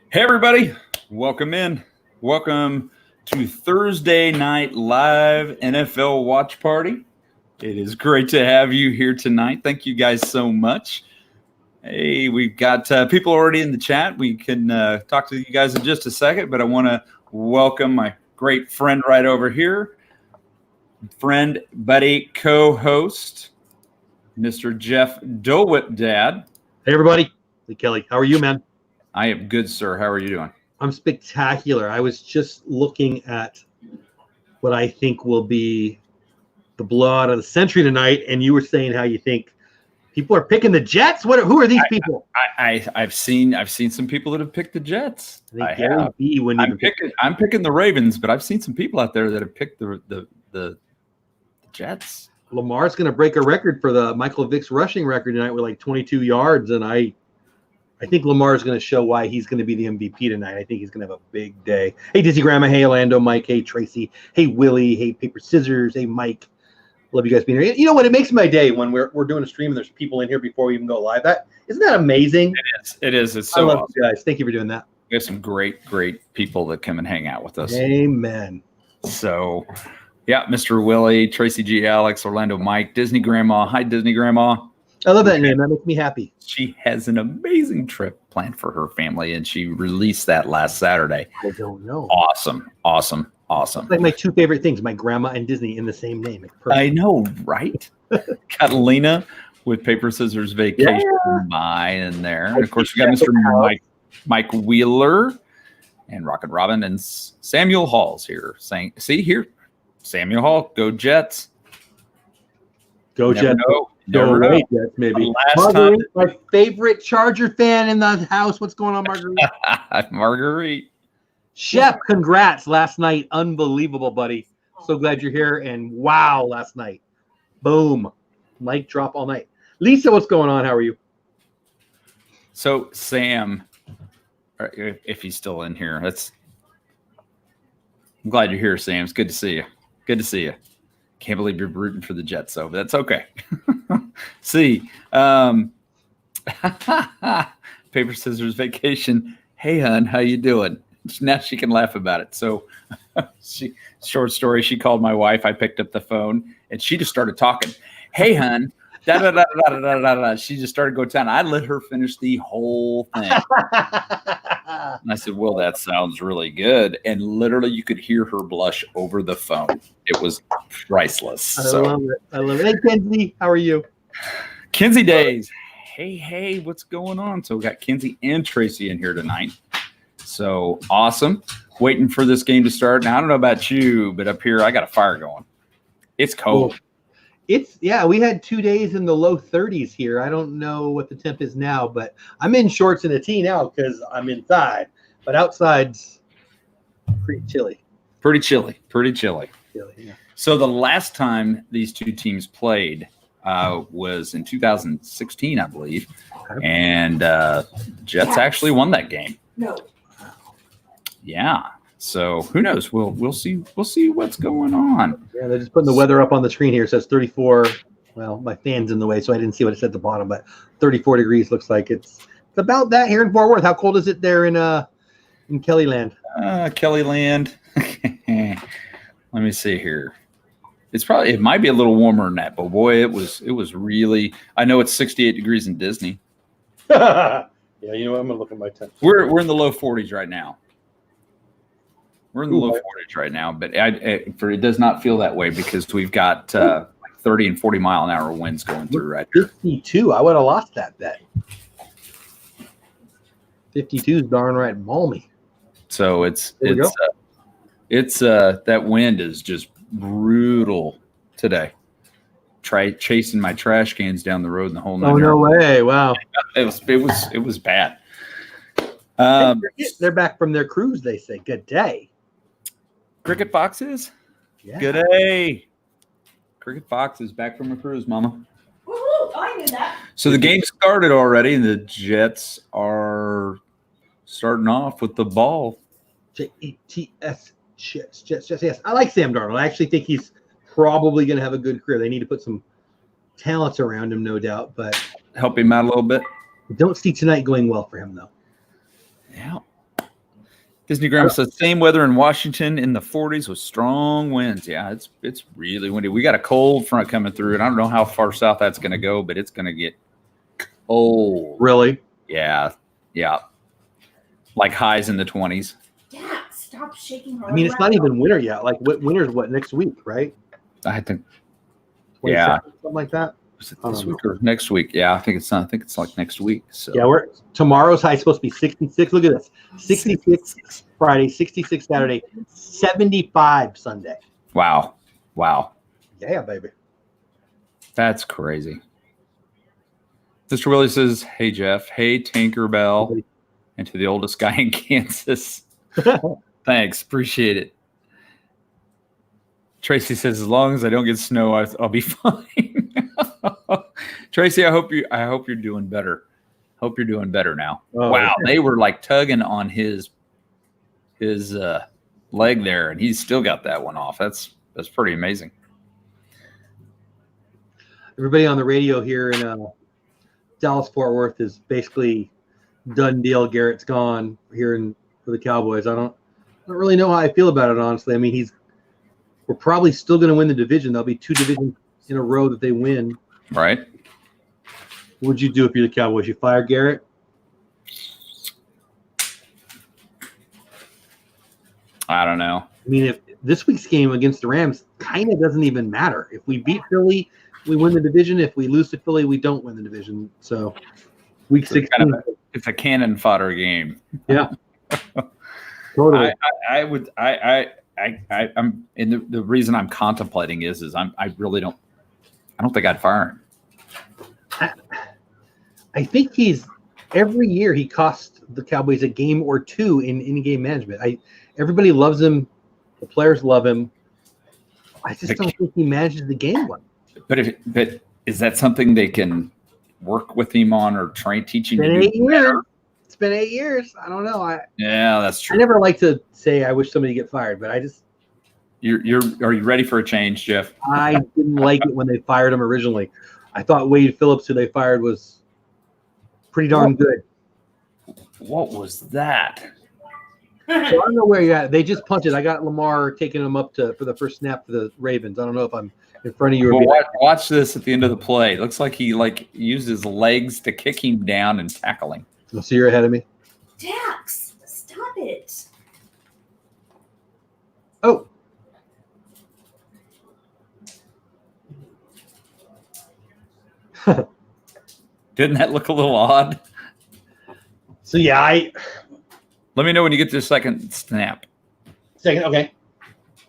Hey, everybody. Welcome in. Welcome to Thursday Night Live NFL Watch Party. It is great to have you here tonight. Thank you guys so much. Hey, we've got people already in the chat. We can talk to you guys in just a second, but I want to welcome my great friend right over here, friend, buddy, co-host, Mr. Jeff Dolwit, Dad. Hey, everybody. Hey, Kelly. How are you, man? I am good, sir. How are you doing? I'm spectacular. I was just looking at what I think will be the blowout of the century tonight, and you were saying how you think people are picking the Jets. Who are these people? I've seen some people that have picked the Jets. I think Gary B wouldn't I'm picking the Ravens, but I've seen some people out there that have picked the Jets. Lamar's going to break a record for the Michael Vick's rushing record tonight with like 22 yards, and I think Lamar is going to show why he's going to be the MVP tonight. I think he's going to have a big day. Hey, Dizzy Grandma. Hey, Orlando. Mike. Hey, Tracy. Hey, Willie. Hey, Paper Scissors. Hey, Mike. Love you guys being here. You know what? It makes my day when we're doing a stream and there's people in here before we even go live. Isn't that amazing? It is. It's so love awesome. you guys. Thank you for doing that. We have some great people that come and hang out with us. Amen. So, yeah, Mr. Willie, Tracy G. Alex, Orlando Mike, Disney Grandma. Hi, Disney Grandma. I love that name. That makes me happy. She has an amazing trip planned for her family, and she released that last Saturday. I don't know. Awesome. It's like my two favorite things, my grandma and Disney in the same name. It's perfect. I know, right? Catalina with Paper Scissors Vacation in there. And of course, we got Mr. Mike Wheeler and Rocket Robin and Samuel Hall's here saying, see here, Samuel Hall, go Jets. Go Jets. Never know. Jets, maybe. Marguerite, my favorite Charger fan in the house. What's going on, Marguerite? Marguerite. Chef, congrats last night. Unbelievable, buddy. So glad you're here. And wow, last night. Boom. Mic drop all night. Lisa, what's going on? How are you? So, Sam, if he's still in here, I'm glad you're here, Sam. It's good to see you. Good to see you. Can't believe you're rooting for the Jets, though, but that's okay. See, Paper Scissors Vacation. Hey, hon, how you doing? Now she can laugh about it. So, short story, she called my wife. I picked up the phone, and she just started talking. Hey, hon, da-da-da-da-da-da-da-da. She just started going down. I let her finish the whole thing. And I said, well, that sounds really good. And literally, you could hear her blush over the phone. It was priceless. I love it. Hey, Kenzie, how are you? Kenzie Days. Hey, what's going on? So we got Kenzie and Tracy in here tonight. So awesome. Waiting for this game to start. Now, I don't know about you, but up here, I got a fire going. It's cold. We had 2 days in the low 30s here. I don't know what the temp is now, but I'm in shorts and a tee now because I'm inside. But outside's pretty chilly. Pretty chilly. Yeah. So the last time these two teams played was in 2016, I believe. And Jets actually won that game. No. Yeah. So who knows? We'll see what's going on. Yeah, they're just putting the weather up on the screen here. It says 34. Well, my fan's in the way, so I didn't see what it said at the bottom, but 34 degrees looks like it's about that here in Fort Worth. How cold is it there in Kellyland? Kellyland. Let me see here. It might be a little warmer than that, but boy, it was really. I know it's 68 degrees in Disney. Yeah, you know what? I'm gonna look at my temp. We're in the low 40s right now. We're in the low 40s right now, but it does not feel that way because we've got 30 and 40 mile an hour winds going through right here. 52. I would have lost that bet. 52 is darn right balmy. So it's that wind is just brutal today. Try chasing my trash cans down the road in the whole night. Oh, no way. Wow. It was bad. They're back from their cruise, they say. Good day. Cricket Foxes? Yeah. Good day. Cricket Fox is back from a cruise, Mama. Woohoo! I knew that. So the game started already, and the Jets are starting off with the ball. Jets. Yes, I like Sam Darnold. I actually think he's probably going to have a good career. They need to put some talents around him, no doubt, but help him out a little bit. I don't see tonight going well for him, though. Yeah. Disney Graham says same weather in Washington in the 40s with strong winds. Yeah, it's really windy. We got a cold front coming through, and I don't know how far south that's going to go, but it's going to get cold. Really? Yeah. Like highs in the 20s. Dad, stop shaking her. I mean, it's not even winter yet. Like winter's next week, right? I think. 22nd, Yeah. something like that. Is it this week or next week? Yeah, I think it's like next week. So yeah, tomorrow's high is supposed to be 66. Look at this. 66 Friday, 66 Saturday, 75 Sunday. Wow. Yeah, baby. That's crazy. Mr. Willie says, hey Jeff, hey Tinkerbell, and to the oldest guy in Kansas. Thanks, appreciate it. Tracy says, as long as I don't get snow, I'll be fine. Tracy, I hope you're doing better. Hope you're doing better now. Oh, wow, they were like tugging on his leg there, and he's still got that one off. That's pretty amazing. Everybody on the radio here in Dallas Fort Worth is basically done deal. Garrett's gone here for the Cowboys. I don't really know how I feel about it, honestly. I mean, we're probably still going to win the division. There'll be 2 divisions in a row that they win. Right. What would you do if you're the Cowboys? You fire Garrett? I don't know. I mean, if this week's game against the Rams kind of doesn't even matter. If we beat Philly, we win the division. If we lose to Philly, we don't win the division. So week 16. It's a cannon fodder game. Yeah. Totally. I'm and the reason I'm contemplating is I don't think I'd fire him. I think every year he costs the Cowboys a game or 2 in in-game management. Everybody loves him. The players love him. I just don't think he manages the game well. But is that something they can work with him on or teach him? It's been 8 years. I don't know. Yeah, that's true. I never like to say I wish somebody get fired, but I just. Are you ready for a change, Jeff? I didn't like it when they fired him originally. I thought Wade Phillips, who they fired, was pretty darn good. What was that? So I don't know where you're at. They just punted. I got Lamar taking him up for the first snap for the Ravens. I don't know if I'm in front of you. Well, watch this at the end of the play. It looks like he used his legs to kick him down and tackle him. So you're ahead of me. Dax, stop it. Oh. Didn't that look a little odd? So yeah, let me know when you get to the second snap. Okay.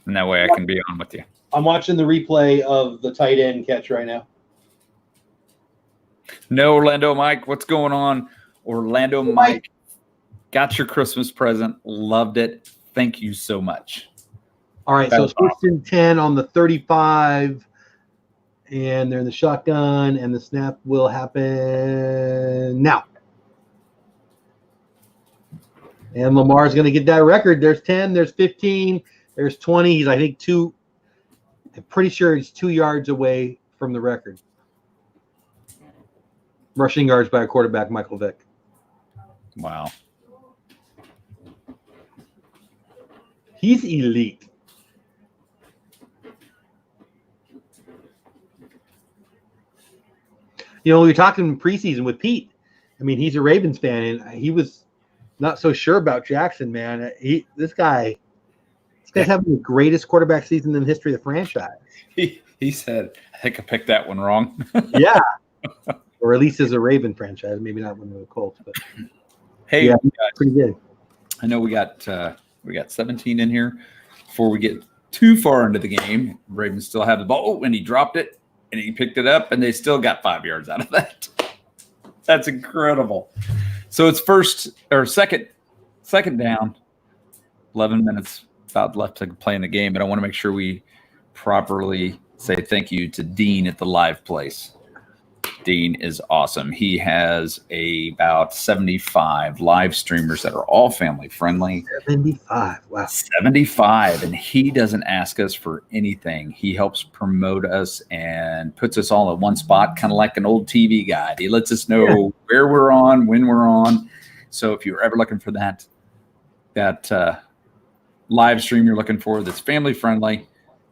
And that way I can be on with you. I'm watching the replay of the tight end catch right now. No, Orlando Mike, what's going on? Orlando Mike, got your Christmas present. Loved it. Thank you so much. All right, so it's first and 10 on the 35, and they're in the shotgun, and the snap will happen now. And Lamar's going to get that record. There's 10, there's 15, there's 20. He's, I think, I'm pretty sure he's 2 yards away from the record. Rushing yards by a quarterback, Michael Vick. Wow. He's elite. You know, we were talking preseason with Pete. I mean, he's a Ravens fan, and he was not so sure about Jackson, man. This guy's having the greatest quarterback season in the history of the franchise. He said, I think I picked that one wrong. Yeah. Or at least as a Raven franchise, maybe not when they were Colts, but hey, yeah, pretty good. I know we got 17 in here. Before we get too far into the game, Ravens still have the ball, and he dropped it, and he picked it up, and they still got 5 yards out of that. That's incredible. So it's second down, 11 minutes about left to play in the game, but I want to make sure we properly say thank you to Dean at the live place. Dean is awesome. He has about 75 live streamers that are all family friendly. 75. Wow. 75. And he doesn't ask us for anything. He helps promote us and puts us all in one spot, kind of like an old TV guide. He lets us know where we're on, when we're on. So if you're ever looking for that, that live stream you're looking for that's family friendly,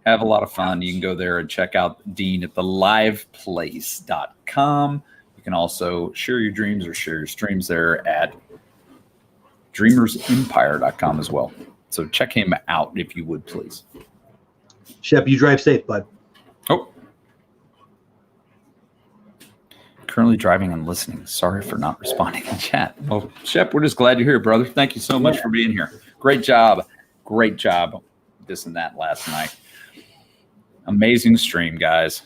have a lot of fun, you can go there and check out Dean at theliveplace.com. You can also share your dreams or share your streams there at dreamersempire.com as well. So check him out if you would, please. Shep, you drive safe, bud. Oh. Currently driving and listening. Sorry for not responding in chat. Well, Shep, we're just glad you're here, brother. Thank you so much for being here. Great job. Great job. This and that last night. Amazing stream, guys.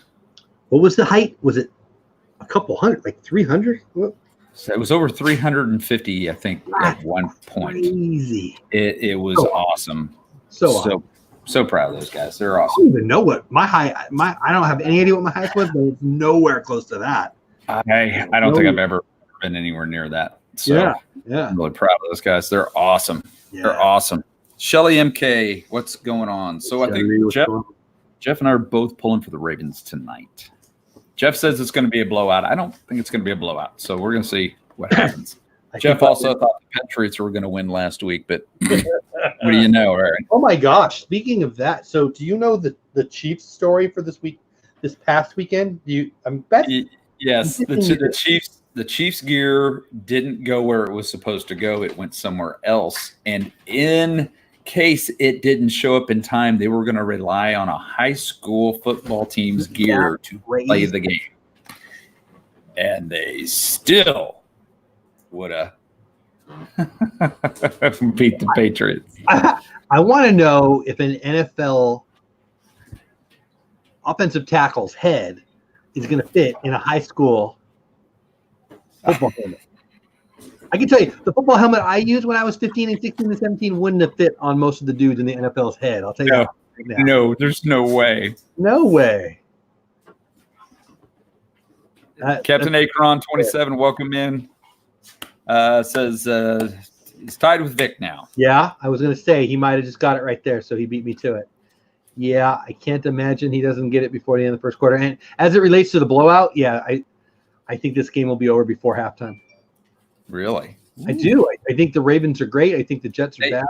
What was the height? Was it a couple hundred, like 300? So it was over 350, I think, at one point. Crazy. It was awesome. So proud of those guys. They're I awesome. don't even know what my height. I don't have any idea what my height was, but it's nowhere close to that. I don't think I've ever been anywhere near that. So Yeah. I'm really proud of those guys. They're awesome. Yeah. They're awesome. Shelly MK, what's going on? So I think Jeff and I are both pulling for the Ravens tonight. Jeff says it's going to be a blowout. I don't think it's going to be a blowout. So we're going to see what happens. Jeff also thought the Patriots were going to win last week, but what do you know, Aaron? Oh my gosh! Speaking of that, so do you know the Chiefs story for this past weekend? Yes, the Chiefs gear didn't go where it was supposed to go. It went somewhere else, and in case it didn't show up in time, they were going to rely on a high school football team's gear to play the game, and they still would have beat the Patriots. I want to know if an NFL offensive tackle's head is going to fit in a high school football helmet. I can tell you, the football helmet I used when I was 15 and 16 and 17 wouldn't have fit on most of the dudes in the NFL's head. I'll tell you that right now. No, there's no way. No way. Captain Akron 27, welcome in. Says he's tied with Vic now. Yeah, I was going to say he might have just got it right there, so he beat me to it. Yeah, I can't imagine he doesn't get it before the end of the first quarter. And as it relates to the blowout, yeah, I think this game will be over before halftime. Really? I do. I think the Ravens are great. I think the Jets are bad.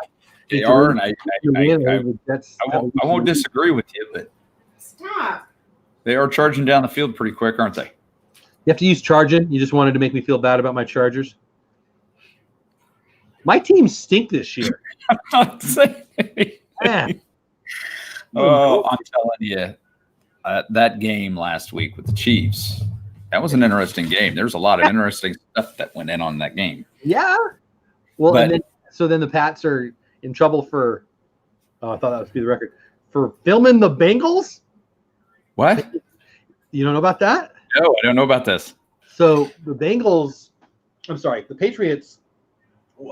They are, and I won't disagree with you, but Stop. they are charging down the field pretty quick, aren't they? You have to use charging. You just wanted to make me feel bad about my Chargers. My teams stink this year. I'm not saying. Man. Oh, I'm telling you, that game last week with the Chiefs, that was an interesting game. There's a lot of interesting stuff that went in on that game. Yeah. Well, then the Pats are in trouble for. Oh, I thought that would be the record for filming the Bengals. What? You don't know about that? No, I don't know about this. So the Patriots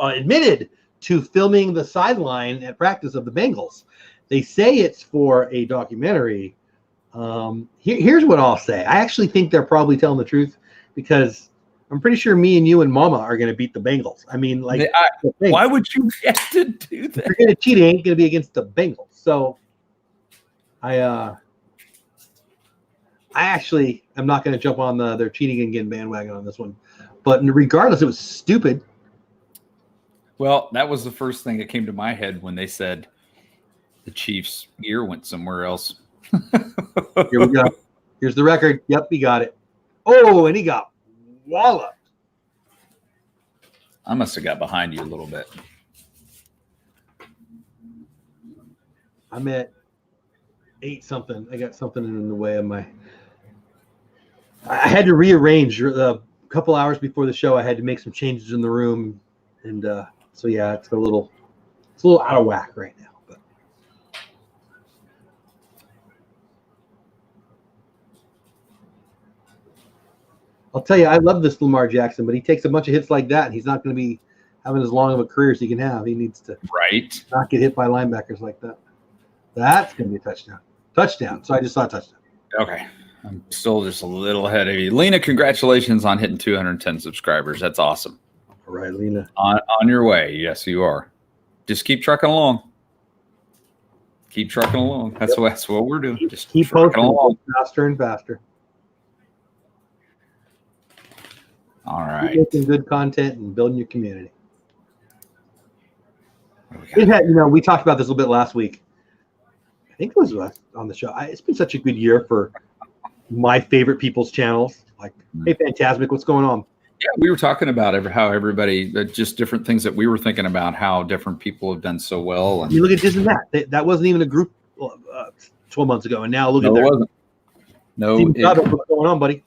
admitted to filming the sideline at practice of the Bengals. They say it's for a documentary. Here's what I'll say. I actually think they're probably telling the truth because I'm pretty sure me and you and Mama are going to beat the Bengals. I mean, like, why would you have to do that? If you're going to cheat, it ain't going to be against the Bengals. So I actually am not going to jump on their cheating again bandwagon on this one. But regardless, it was stupid. Well, that was the first thing that came to my head when they said the Chiefs' gear went somewhere else. Here we go. Here's the record. Yep, he got it. Oh, and he got walloped. I must have got behind you a little bit. I'm at 8 something. I got something in the way of my. I had to rearrange a couple hours before the show. I had to make some changes in the room, and so yeah, it's a little out of whack right now. But I'll tell you, I love this Lamar Jackson, but he takes a bunch of hits like that, and he's not going to be having as long of a career as he can have. He needs to not get hit by linebackers like that. That's going to be a touchdown. Touchdown. So I just saw a touchdown. Okay. I'm still just a little ahead of you. Lena, congratulations on hitting 210 subscribers. That's awesome. All right, Lena. On your way. Yes, you are. Just keep trucking along. Keep trucking along. That's what we're doing. Just keep posting along faster and faster. All right. Keep making good content and building your community. It had, we talked about this a little bit last week. I think it was on the show. It's been such a good year for my favorite people's channels. Like, hey, Fantasmic, what's going on? Yeah, we were talking about how everybody, just different things that we were thinking about, how different people have done so well. And you look at this and that. That wasn't even a group 12 months ago, and now look at it that. Wasn't. No, what's going on, buddy?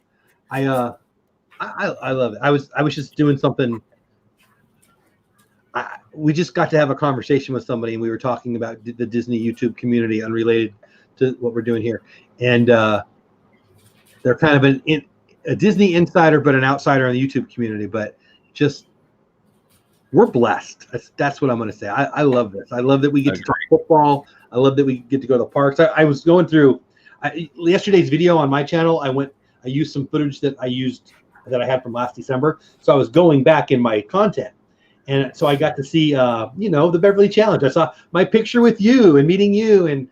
I love it. I was just doing something. We just got to have a conversation with somebody, and we were talking about the Disney YouTube community, unrelated to what we're doing here. And they're kind of a Disney insider, but an outsider in the YouTube community. But just, we're blessed. That's what I'm going to say. I love this. I love that we get to talk football. I love that we get to go to the parks. I was going through yesterday's video on my channel. I used some footage that I had from last December. So I was going back in my content. And so I got to see, the Beverly Challenge. I saw my picture with you and meeting you. And,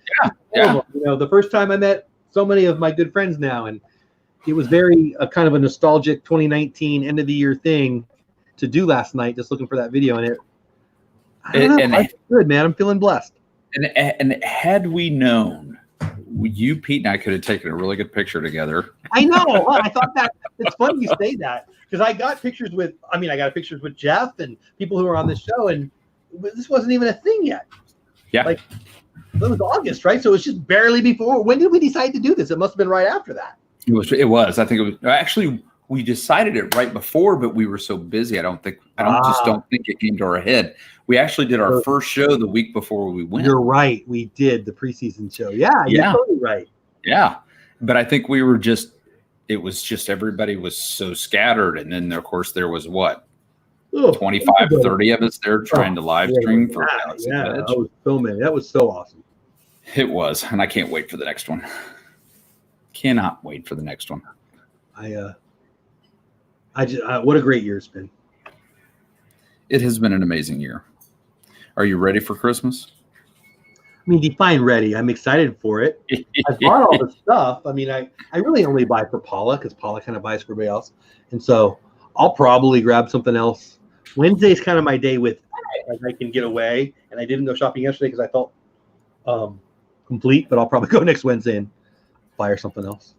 the first time I met so many of my good friends now. And it was very kind of a nostalgic 2019 end of the year thing to do last night, just looking for that video. And it's good, man. I'm feeling blessed. And had we known, you, Pete, and I could have taken a really good picture together. I know. I thought that it's funny you say that, because I got pictures with Jeff and people who are on the show, and this wasn't even a thing yet. Yeah. Like, it was August, right? So it was just barely before. When did we decide to do this? It must have been right after that. It was. I think it was actually, we decided it right before, but we were so busy. I don't think it came to our head. We actually did our first show the week before we went. You're right. We did the preseason show. Yeah, you're totally right. Yeah. But I think it was just everybody was so scattered. And then, of course, there was 25, 30 of us there trying to live stream for Galaxy Edge. That was so many. That was so awesome. It was. And I can't wait for the next one. Cannot wait for the next one. What a great year it's been. It has been an amazing year. Are you ready for Christmas? I mean, define ready. I'm excited for it. I bought all the stuff. I mean, I really only buy for Paula, because Paula kind of buys for everybody else. And so I'll probably grab something else. Wednesday's kind of my day with, like, I can get away. And I didn't go shopping yesterday because I felt complete, but I'll probably go next Wednesday and buy her something else.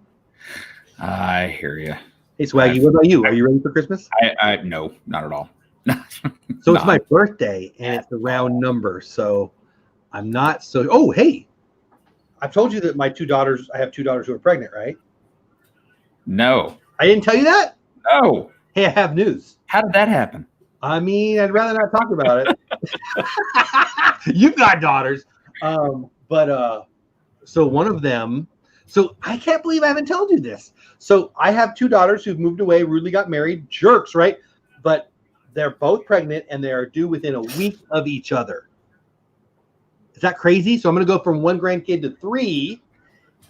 I hear you. Hey, Swaggy, what about you? Are you ready for Christmas? No, not at all. So it's my birthday, and it's a round number, so I'm not so. Oh, hey, I've told you that I have two daughters who are pregnant, right? No. I didn't tell you that? No. Hey, I have news. How did that happen? I mean, I'd rather not talk about it. You've got daughters. So one of them, so I can't believe I haven't told you this. So I have two daughters who've moved away, rudely got married, jerks, right? But they're both pregnant, and they are due within a week of each other. Is that crazy? So I'm going to go from one grandkid to three,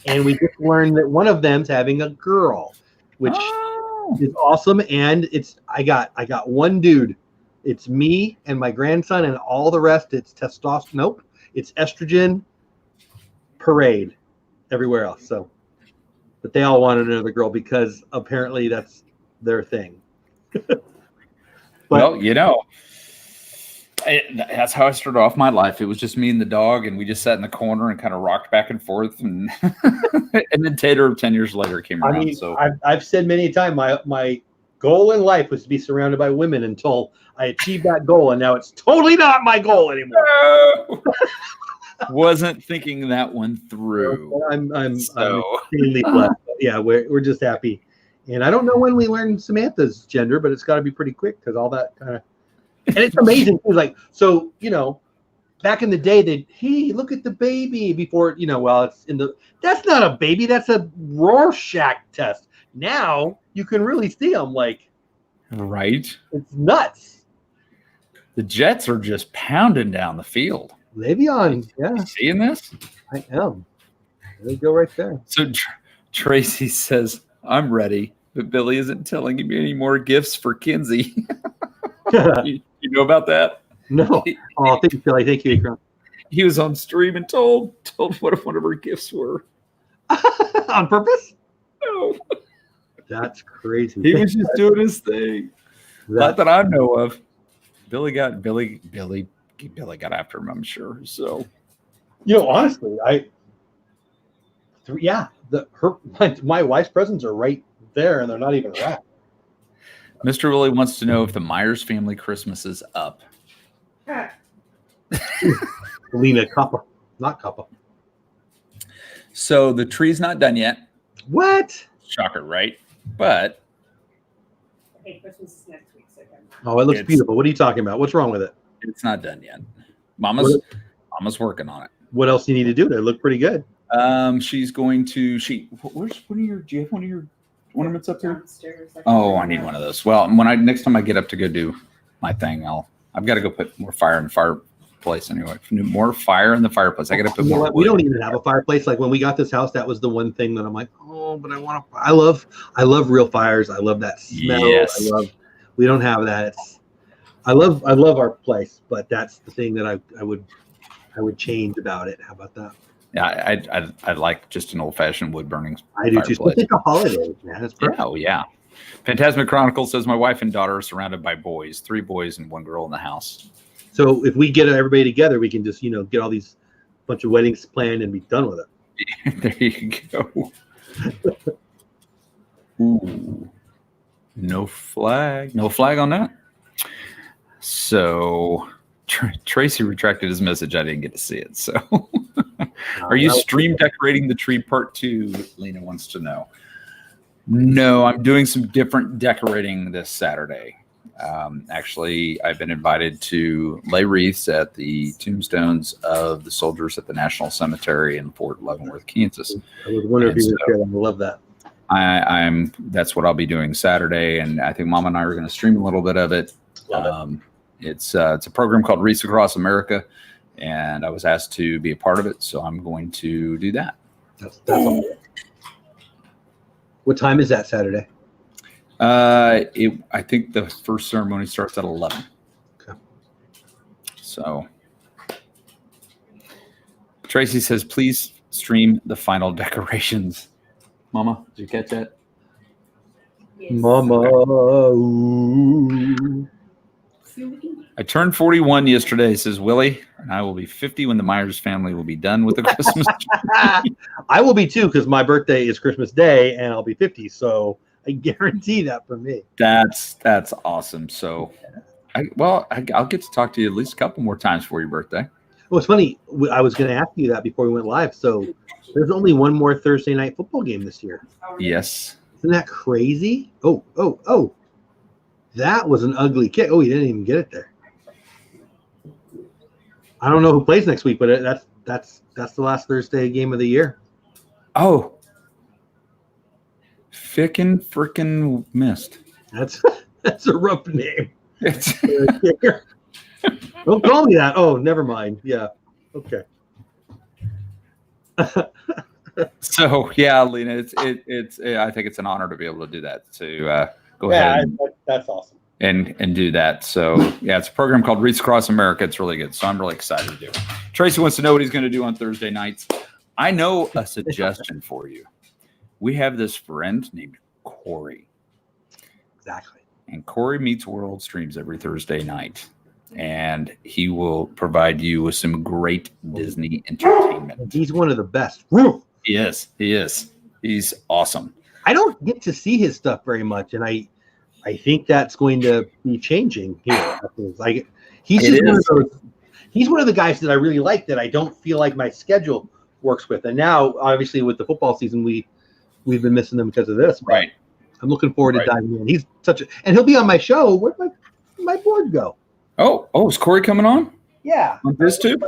and we just learned that one of them's having a girl, which is awesome. And I got one dude. It's me and my grandson, and all the rest, it's testosterone. Nope. It's estrogen parade everywhere else. So, but they all wanted another girl because apparently that's their thing. Well, that's how I started off my life. It was just me and the dog, and we just sat in the corner and kind of rocked back and forth. And and then Tater 10 years later came around. I mean, so I've said many a time, my goal in life was to be surrounded by women until I achieved that goal, and now it's totally not my goal anymore. No. Wasn't thinking that one through. I'm extremely blessed. Yeah, we're just happy. And I don't know when we learn Samantha's gender, but it's got to be pretty quick, because all that kind of. And it's amazing. Like, so, back in the day, hey, look at the baby before, it's that's not a baby. That's a Rorschach test. Now you can really see them, like. Right. It's nuts. The Jets are just pounding down the field. Le'Veon, yeah. You seeing this? I am. There you go right there. So Tracy says, I'm ready, but Billy isn't telling me any more gifts for Kinsey. You know about that? No. Oh, thank you, Billy. Thank you, Akron. He was on stream and told what one of her gifts were. On purpose? No. That's crazy. He was just doing his thing. Not that I know of. Billy Billy got after him, I'm sure. So, Honestly, my wife's presents are right there, and they're not even wrapped. Mr. Willie wants to know if the Meyers family Christmas is up. Lena Cuppa, not Cuppa. So the tree's not done yet. What? Shocker, right? But Okay, Christmas is next week, so don't mind. Oh, it looks beautiful. What are you talking about? What's wrong with it? it's not done yet. Mama's working on it. What else do you need to do? They look pretty good. She's going to. Do you have one of your ornaments up here? Downstairs, like Oh, I need one of those. Well, next time I get up to go do my thing, I've got to go put more fire in the fireplace anyway. More fire in the fireplace. I got to put more. We don't even have a fireplace. Like when we got this house, that was the one thing that I'm like, oh, but I love real fires. I love that smell. Yes. We don't have that. I love our place, but that's the thing that I would change about it. How about that? Yeah, I like just an old fashioned wood burning. I do too. It's like a holiday, man. It's perfect. Yeah, oh yeah. Phantasmic Chronicles says my wife and daughter are surrounded by boys, 3 boys and 1 girl in the house. So if we get everybody together, we can just get all these bunch of weddings planned and be done with it. There you go. Ooh, no flag on that. So Tracy retracted his message. I didn't get to see it. So are you stream decorating the tree part 2? Lena wants to know. No, I'm doing some different decorating this Saturday. Actually, I've been invited to lay wreaths at the tombstones of the soldiers at the National Cemetery in Fort Leavenworth, Kansas. I was wondering if you would share that. I love that. That's what I'll be doing Saturday, and I think Mom and I are going to stream a little bit of it. It's a program called Wreaths Across America, and I was asked to be a part of it, so I'm going to do that. That's awesome. What time is that Saturday? I think the first ceremony starts at 11. Okay. So Tracy says, please stream the final decorations. Mama, did you catch that? Yes. Mama. Ooh. I turned 41 yesterday, says Willie, and I will be 50 when the Meyers family will be done with the Christmas tree. I will be too, because my birthday is Christmas Day and I'll be 50. So I guarantee that for me. That's awesome. So I'll get to talk to you at least a couple more times for your birthday. Well, it's funny. I was going to ask you that before we went live. So there's only one more Thursday night football game this year. Yes. Isn't that crazy? Oh. That was an ugly kick. Oh, he didn't even get it there. I don't know who plays next week, but that's the last Thursday game of the year. Oh. Frickin' missed. That's a rough name. Don't call me that. Oh, never mind. Yeah. Okay. So yeah, Lena, it's I think it's an honor to be able to do that. To go ahead. That's awesome. And do that. So yeah, it's a program called Wreaths Across America. It's really good. So I'm really excited to do it. Tracy wants to know what he's going to do on Thursday nights. I know a suggestion for you. We have this friend named Corey. Exactly. And Corey Meets World streams every Thursday night. And he will provide you with some great Disney entertainment. He's one of the best. He is. He's awesome. I don't get to see his stuff very much, and I think that's going to be changing here. Like he's one of the guys that I really like that I don't feel like my schedule works with. And now, obviously, with the football season, we've been missing them because of this. Right. I'm looking forward to diving in. He's and he'll be on my show. Where'd my board go? Oh, is Corey coming on? Yeah. On this too?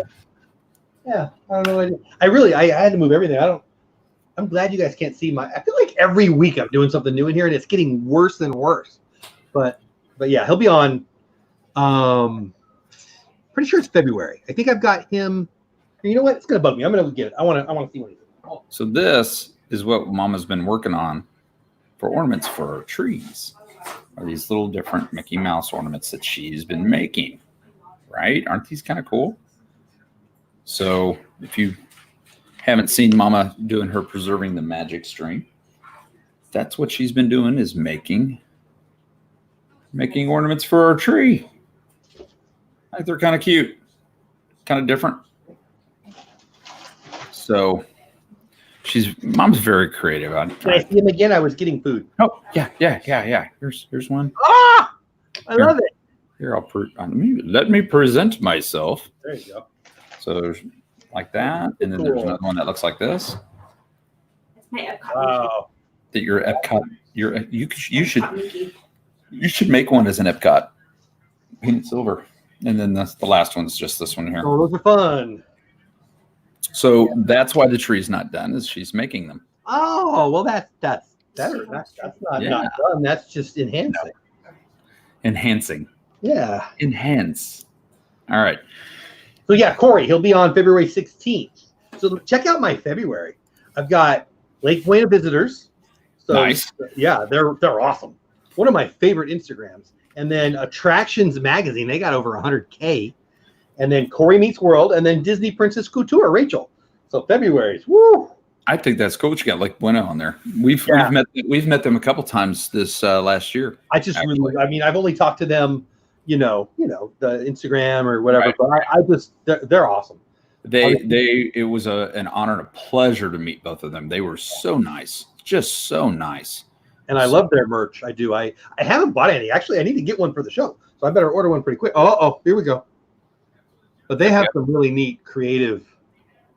Yeah. I don't know. I had to move everything. I'm glad you guys can't see I feel like every week I'm doing something new in here and it's getting worse and worse. But yeah, he'll be on. Pretty sure it's February. I think I've got him. You know what? It's gonna bug me. I'm gonna get it. I want to see what he's doing. Oh. So this is what Mama's been working on for ornaments for our trees. Are these little different Mickey Mouse ornaments that she's been making? Right? Aren't these kind of cool? So if you haven't seen Mama doing her Preserving the Magic stream, that's what she's been doing, is making ornaments for our tree. I think they're kind of cute. kind of different. So mom's very creative. Can I see him again? I was getting food. Oh, yeah. Here's one. Ah, I love it. Here, let me present myself. There you go. So there's like that, and then there's another one that looks like this. That's my Epcot. Wow. That your Epcot, you should make one as an Epcot, painted silver, and then the last one's just this one here. Oh, those are fun. So that's why the tree's not done, is she's making them. Oh, well, that's better. That's not done. That's just enhancing. No. Enhancing. Yeah. Enhance. All right. So yeah, Corey, he'll be on February 16th. So check out my February. I've got Lake Buena visitors. So Nice. Yeah, they're awesome. One of my favorite Instagrams. And then Attractions Magazine, they got over 100K. And then Corey Meets World, and then Disney Princess Couture, Rachel. So February's woo. I think that's cool. You got Lake Buena on there. We've met them a couple times this last year. I've only talked to them, the Instagram or whatever. Right. But they're awesome. It was an honor and a pleasure to meet both of them. They were so nice, just so nice. And I love their merch. I do. I haven't bought any. Actually, I need to get one for the show, so I better order one pretty quick. Oh, here we go. But they have some really neat, creative.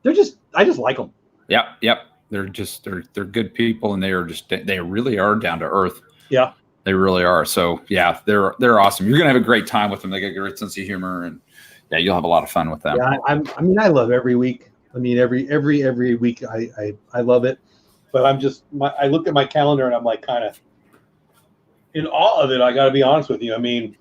I just like them. Yep. They're good people, and they really are down to earth. Yeah, they really are. So yeah, they're awesome. You're gonna have a great time with them. They got a great sense of humor, and yeah, you'll have a lot of fun with them. Yeah, I love every week. I mean, every week I love it. But I look at my calendar and I'm like kind of in awe of it. I got to be honest with you. I mean,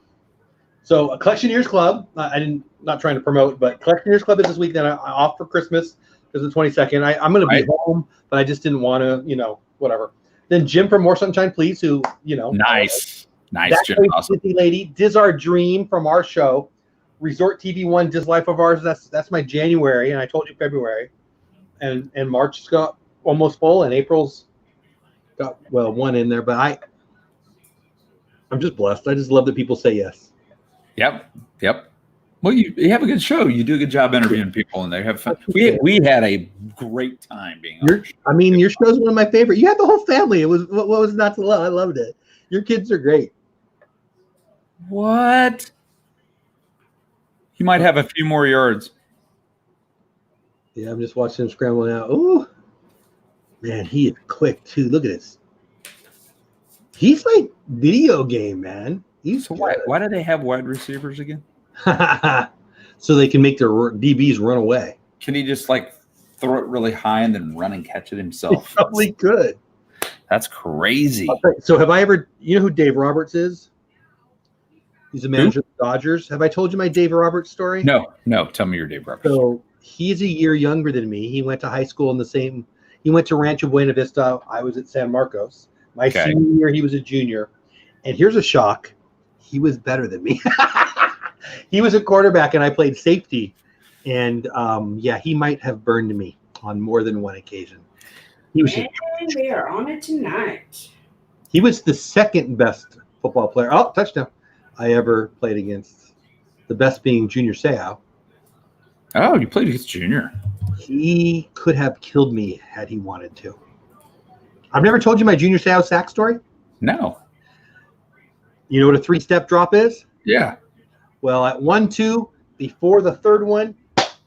so a Collectioneers Club. Not trying to promote, but Collectioneers Club is this week. Then I'm off for Christmas because the 22nd. I'm going to be home, but I just didn't want to, whatever. Then Jim from More Sunshine Please, who nice Jim, awesome. Disney lady. Diz Our Dream from our show, Resort TV 1, Diz Life of Ours. That's my January, and I told you February, and March got almost full, and April's got one in there. But I'm just blessed. I just love that people say yes. Yep. Well, you have a good show. You do a good job interviewing people, and they have fun. We had a great time being on your show. Your show's one of my favorite. You had the whole family. It was what was not to love. I loved it. Your kids are great. What? You might have a few more yards. Yeah, I'm just watching him scramble now. Ooh, man, he is quick too. Look at this. He's like video game, man. So why do they have wide receivers again? So they can make their DBs run away. Can he just throw it really high and then run and catch it himself? He probably could. That's crazy. So have I ever? You know who Dave Roberts is? He's a manager of the Dodgers. Have I told you my Dave Roberts story? No. Tell me your Dave Roberts. So he's a year younger than me. He went to high school in the same. He went to Rancho Buena Vista. I was at San Marcos. My senior year, he was a junior. And here's a shock. He was better than me. He was a quarterback, and I played safety. And, he might have burned me on more than one occasion. We are on it tonight. He was the second best football player. Oh, touchdown. I ever played against. The best being Junior Seau. Oh, you played against Junior. He could have killed me had he wanted to. I've never told you my Junior Seau sack story? No. You know what a 3-step drop is? Yeah. Well, at 1-2, before the third one,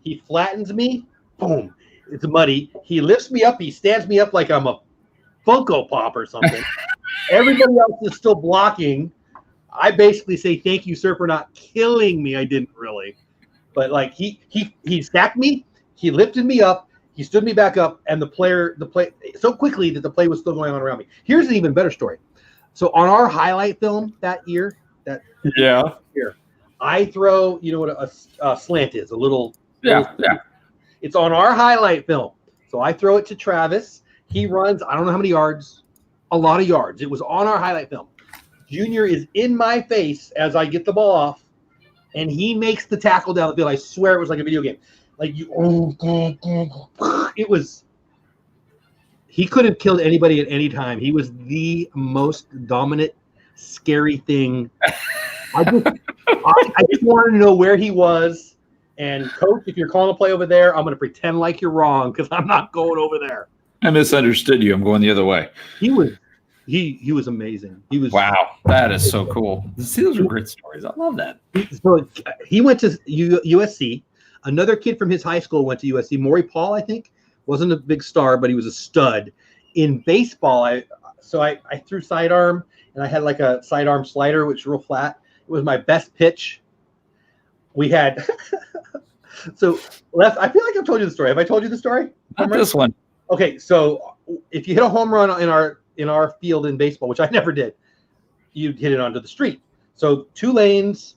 he flattens me. Boom. It's muddy. He lifts me up. He stands me up like I'm a Funko Pop or something. Everybody else is still blocking. I basically say, thank you, sir, for not killing me. I didn't really. But he sacked me. He lifted me up. He stood me back up, and the play so quickly that the play was still going on around me. Here's an even better story. So on our highlight film that year, I throw, you know what a slant is, a little. Yeah. It's on our highlight film. So I throw it to Travis. He runs, I don't know how many yards, a lot of yards. It was on our highlight film. Junior is in my face as I get the ball off, and he makes the tackle down the field. I swear it was like a video game. It was. He could have killed anybody at any time. He was the most dominant, scary thing. I just wanted to know where he was And coach, if you're calling a play over there, I'm going to pretend like you're wrong because I'm not going over there. I misunderstood you. I'm going the other way. He was amazing. He was Wow, that is so cool. See, those are great stories. I love that. So he went to USC. Another kid from his high school went to USC. Maury Paul, I think, wasn't a big star, but he was a stud. In baseball, I threw sidearm, and I had like a sidearm slider, which was real flat. It was my best pitch. We had so left. I feel like I've told you the story. Have I told you the story? Not this one. Okay, so if you hit a home run in our field in baseball, which I never did, you'd hit it onto the street. So 2 lanes,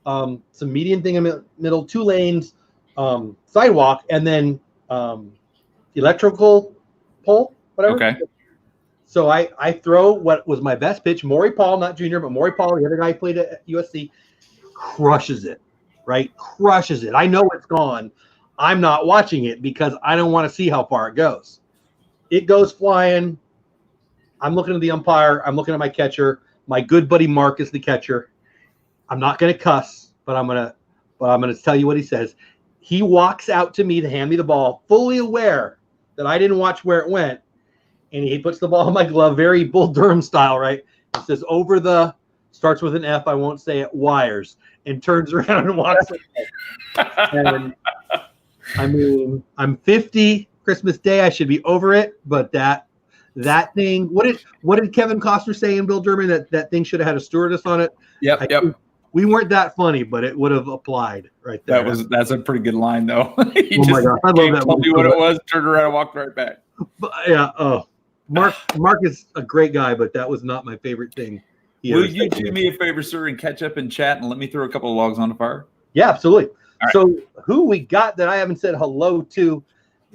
some median thing in the middle, 2 lanes, sidewalk, and then electrical pole, whatever. Okay. So I throw what was my best pitch. Maury Paul, not junior, but Maury Paul, the other guy who played at USC, crushes it, right? Crushes it. I know it's gone. I'm not watching it because I don't want to see how far it goes. It goes flying. I'm looking at the umpire. I'm looking at my catcher. My good buddy Mark is the catcher. I'm not going to cuss, but I'm going to tell you what he says. He walks out to me to hand me the ball, fully aware that I didn't watch where it went. And he puts the ball in my glove, very Bull Durham style, right? It says over the, starts with an F, I won't say it, wires, and turns around and walks away. And I mean, I'm 50, Christmas Day, I should be over it, but that thing, what did Kevin Costner say in Bill Durham that thing should have had a stewardess on it? Yep. We weren't that funny, but it would have applied right there. That's a pretty good line though. He oh my God, I love that. Told you what it was, turned around and walked right back. But, yeah. Oh, Mark is a great guy, but that was not my favorite thing. Will you do me a favor, sir, and catch up and chat and let me throw a couple of logs on the fire? Yeah, absolutely. Right. So who we got that I haven't said hello to?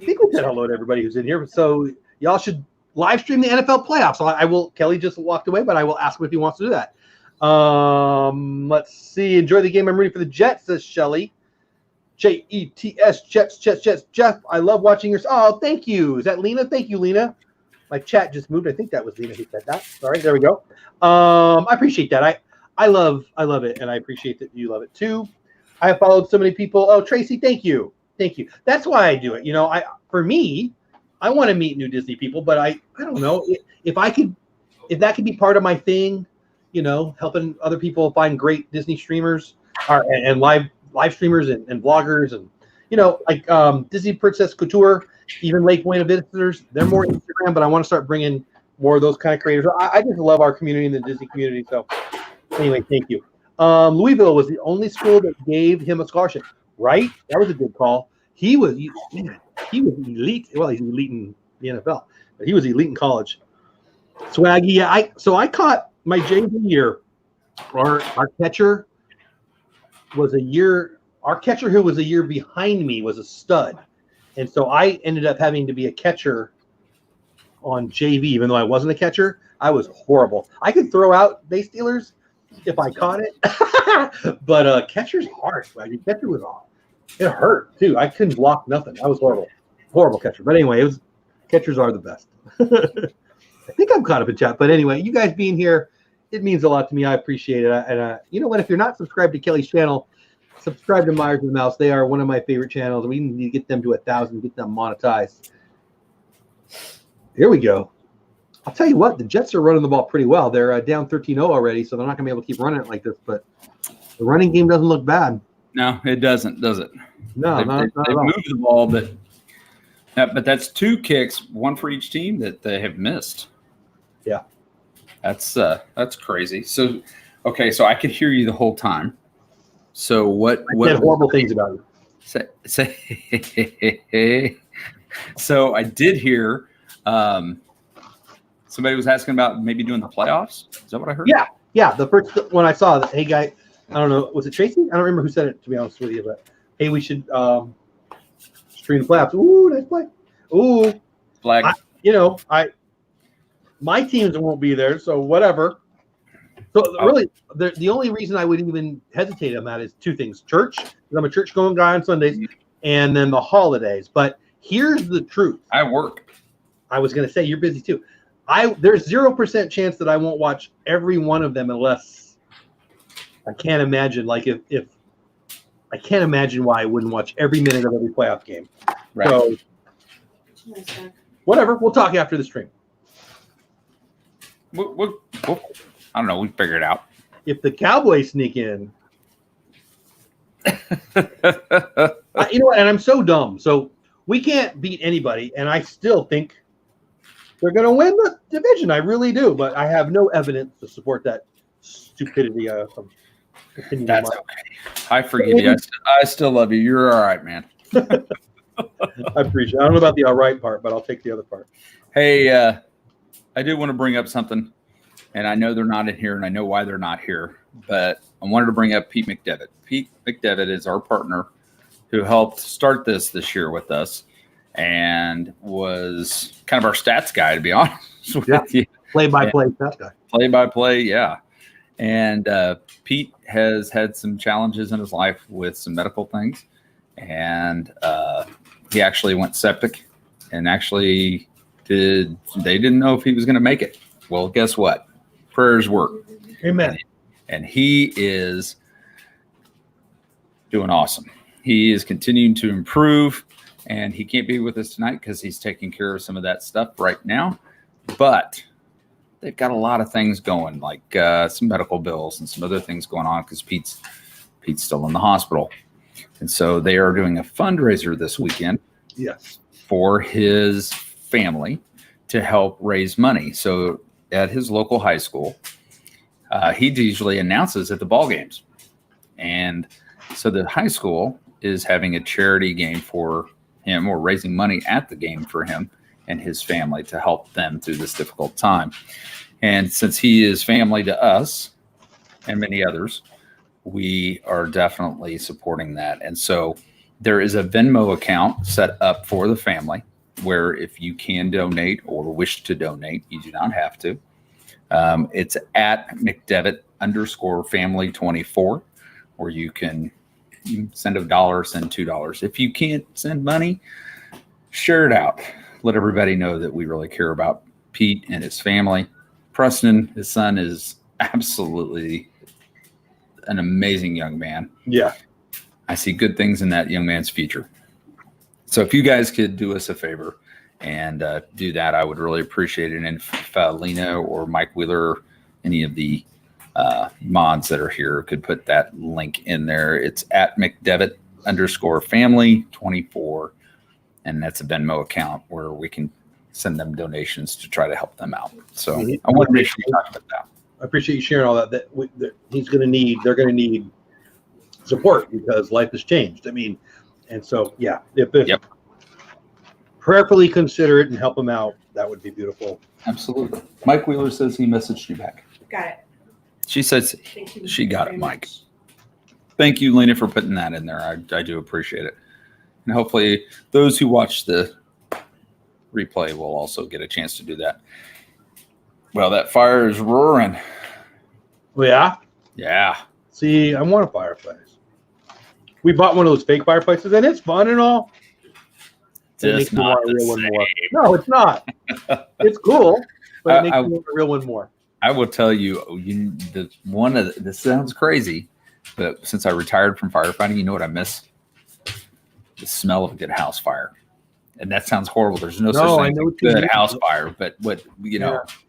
I think we said hello to everybody who's in here. So y'all should live stream the NFL playoffs. I will. Kelly just walked away, but I will ask him if he wants to do that. Let's see. Enjoy the game. I'm rooting for the Jets, says Shelly. Jets, Jets. Jeff, I love watching your. Oh, thank you. Is that Lena? Thank you, Lena. My chat just moved. I think that was Lena who said that. Sorry. There we go. I appreciate that. I love it, and I appreciate that you love it too. I have followed so many people. Oh, Tracy, thank you. That's why I do it. You know, for me, I want to meet new Disney people, but I don't know if that could be part of my thing. You know, helping other people find great Disney streamers and live streamers and vloggers, and you know, like Disney Princess Couture, even Lake Buena visitors. They're more Instagram, but I want to start bringing more of those kind of creators. I just love our community and the Disney community. So anyway, thank you. Louisville was the only school that gave him a scholarship, right? That was a good call. He was elite. Well, he's elite in the NFL, but he was elite in college. Swaggy, yeah. I caught my JV year. Our catcher was a year. Our catcher who was a year behind me was a stud, and so I ended up having to be a catcher on JV, even though I wasn't a catcher. I was horrible. I could throw out base stealers if I caught it, but catcher's hard. Catcher was off. It hurt too. I couldn't block nothing. I was horrible catcher. But anyway, catchers are the best. I think I'm caught up in chat. But anyway, you guys being here, it means a lot to me. I appreciate it. And you know what? If you're not subscribed to Kelly's channel, subscribe to Myers and the Mouse. They are one of my favorite channels. We need to get them to 1,000, get them monetized. Here we go. I'll tell you what, the Jets are running the ball pretty well. They're down 13-0 already, so they're not going to be able to keep running it like this. But the running game doesn't look bad. No, it doesn't, does it? No, they not moved the ball, but that's 2 kicks, one for each team that they have missed. Yeah, that's crazy. So, okay, so I could hear you the whole time. So what said horrible things about you. Say. So I did hear. Somebody was asking about maybe doing the playoffs. Is that what I heard? Yeah. The first one I saw, that, hey guy, I don't know, was it Tracy? I don't remember who said it, to be honest with you, but hey, we should stream the playoffs. Ooh, nice play. Ooh, flag. My teams won't be there, so whatever. So really, the only reason I would even hesitate on that is 2 things: church, because I'm a church-going guy on Sundays, and then the holidays. But here's the truth. I work. I was going to say you're busy too. There's 0% chance that I won't watch every one of them unless I can't imagine. Like if I can't imagine why I wouldn't watch every minute of every playoff game. Right. So Nice, Doug. whatever, we'll talk after the stream. We'll, I don't know. We figure it out. If the Cowboys sneak in, you know what? And I'm so dumb. So we can't beat anybody, and I still think they're going to win the division. I really do, but I have no evidence to support that stupidity. That's okay. I forgive you. I still love you. You're all right, man. I appreciate it. I don't know about the all right part, but I'll take the other part. Hey, I do want to bring up something, and I know they're not in here, and I know why they're not here, but I wanted to bring up Pete McDevitt. Pete McDevitt is our partner who helped start this year with us and was kind of our stats guy, to be honest with you. Play-by-play stats guy. Play-by-play, yeah. And Pete has had some challenges in his life with some medical things, and he actually went septic and actually they didn't know if he was going to make it. Well, guess what? Prayers work. Amen. And he is doing awesome. He is continuing to improve, and he can't be with us tonight because he's taking care of some of that stuff right now. But they've got a lot of things going, like some medical bills and some other things going on because Pete's still in the hospital. And so they are doing a fundraiser this weekend. Yes. For his family to help raise money. So at his local high school, he usually announces at the ball games. And so the high school is having a charity game for him, or raising money at the game for him and his family to help them through this difficult time. And since he is family to us and many others, we are definitely supporting that. And so there is a Venmo account set up for the family where if you can donate or wish to donate, you do not have to. It's at McDevitt_family24, where you can send $1, send $2. If you can't send money, share it out. Let everybody know that we really care about Pete and his family. Preston, his son, is absolutely an amazing young man. Yeah. I see good things in that young man's future. So if you guys could do us a favor and do that, I would really appreciate it. And if Lena or Mike Wheeler, any of the mods that are here, could put that link in there. It's at McDevitt_family24. And that's a Venmo account where we can send them donations to try to help them out. So I want to make sure we talk about that. I appreciate you sharing all that. That he's going to need, they're going to need support because life has changed. I mean, and so, yeah, if prayerfully consider it and help him out, that would be beautiful. Absolutely. Mike Wheeler says he messaged you back. Got it. She says Thank you she got very it, Mike. much. Thank you, Lena, for putting that in there. I do appreciate it. And hopefully those who watch the replay will also get a chance to do that. Well, that fire is roaring. Well, yeah. Yeah. See, I want a fireplace. We bought one of those fake fireplaces, and it's fun and all. It makes Just me not want a the real one more. same. No, it's not. It's cool, but it makes I- me want a real one more. I will tell you, this sounds crazy, but since I retired from firefighting, you know what I miss? The smell of a good house fire. And that sounds horrible. There's no such I thing know as what you a good mean. house fire, but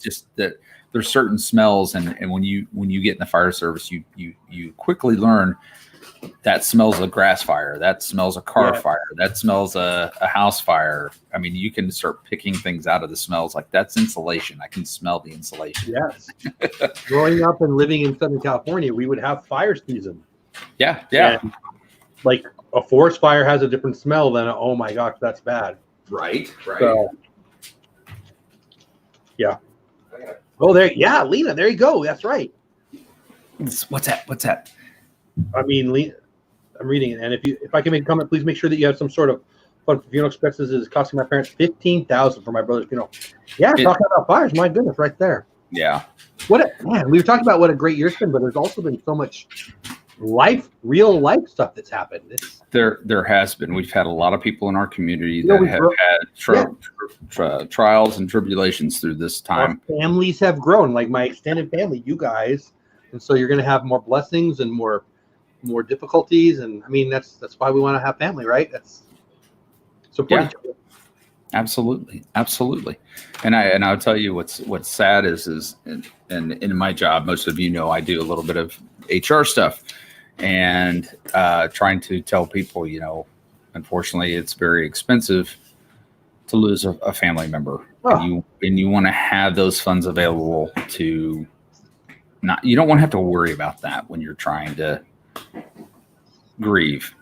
just that there's certain smells, and when you get in the fire service, you quickly learn that smells a grass fire, that smells a car fire, that smells a house fire. I mean, you can start picking things out of the smells, like that's insulation. I can smell the insulation. Yes. Growing up and living in Southern California, we would have fire season. Yeah. And, like, a forest fire has a different smell than oh my gosh, that's bad. Right. So, yeah. Oh, Lena, there you go. That's right. What's that? I mean, Lena, I'm reading it, and if I can make a comment, please make sure that you have some sort of fun for funeral expenses. Is costing my parents $15,000 for my brother's funeral. Yeah, talking about fires, my goodness, right there. Yeah. We were talking about what a great year's been, but there's also been so much real life stuff that's happened. There has been. We've had a lot of people in our community that have had trials and tribulations through this time. Our families have grown, like my extended family, you guys, and so you're going to have more blessings and more more difficulties. And I mean, that's why we want to have family, right? That's support each other. Absolutely. And I'll tell you what's sad is and in my job, most of you know, I do a little bit of HR stuff and trying to tell people, you know, unfortunately, it's very expensive to lose a family member. And you want to have those funds available to you don't want to have to worry about that when you're trying to grieve.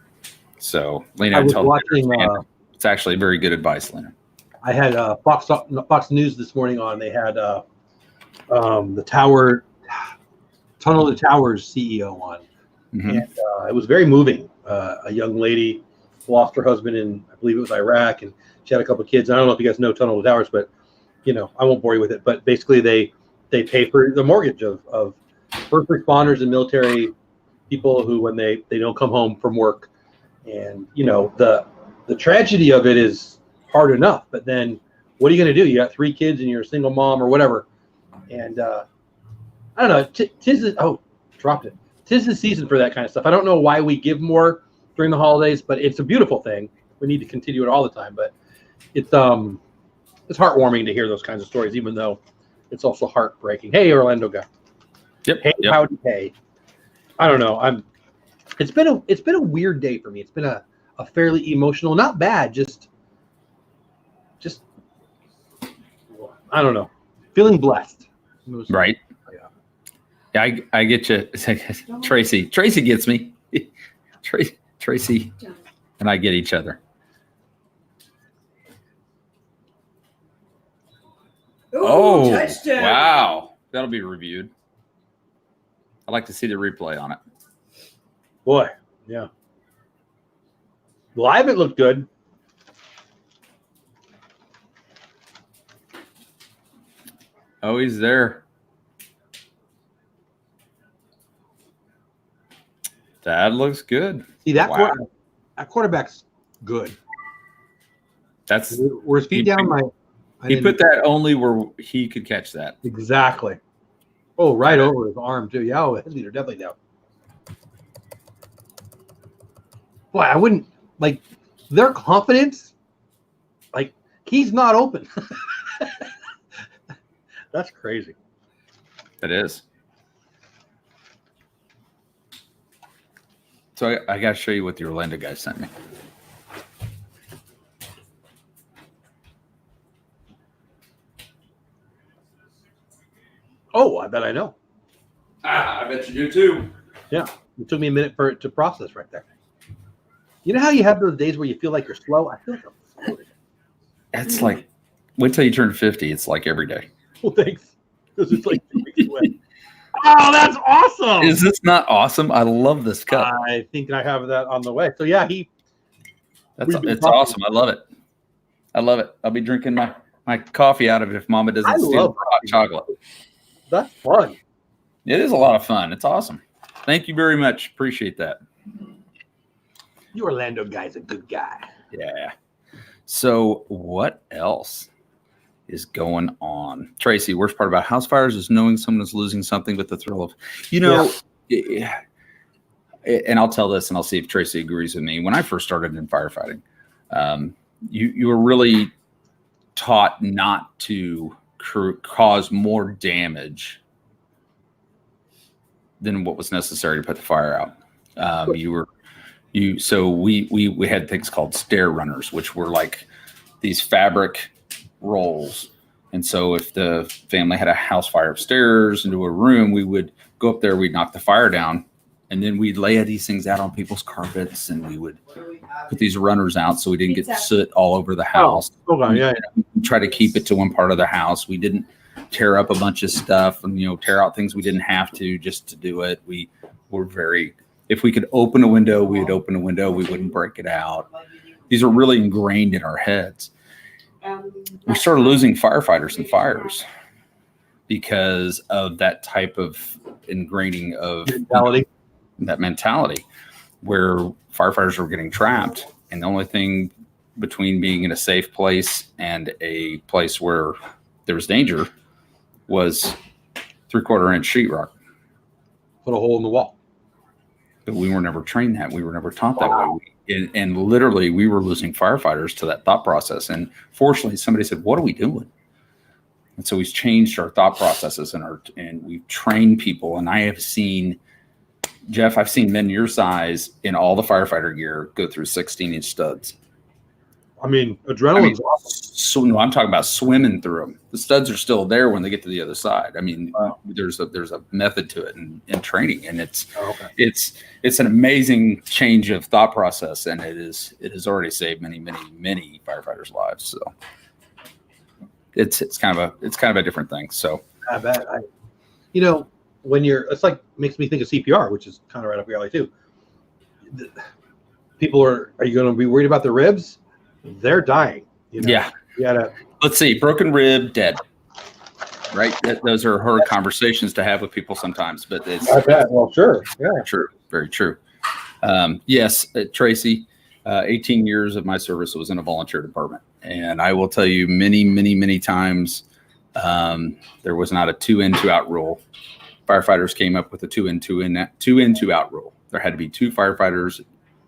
So, Lena, I was watching. It's actually very good advice, Lena. I had Fox News this morning on. They had the Tunnel to Towers CEO on, and it was very moving. A young lady lost her husband in, I believe it was Iraq, and she had a couple of kids. I don't know if you guys know Tunnel to Towers, but you know, I won't bore you with it. But basically, they pay for the mortgage of first responders and military people who, when they don't come home from work, and you know, the tragedy of it is hard enough, but then what are you going to do? You got 3 kids and you're a single mom or whatever. And I don't know. Tis the season for that kind of stuff. I don't know why we give more during the holidays, but it's a beautiful thing. We need to continue it all the time. But it's heartwarming to hear those kinds of stories, even though it's also heartbreaking. Hey, Orlando guy. Yep. Howdy, hey. I don't know. It's been a weird day for me. It's been a fairly emotional, not bad, just I don't know, feeling blessed. Right. Yeah, I get you. Tracy gets me. Tracy and I get each other. Ooh, touchdown. Wow. That'll be reviewed. I'd like to see the replay on it. Boy, yeah. Live it looked good. Oh, he's there. That looks good. See, that quarterback's good. That's where his feet down. He put that only where he could catch that. Exactly. Oh, right over his arm too. Yeah, his feet are definitely down. Boy, I wouldn't like their confidence. Like he's not open. That's crazy. It is. So I got to show you what the Orlando guy sent me. Oh, I bet I know. I bet you do too. Yeah, it took me a minute for it to process right there. You know how you have those days where you feel like you're slow? I feel like I'm slow. It's like, wait till you turn 50. It's like every day. Well, thanks. Because it's like 2 weeks away. Oh, that's awesome. Is this not awesome? I love this cup. I think I have that on the way. So, yeah, it's awesome. I love it. I'll be drinking my coffee out of it if Mama doesn't steal the hot chocolate. That's fun. It is a lot of fun. It's awesome. Thank you very much. Appreciate that. You Orlando guy's a good guy. Yeah. So what else is going on? Tracy, worst part about house fires is knowing someone is losing something, but the thrill of, and I'll tell this and I'll see if Tracy agrees with me. When I first started in firefighting, you were really taught not to cause more damage than what was necessary to put the fire out. So we had things called stair runners, which were like these fabric rolls. And so if the family had a house fire upstairs into a room, we would go up there, we'd knock the fire down, and then we'd lay these things out on people's carpets, and we would put these runners out so we didn't get soot all over the house. We try to keep it to one part of the house. We didn't tear up a bunch of stuff and tear out things we didn't have to just to do it. We were if we could open a window, we would open a window. We wouldn't break it out. These are really ingrained in our heads. We started losing firefighters and fires because of that type of ingraining of that mentality where firefighters were getting trapped. And the only thing between being in a safe place and a place where there was danger was 3/4 inch sheetrock. Put a hole in the wall. But we were never trained that. We were never taught that way. And literally, we were losing firefighters to that thought process. And fortunately, somebody said, "What are we doing?" And so we've changed our thought processes and we've trained people. And I have seen, Jeff, I've seen men your size in all the firefighter gear go through 16-inch studs. I mean, adrenaline's awesome. So no, I'm talking about swimming through them. The studs are still there when they get to the other side. I mean, Wow. there's a method to it in training, and it's an amazing change of thought process, and it has already saved many firefighters' lives. So it's kind of a different thing. So I bet. When it's like makes me think of CPR, which is kind of right up your alley too. People are you going to be worried about the ribs? They're dying. Yeah. You gotta. Let's see, broken rib, dead. Right. Those are hard conversations to have with people sometimes, but it's. I bet. Well, sure. Yeah. True. Very true. Yes, Tracy. 18 years of my service was in a volunteer department, and I will tell you, many times, there was not a 2-in, 2-out rule. Firefighters came up with a 2-in, 2-out rule. There had to be 2 firefighters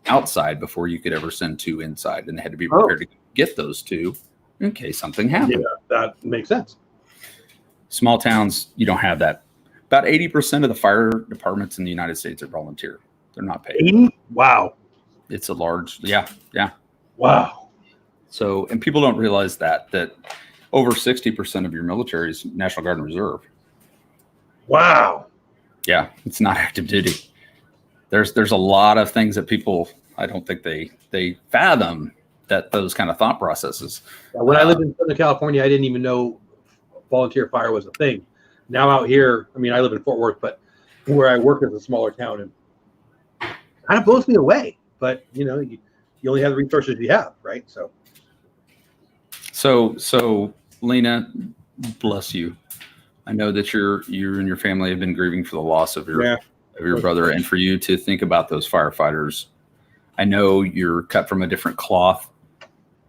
outside before you could ever send 2 inside, and they had to be prepared to get those 2 in case something happened. Yeah, that makes sense. Small towns, you don't have that. About 80% of the fire departments in the United States are volunteer. They're not paid. 80? Wow. It's a large, yeah. Wow. So, and people don't realize that over 60% of your military is National Guard and Reserve. Wow. Yeah, it's not active duty. There's a lot of things that people, I don't think they fathom that those kind of thought processes. When I lived in Southern California, I didn't even know volunteer fire was a thing. Now out here, I mean, I live in Fort Worth, but where I work is a smaller town, and kind of blows me away. But you only have the resources you have, right? So Lena, bless you. I know that you and your family have been grieving for the loss of your brother, and for you to think about those firefighters. I know you're cut from a different cloth,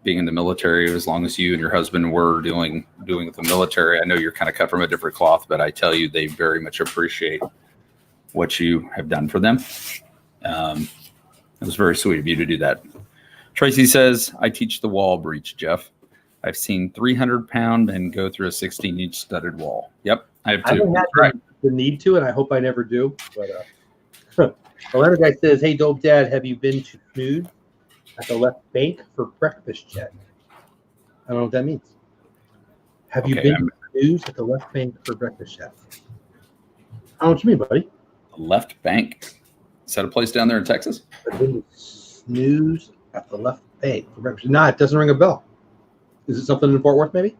being in the military. As long as you and your husband were doing with the military, I know you're kind of cut from a different cloth. But I tell you, they very much appreciate what you have done for them. It was very sweet of you to do that. Tracy says, "I teach the wall breach, Jeff. I've seen 300-pound men go through a 16-inch studded wall." Yep, I have too. I haven't had the need to, and I hope I never do. But Orlando guy says, "Hey, dope dad, have you been to Snooze at the left bank for breakfast yet?" I don't know what that means. Have you been to Snooze at the left bank for breakfast yet? I don't know what you mean, buddy. Left bank? Is that a place down there in Texas? I've been to Snooze at the left bank for breakfast. Nah, it doesn't ring a bell. Is it something in Fort Worth, maybe?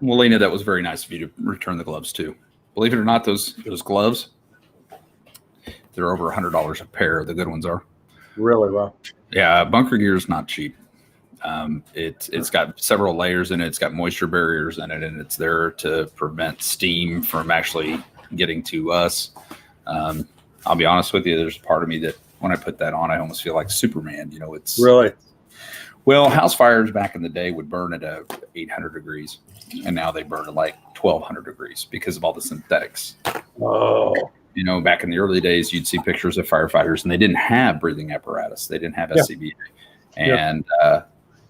Well, Lena, that was very nice of you to return the gloves too. Believe it or not, those gloves, they're over $100 a pair. The good ones are. Really? Well. Yeah, bunker gear is not cheap. It's got several layers in it. It's got moisture barriers in it, and it's there to prevent steam from actually getting to us. I'll be honest with you. There's a part of me that when I put that on, I almost feel like Superman. It's really. Well, house fires back in the day would burn at 800 degrees, and now they burn at like 1,200 degrees because of all the synthetics. Oh. Back in the early days, you'd see pictures of firefighters, and they didn't have breathing apparatus. They didn't have SCBA, and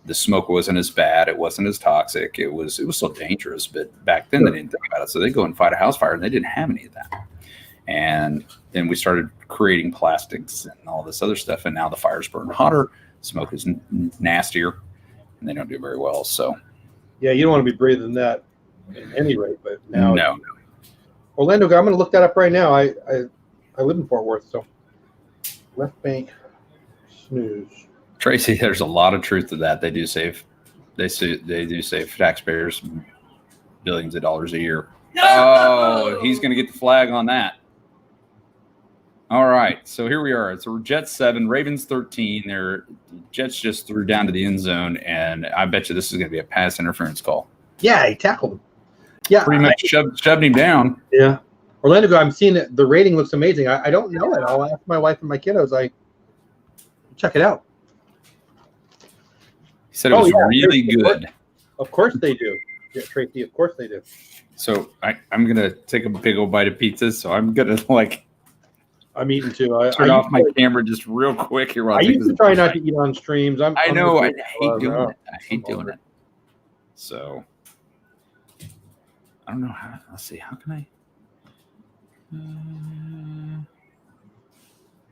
the smoke wasn't as bad. It wasn't as toxic. It was still dangerous, but back then they didn't think about it. So they'd go and fight a house fire, and they didn't have any of that. And then we started creating plastics and all this other stuff, and now the fires burn hotter. Smoke is nastier, and they don't do very well. So, yeah, you don't want to be breathing that at any rate. But now, no. Orlando, I'm going to look that up right now. I live in Fort Worth, so left bank Snooze. Tracy, there's a lot of truth to that. They do save taxpayers billions of dollars a year. Oh, he's going to get the flag on that. All right, so here we are. It's Jets 7, Ravens 13. Their Jets just threw down to the end zone, and I bet you this is going to be a pass interference call. Yeah, he tackled him. Yeah, pretty much shoved him down. Yeah, Orlando, I'm seeing it. The rating looks amazing. I don't know it. I'll ask my wife and my kiddos. Check it out. He said it was really good. Of course they do. Yeah, Tracy, of course they do. So I'm going to take a big old bite of pizza. So I'm going to I'm eating too. Turn off my camera just real quick here. While I used to try not to eat on streams. I know. I hate doing it. I hate doing it. So I don't know how. Let's see. How can I?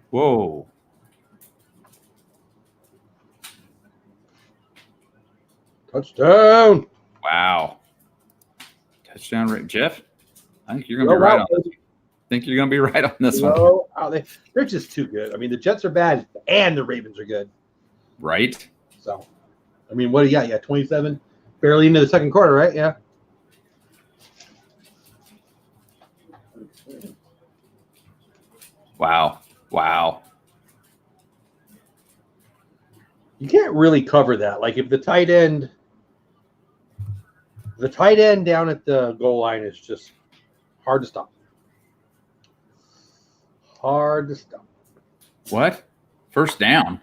Whoa. Touchdown. Wow. Touchdown rate. Jeff, I think you're going to be right on this. I think you're going to be right on this one. Oh, they're just too good. I mean, the Jets are bad and the Ravens are good. Right. So, I mean, what do you got? Yeah, 27. Barely into the second quarter, right? Yeah. Wow. Wow. You can't really cover that. Like if the tight end down at the goal line is just hard to stop. Hard to stop. What? First down.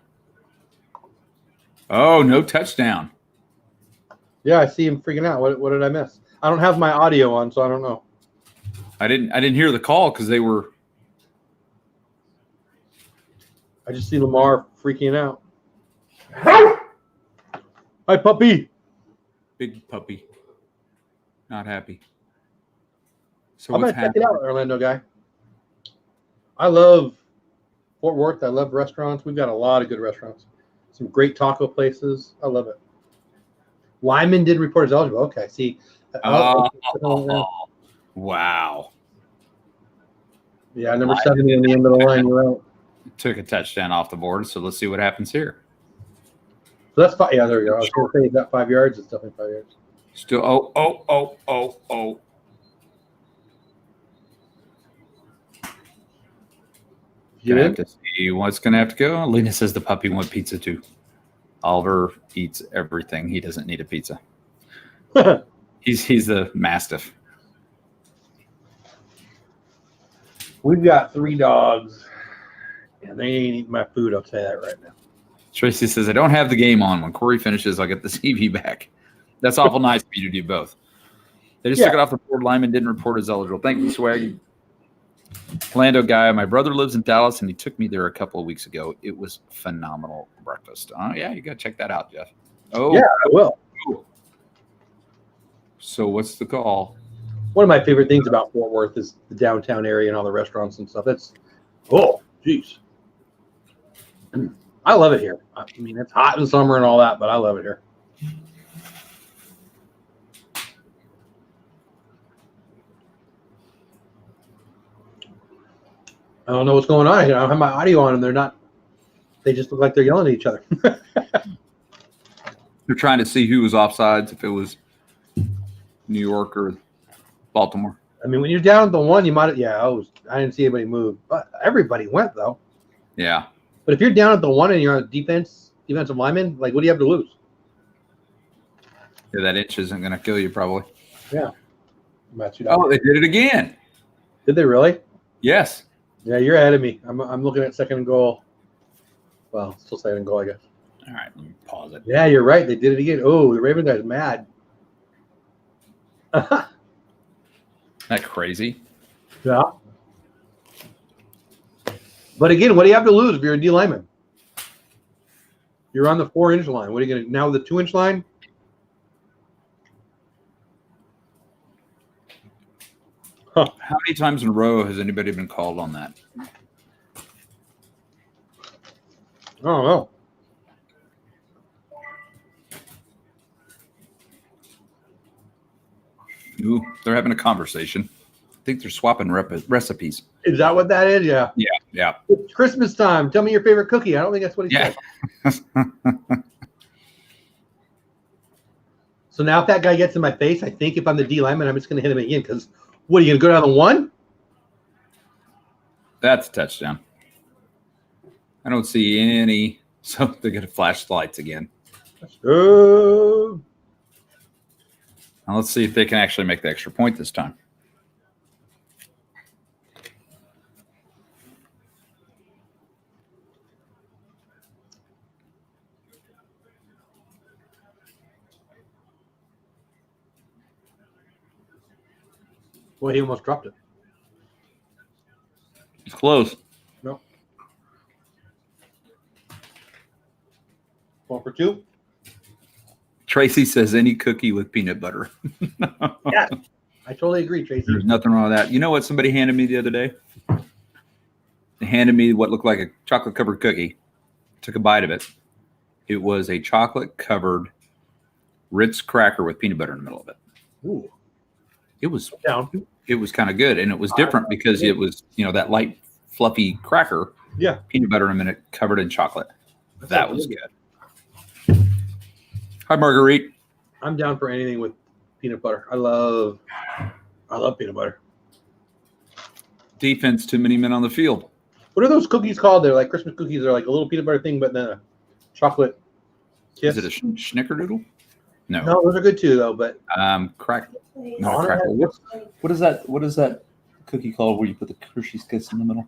Oh, no touchdown. Yeah, I see him freaking out. What did I miss? I don't have my audio on, so I don't know. I didn't hear the call because they were. I just see Lamar freaking out. Hi, puppy. Big puppy. Not happy. So I'm what's gonna check it out, Orlando guy. I love Fort Worth. I love restaurants. We've got a lot of good restaurants. Some great taco places. I love it. Lyman did report as eligible. Okay, see. Wow. Yeah, number 70 in the end of the line. You're out. Took a touchdown off the board, so let's see what happens here. So that's 5. Yeah, there we go. I was going to say he's got 5 yards. It's definitely 5 yards. Still, oh. Gonna have to see what's going to have to go. Lena says the puppy wants pizza too. Oliver eats everything. He doesn't need a pizza. He's the mastiff. We've got 3 dogs, and they ain't eating my food. I'll tell you that right now. Tracy says, I don't have the game on. When Corey finishes, I'll get the CV back. That's awful nice for you to do both. They just took it off the board. Lyman didn't report as eligible. Thank you, Swaggy. Orlando guy, my brother lives in Dallas, and he took me there a couple of weeks ago. It was phenomenal breakfast. Oh, yeah, you got to check that out, Jeff. Oh, yeah, I will. So what's the call? One of my favorite things about Fort Worth is the downtown area and all the restaurants and stuff. Jeez. I love it here. I mean, it's hot in summer and all that, but I love it here. I don't know what's going on here. I don't have my audio on, and they just look like they're yelling at each other. They're trying to see who was offsides, if it was New York or Baltimore. I mean, when you're down at the 1, you might have, I didn't see anybody move, but everybody went, though. Yeah. But if you're down at the 1 and you're on defensive lineman, like, what do you have to lose? Yeah, that inch isn't going to kill you, probably. Yeah. Oh, they did it again. Did they really? Yes. Yeah, you're ahead of me. I'm looking at second and goal. Well, still second and goal, I guess. All right, let me pause it. Yeah, you're right. They did it again. Oh, the Raven guy's mad. That crazy? Yeah. But again, what do you have to lose if you're a D lineman? You're on the 4-inch line. What are you going to now the 2-inch line? Huh. How many times in a row has anybody been called on that? I don't know. Ooh, they're having a conversation. I think they're swapping recipes. Is that what that is? Yeah. Yeah. It's Christmas time. Tell me your favorite cookie. I don't think that's what he said. So now if that guy gets in my face, I think if I'm the D lineman, I'm just going to hit him again because what, are you going to go down the 1? That's a touchdown. I don't see any. So they're going to flash the lights again. Let's go. Now let's see if they can actually make the extra point this time. Well, he almost dropped it. It's close. Going for 2? Tracy says any cookie with peanut butter. Yeah, I totally agree, Tracy. There's nothing wrong with that. You know what somebody handed me the other day? They handed me what looked like a chocolate-covered cookie. Took a bite of it. It was a chocolate-covered Ritz cracker with peanut butter in the middle of it. Ooh. It was Down. It was kind of good, and it was different because it was, that light, fluffy cracker. Yeah. Peanut butter in a minute, covered in chocolate. That That sounds was good. good. Hi, Marguerite. I'm down for anything with peanut butter. I love peanut butter. Defense, too many men on the field. What are those cookies called? They're like Christmas cookies. They're like a little peanut butter thing, but then a chocolate kiss. Is it a snickerdoodle? No. No, those are good too, though. But Crack. Not a crackle. What is that? What is that cookie called where you put the Hershey's Kiss in the middle?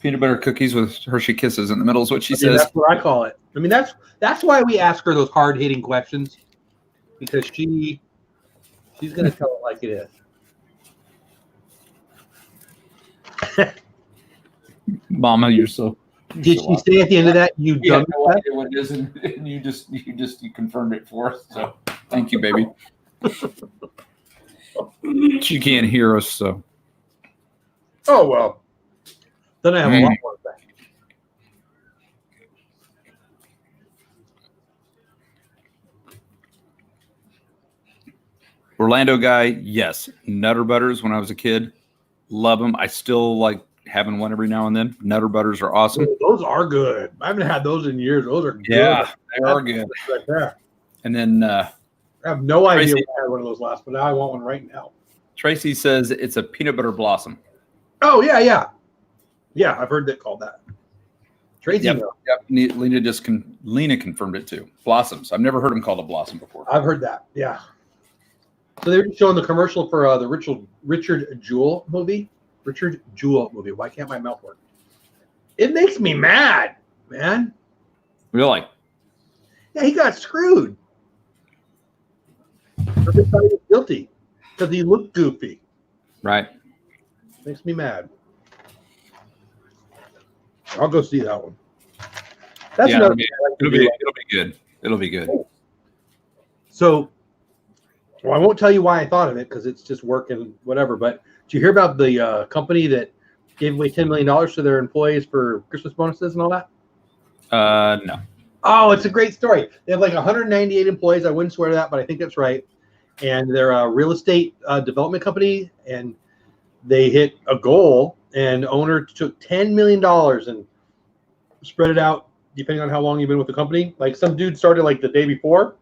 Peanut butter cookies with Hershey Kisses in the middle is what she says. That's what I call it. I mean, that's why we ask her those hard-hitting questions, because she's going to tell it like it is. Mama, you're so. Did she say at the end of that, you Yeah, dumb? no idea what it is, and you confirmed it for us. So thank you, baby. She can't hear us, so. Oh well. Then I have a lot more to say. Orlando guy, yes. Nutter Butters when I was a kid. Love them. I still like having one every now and then. Nutter Butters are awesome. Those are good. I haven't had those in years. Those are good. Yeah, they are good. Right there. And then I have no idea Tracy- when I had one of those last, but now I want one right now. Tracy says it's a peanut butter blossom. Oh, yeah. Yeah, I've heard that called that. Tracy, Yep. knows. Yep. Lena confirmed it too. Blossoms. I've never heard them called a blossom before. I've heard that. Yeah. So they were showing the commercial for the Richard Jewell movie. Richard Jewell movie. Why can't my mouth work? It makes me mad, man. Really? Yeah, he got screwed. Everybody was guilty because he looked goofy. Right. Makes me mad. I'll go see that one. That's Yeah, another it'll be good. It'll be good. So, well, I won't tell you why I thought of it because it's just work and whatever. But did you hear about the company that gave away $10 million to their employees for Christmas bonuses and all that? No. Oh, it's a great story. They have like 198 employees. I wouldn't swear to that, but I think that's right. And they're a real estate development company, and they hit a goal. And owner took $10 million and spread it out depending on how long you've been with the company. Like some dude started like the day before.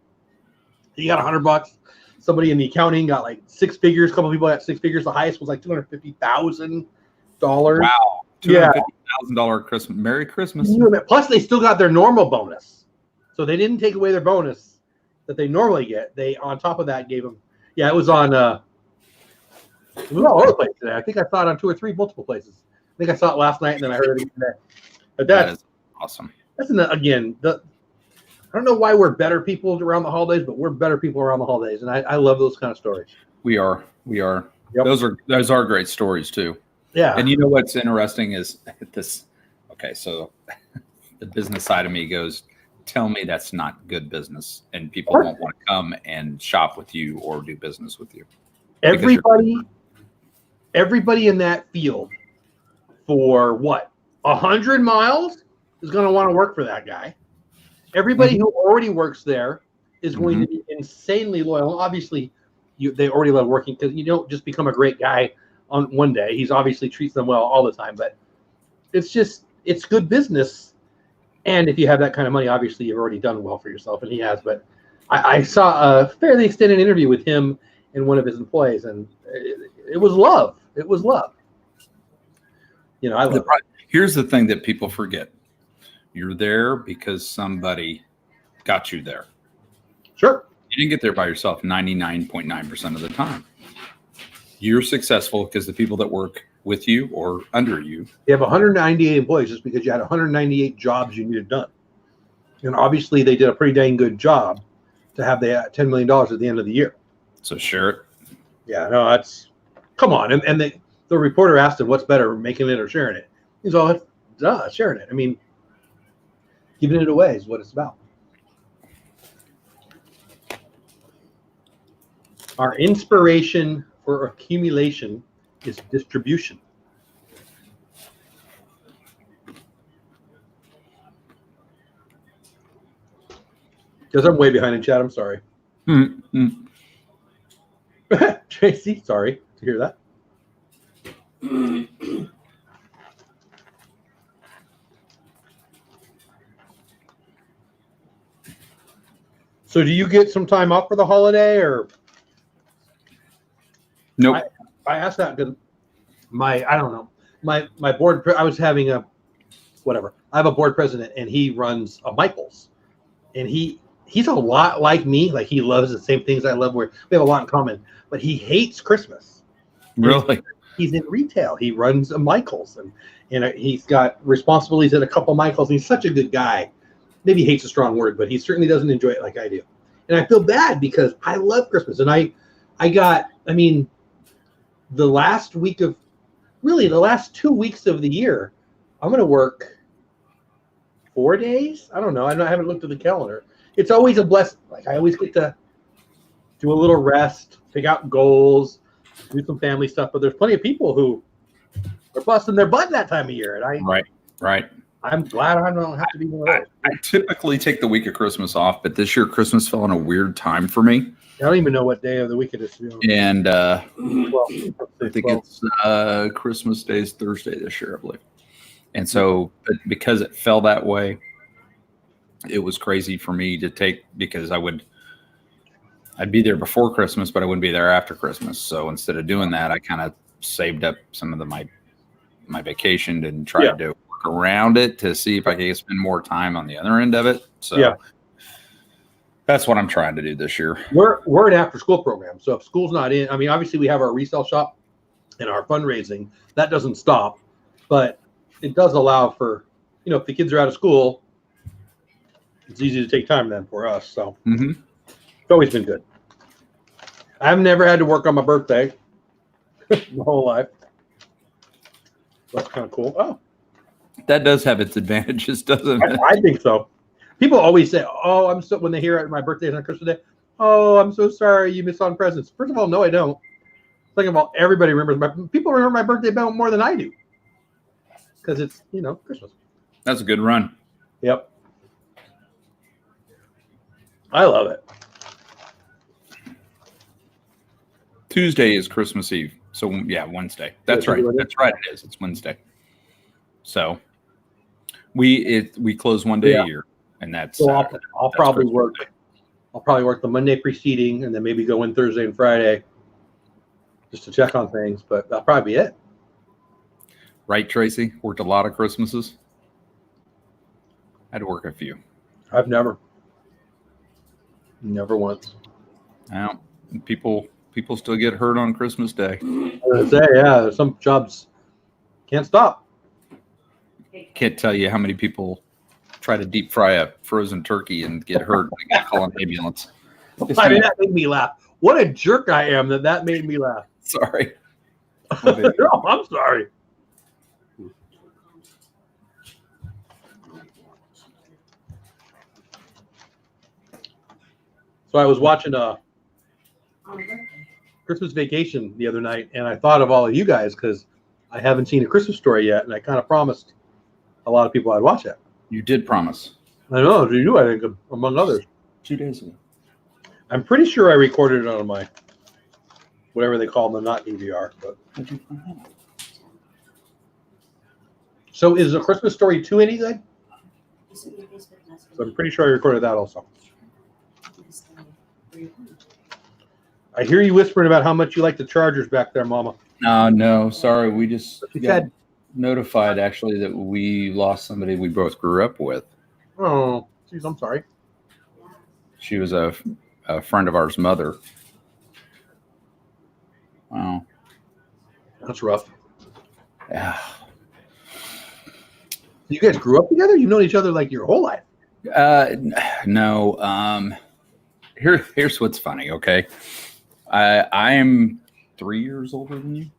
He got $100. Somebody in the accounting got like 6 figures. A couple people got 6 figures. The highest was like $250,000. Wow. Yeah. $250,000 Christmas. Merry Christmas. Plus, they still got their normal bonus. So they didn't take away their bonus that they normally get. They, on top of that, gave them. Yeah, it was on. It was all over the place today. I think I saw it on 2 or 3 multiple places. I think I saw it last night, and then I heard it again today. But That is awesome. that's again. I don't know why we're better people around the holidays, but we're better people around the holidays, and I love those kind of stories. We are. Yep. Those are great stories too. Yeah. And you know what's interesting is this. Okay, so the business side of me goes, tell me that's not good business, and people won't want to come and shop with you or do business with you. Everybody in that field for what 100 miles is going to want to work for that guy. Everybody who already works there is going to be insanely loyal. Obviously, they already love working because you don't just become a great guy on one day. He's obviously treats them well all the time, but it's good business. And if you have that kind of money, obviously you've already done well for yourself, and he has. But I saw a fairly extended interview with him and one of his employees, and it was love. It was love. You know, I love it. Here's the thing that people forget. You're there because somebody got you there. Sure. You didn't get there by yourself 99.9% of the time. You're successful because the people that work with you or under you. You have 198 employees just because you had 198 jobs you needed done. And obviously they did a pretty dang good job to have the $10 million at the end of the year. So share it. Yeah, no, that's come on. And the reporter asked him, what's better, making it or sharing it? He's all, sharing it. I mean, Giving it away is what it's about. Our inspiration for accumulation is distribution. Because I'm way behind in chat. I'm sorry. Mm-hmm. Tracy, sorry to hear that. So do you get some time off for the holiday, or? Nope. I asked that because I don't know. My board, I was having I have a board president, and he runs a Michaels, and he's a lot like me. Like, he loves the same things I love. We have a lot in common, but he hates Christmas. Really? He's in retail. He runs a Michaels, and he's got responsibilities at a couple Michaels. And he's such a good guy. Maybe hate's a strong word, but he certainly doesn't enjoy it like I do. And I feel bad because I love Christmas. And the last 2 weeks of the year, I'm going to work 4 days. I don't know. I haven't looked at the calendar. It's always a blessing. Like, I always get to do a little rest, pick out goals, do some family stuff. But there's plenty of people who are busting their butt that time of year. And Right. I'm glad I don't have to be one of those. I typically take the week of Christmas off, but this year Christmas fell on a weird time for me. I don't even know what day of the week it is, to be honest. And I think 12. it's Christmas Day is Thursday this year, I believe. And so, but because it fell that way, it was crazy for me to take, because I'd be there before Christmas, but I wouldn't be there after Christmas. So instead of doing that, I kind of saved up some of my vacation and tried to work around it to see if I could spend more time on the other end of it. So that's what I'm trying to do this year. We're an after school program. So if school's not in, obviously we have our resale shop and our fundraising. That doesn't stop, but it does allow for, if the kids are out of school, it's easy to take time then for us. So It's always been good. I've never had to work on my birthday my whole life. That's kind of cool. Oh, that does have its advantages, doesn't it? I think so. People always say, "Oh, when they hear my birthday is on Christmas Day, oh, I'm so sorry you missed on presents." First of all, no, I don't. Second of all, everybody remembers people remember my birthday more than I do because it's Christmas. That's a good run. Yep, I love it. Tuesday is Christmas Eve. So yeah, Wednesday. That's right. That's right. It is. It's Wednesday. So we close one day a year, and that's. So I'll probably work. I'll probably work the Monday preceding, and then maybe go in Thursday and Friday, just to check on things. But that'll probably be it. Right, Tracy? Worked a lot of Christmases. I had to work a few. I've never once. Now, people still get hurt on Christmas Day. I was gonna say, some jobs can't stop. Can't tell you how many people try to deep fry a frozen turkey and get hurt and get called an ambulance. That made me laugh. What a jerk I am that made me laugh. Sorry. No, I'm sorry. So I was watching Christmas Vacation the other night, and I thought of all of you guys because I haven't seen A Christmas Story yet, and I kind of promised a lot of people I'd watch it. You did promise. I know, you do, I think, among others. 2 days ago. I'm pretty sure I recorded it on my, whatever they call them, not DVR. But so is A Christmas Story 2 any good? So I'm pretty sure I recorded that also. I hear you whispering about how much you like the Chargers back there, Mama. No, sorry. We just got said, notified, actually, that we lost somebody we both grew up with. oh, geez, I'm sorry. She was a friend of ours' mother. Wow. That's rough. Yeah. You guys grew up together? You've known each other like your whole life. No. Here's what's funny, okay? I'm 3 years older than you.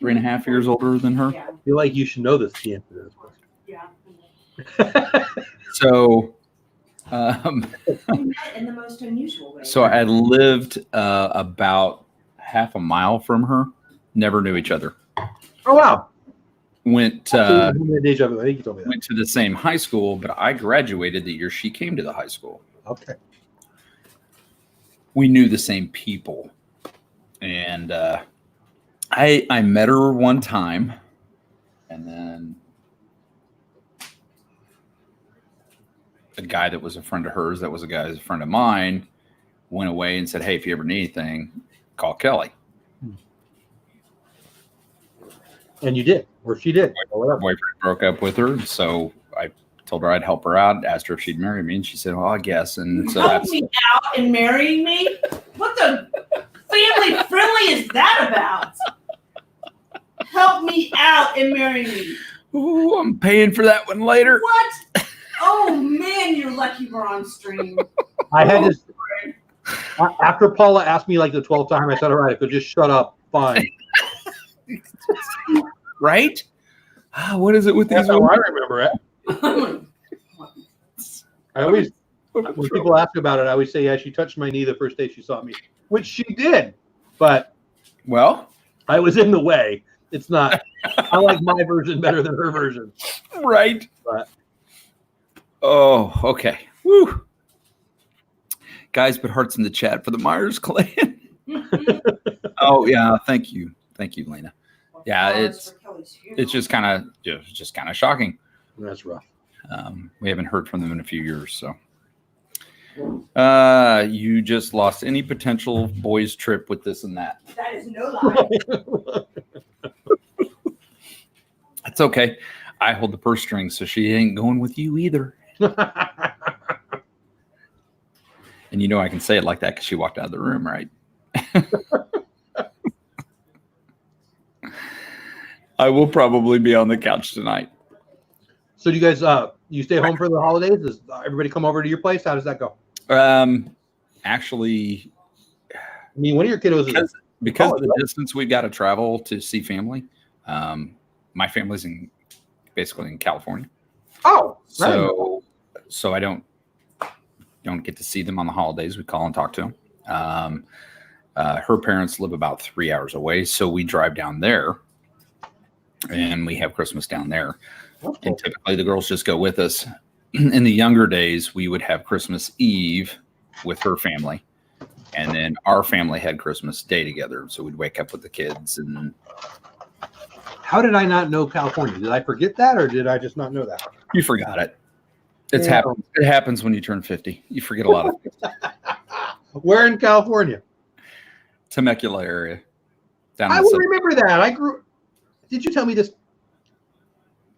3.5 years older than her. Yeah. I feel like you should know this, the answer to this question. Yeah. So, We met in the most unusual way. so I lived about half a mile from her. Never knew each other. Oh wow! Went Deja vu. I think you told me that. went to the same high school, but I graduated the year she came to the high school. Okay. We knew the same people, and I met her one time, and then a guy that was a friend of hers, that was a guy who's a friend of mine, went away and said, "Hey, if you ever need anything, call Kelly." And you did, or she did, or whatever. Boyfriend broke up with her, so I told her I'd help her out. Asked her if she'd marry me, and she said, "Well, I guess." And so Help that's me out and marry me? What the family friendly is that about? Help me out and marry me. ooh, I'm paying for that one later. What? Oh man, you're lucky we're on stream. I had this after Paula asked me like the 12th time. I said, "All right, I could just shut up, fine." Right? What is it with That's these? how I remember it. I always, when people ask about it, I always say, "Yeah, she touched my knee the first day she saw me," which she did, but Well, I was in the way. It's not. I like my version better than her version. right. But Oh, okay. Woo. Guys, put hearts in the chat for the Meyers clan. Oh yeah, thank you, Lena. Yeah, it's just kind of shocking. that's rough. We haven't heard from them in a few years, so. You just lost any potential boys' trip with this and that. That is no lie. It's okay. I hold the purse strings, so she ain't going with you either. And you know I can say it like that because she walked out of the room, right? I will probably be on the couch tonight. So do you guys you stay home for the holidays? Does everybody come over to your place? How does that go? Actually, I mean, one of your kiddos is because of the distance we've got to travel to see family. My family's basically in California. oh, So I don't get to see them on the holidays. We call and talk to them. Her parents live about 3 hours away, so we drive down there, and we have Christmas down there. okay. And typically the girls just go with us. In the younger days, we would have Christmas Eve with her family, and then our family had Christmas Day together. So we'd wake up with the kids. And How did I not know California? Did I forget that, or did I just not know that? you forgot it. It's Yeah. happened. It happens when you turn 50. You forget a lot of things. Where in California? Temecula area. Down I in will the remember that. I grew. Did you tell me this?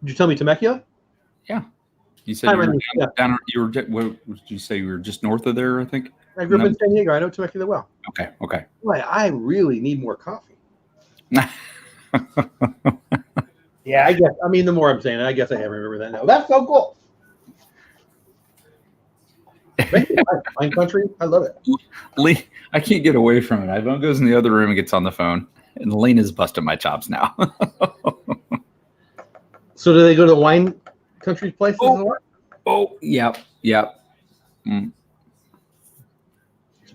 Did you tell me Temecula? You said I you were remember, yeah. down. You were. What did you say? You were just north of there, I think. I grew up in San Diego. I know Temecula well. Okay. Okay. Boy, I really need more coffee. Yeah, I guess. I mean, the more I'm saying it, I guess I remember that now. That's so cool. Thank you. Wine country. I love it. Lee, I can't get away from it. Ivan goes in the other room and gets on the phone, and Lena's busting my chops now. So do they go to the wine country places? Oh, yep. Mm.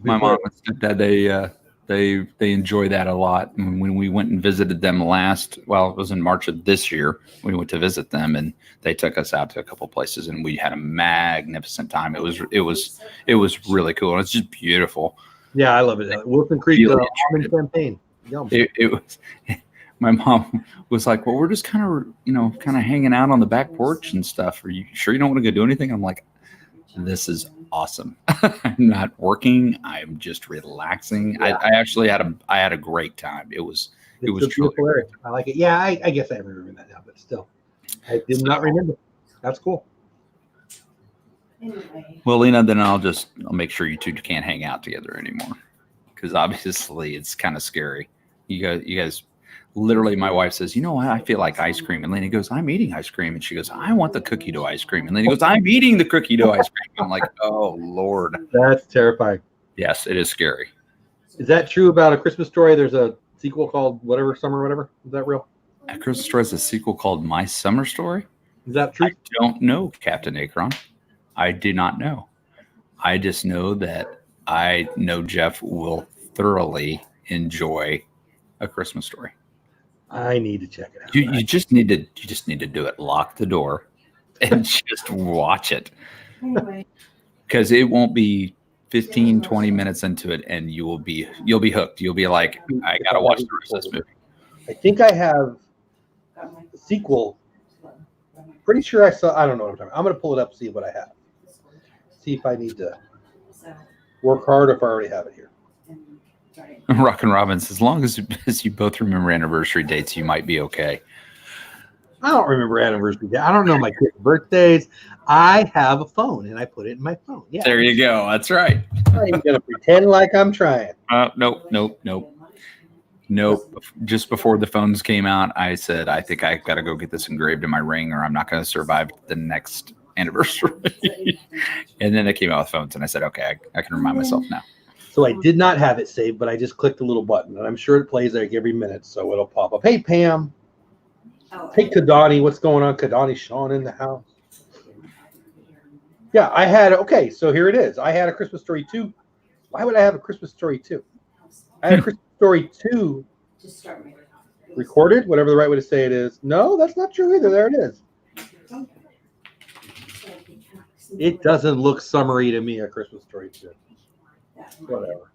My mom and stepdad, they enjoy that a lot. And when we went and visited them it was in March of this year, we went to visit them, and they took us out to a couple places, and we had a magnificent time. It was really cool, and it's just beautiful. Yeah, I love it. Wilson Creek almond champagne. Yum. It was. My mom was like, "Well, we're just kind of hanging out on the back porch and stuff. Are you sure you don't want to go do anything?" I'm like, "This is awesome. I'm not working. I'm just relaxing." Yeah. I actually had a great time. It was truly area. I like it. Yeah, I guess I remember that now, but still, I did not remember. That's cool. Anyway. Well, Lena, then I'll make sure you two can't hang out together anymore, because obviously it's kind of scary. You guys. Literally, my wife says, I feel like ice cream. And Lena goes, I'm eating ice cream. And she goes, I want the cookie dough ice cream. And Lena goes, I'm eating the cookie dough ice cream. I'm like, oh, Lord. That's terrifying. Yes, it is scary. Is that true about A Christmas Story? There's a sequel called whatever, Summer, whatever. Is that real? A Christmas Story is a sequel called My Summer Story? Is that true? I don't know, Captain Akron. I do not know. I just know that I know Jeff will thoroughly enjoy A Christmas Story. I need to check it out. You just need to do it. Lock the door and just watch it. Anyway, Because it won't be 15, 20 minutes into it, and you'll be hooked. You'll be like, I gotta watch the rest of this movie. I think I have the sequel. Pretty sure I saw. I don't know what I'm talking about. I'm gonna pull it up, see what I have. See if I need to work hard or if I already have it here. Rockin' Robbins, as long as you both remember anniversary dates, you might be okay. I don't remember anniversary day. I don't know my kids' birthdays. I have a phone and I put it in my phone. Yeah. There you go. That's right. I'm not even gonna pretend like I'm trying. Nope. Just before the phones came out, I said, I think I got to go get this engraved in my ring or I'm not going to survive the next anniversary. And then it came out with phones and I said, okay, I can remind myself now. So I did not have it saved, but I just clicked the little button and I'm sure it plays like every minute. So it'll pop up. Hey, Pam. Hey, Kadani. What's going on? Kadani, Sean in the house. Yeah, I had. Okay, so here it is. I had A Christmas Story 2. Why would I have A Christmas Story 2? I had A Christmas Story 2 recorded, whatever the right way to say it is. No, that's not true either. There it is. It doesn't look summery to me, A Christmas Story 2. Whatever.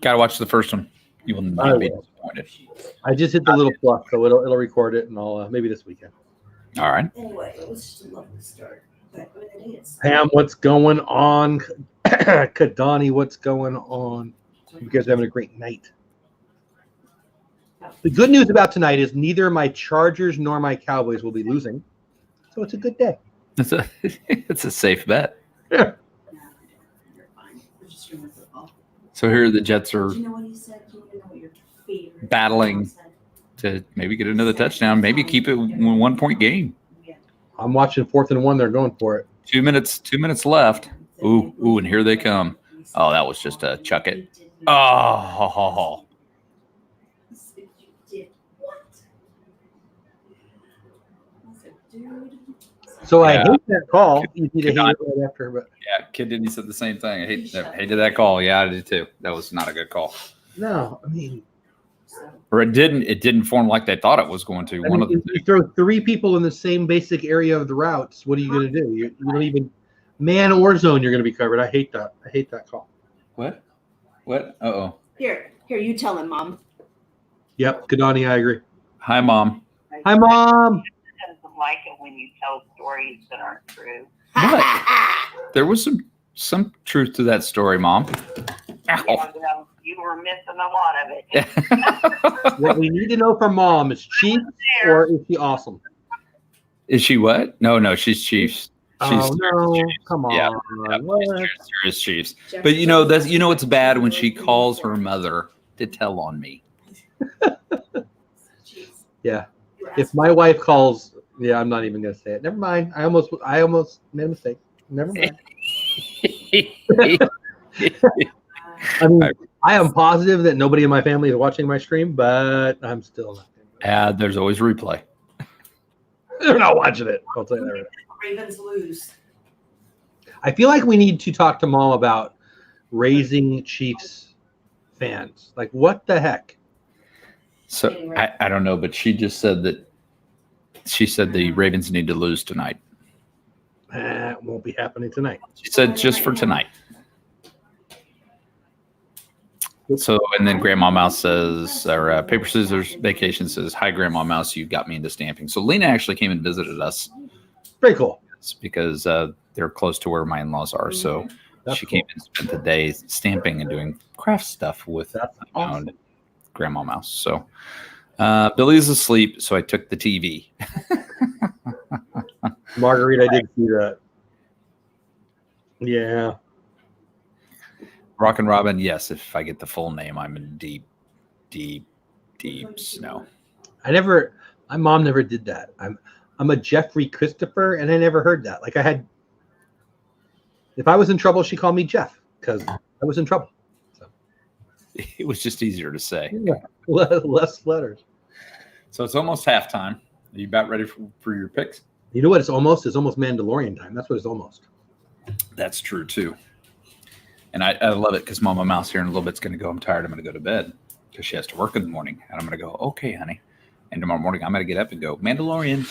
Got to watch the first one. You will not be disappointed. I just hit the little plus, so it'll record it, and I'll maybe this weekend. All right. Anyway, it was just a lovely start. Pam, what's going on? Kadani, what's going on? You guys are having a great night. The good news about tonight is neither my Chargers nor my Cowboys will be losing, so it's a good day. It's a safe bet. Yeah. So here the Jets are battling to maybe get another touchdown, maybe keep it 1 point game. I'm watching 4th and 1. They're going for it. 2 minutes left. Ooh, and here they come. Oh, that was just a chuck it. Oh. So I hate that call. You need to hate it right after, but yeah, Kid Didn't said the same thing. I hated that call. Yeah, I did too. That was not a good call. no, I mean, Or it didn't form like they thought it was going to. you throw 3 people in the same basic area of the routes. What are you going to do? You don't even man or zone. You're going to be covered. I hate that. I hate that call. What? Uh-oh. Here, you tell him, Mom. Yep, Kadani, I agree. Hi, Mom. Hi, Mom. Doesn't like it when you tell stories that aren't true. What? There was some truth to that story, Mom. Ow. Yeah, well, you were missing a lot of it. What we need to know from Mom is Chiefs or is she awesome? Is she what? No, she's Chiefs. She's no, come on. Yeah, serious Chiefs. But it's bad when she calls her mother to tell on me. Yeah. If my wife calls, I'm not even gonna say it. Never mind. I almost made a mistake. Never mind. I mean, I am positive that nobody in my family is watching my stream, but I'm still not. There's always replay. They're not watching it. I'll tell you that right. Ravens lose. I feel like we need to talk to Mom about raising Chiefs fans. Like, what the heck? So I don't know, but she just said that the Ravens need to lose tonight. It won't be happening tonight. She said just for tonight. So, and then Grandma Mouse says, or Paper Scissors Vacation says, hi, Grandma Mouse, you got me into stamping. So Lena actually came and visited us. Very cool. Because they're close to where my in-laws are. So she came and spent the day stamping and doing craft stuff with Grandma Mouse. So Billy's asleep, so I took the TV. Marguerite, I did see that. Yeah. Rockin' Robin, yes. If I get the full name, I'm in deep snow. My mom never did that. I'm a Jeffrey Christopher, and I never heard that. Like if I was in trouble, she called me Jeff because I was in trouble. So it was just easier to say. Yeah, less letters. So it's almost halftime. Are you about ready for your picks? You know what? It's almost Mandalorian time. That's what it's almost. That's true too. And I love it because Mama Mouse here in a little bit's going to go, I'm tired, I'm going to go to bed because she has to work in the morning. And I'm going to go, okay, honey. And tomorrow morning, I'm going to get up and go, Mandalorian.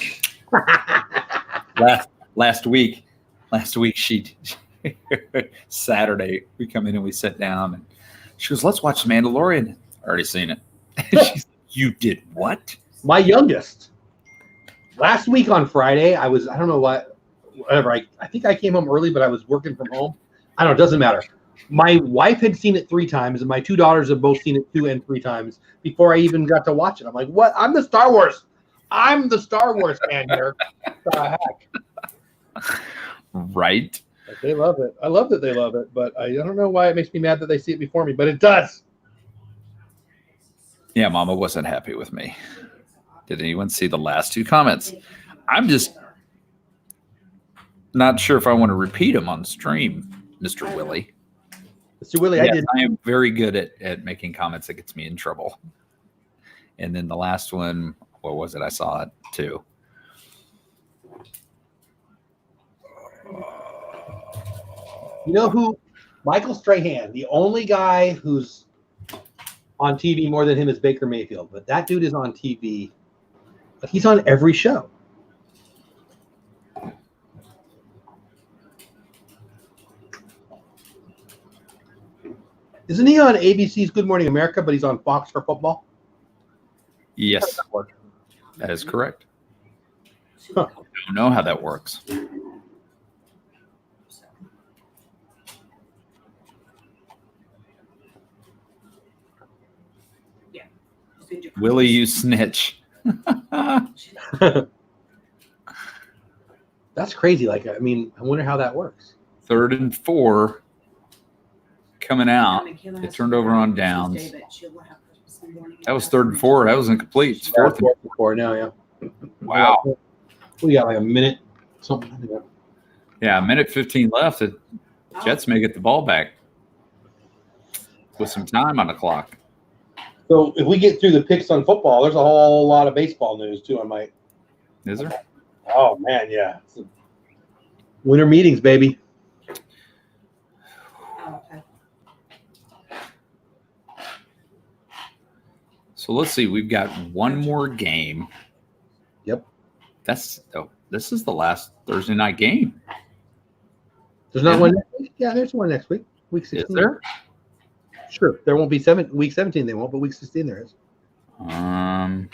last week, she Saturday, we come in and we sit down and she goes, let's watch The Mandalorian. I already seen it. She's, you did what? My youngest. Last week on Friday, I don't know whatever. I think I came home early, but I was working from home. I don't know. It doesn't matter. My wife had seen it 3 times, and my 2 daughters have both seen it 2 and 3 times before I even got to watch it. I'm like, what? I'm the Star Wars fan here. What the heck? Right. But they love it. I love that they love it, but I don't know why it makes me mad that they see it before me, but it does. Yeah, Mama wasn't happy with me. Did anyone see the last 2 comments? I'm just not sure if I want to repeat them on stream, Mr. Willie. Mr. Willie, Yes, I am very good at making comments that gets me in trouble. And then the last one, what was it? I saw it too. You know who? Michael Strahan, the only guy who's on TV more than him is Baker Mayfield, but that dude is on TV. But he's on every show. Isn't he on ABC's Good Morning America, but he's on Fox for football? Yes, that is correct. Huh. I don't know how that works. Willie, you snitch. That's crazy. Like, I mean, I wonder how that works. 3rd and 4 coming out. It turned over on downs. That was 3rd and 4. That was incomplete. It's 4th and 4 now, yeah. Wow. We got like a minute, something like that. Yeah, a minute 15 left. The Jets may get the ball back with some time on the clock. So if we get through the picks on football, there's a whole lot of baseball news too. I might. Is there? Oh man, yeah. Winter meetings, baby. So let's see. We've got one more game. Yep. This is the last Thursday night game. There's not one next week? Yeah, there's one next week. Week 16. Is there? Sure. There won't be week 17 they won't, but week 16 there is. I'm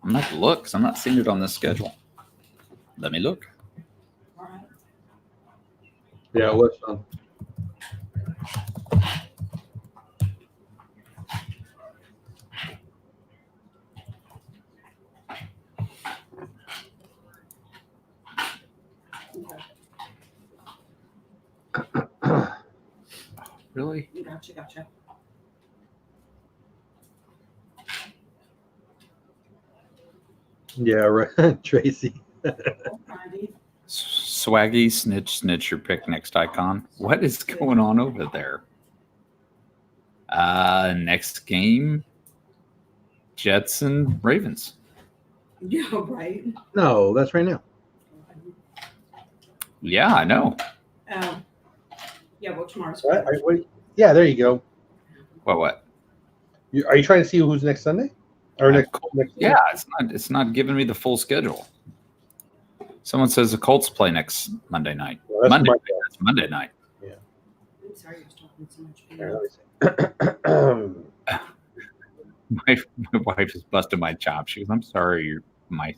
not to look because I'm not seeing it on this schedule. Let me look. Yeah, it was fun. Really? Gotcha. Yeah, right. Tracy. Swaggy, snitch your pick next icon. What is going on over there? Next game, Jets and Ravens. Yeah, right. No, that's right now. Yeah, I know. Yeah, well, tomorrow's Right. Yeah, there you go. What? Are you trying to see who's next Sunday? Or next? Yeah, it's not giving me the full schedule. Someone says the Colts play next Monday night. Well, Monday night. Yeah. I'm sorry you're talking so much. My wife is busting my chops. She goes, I'm sorry my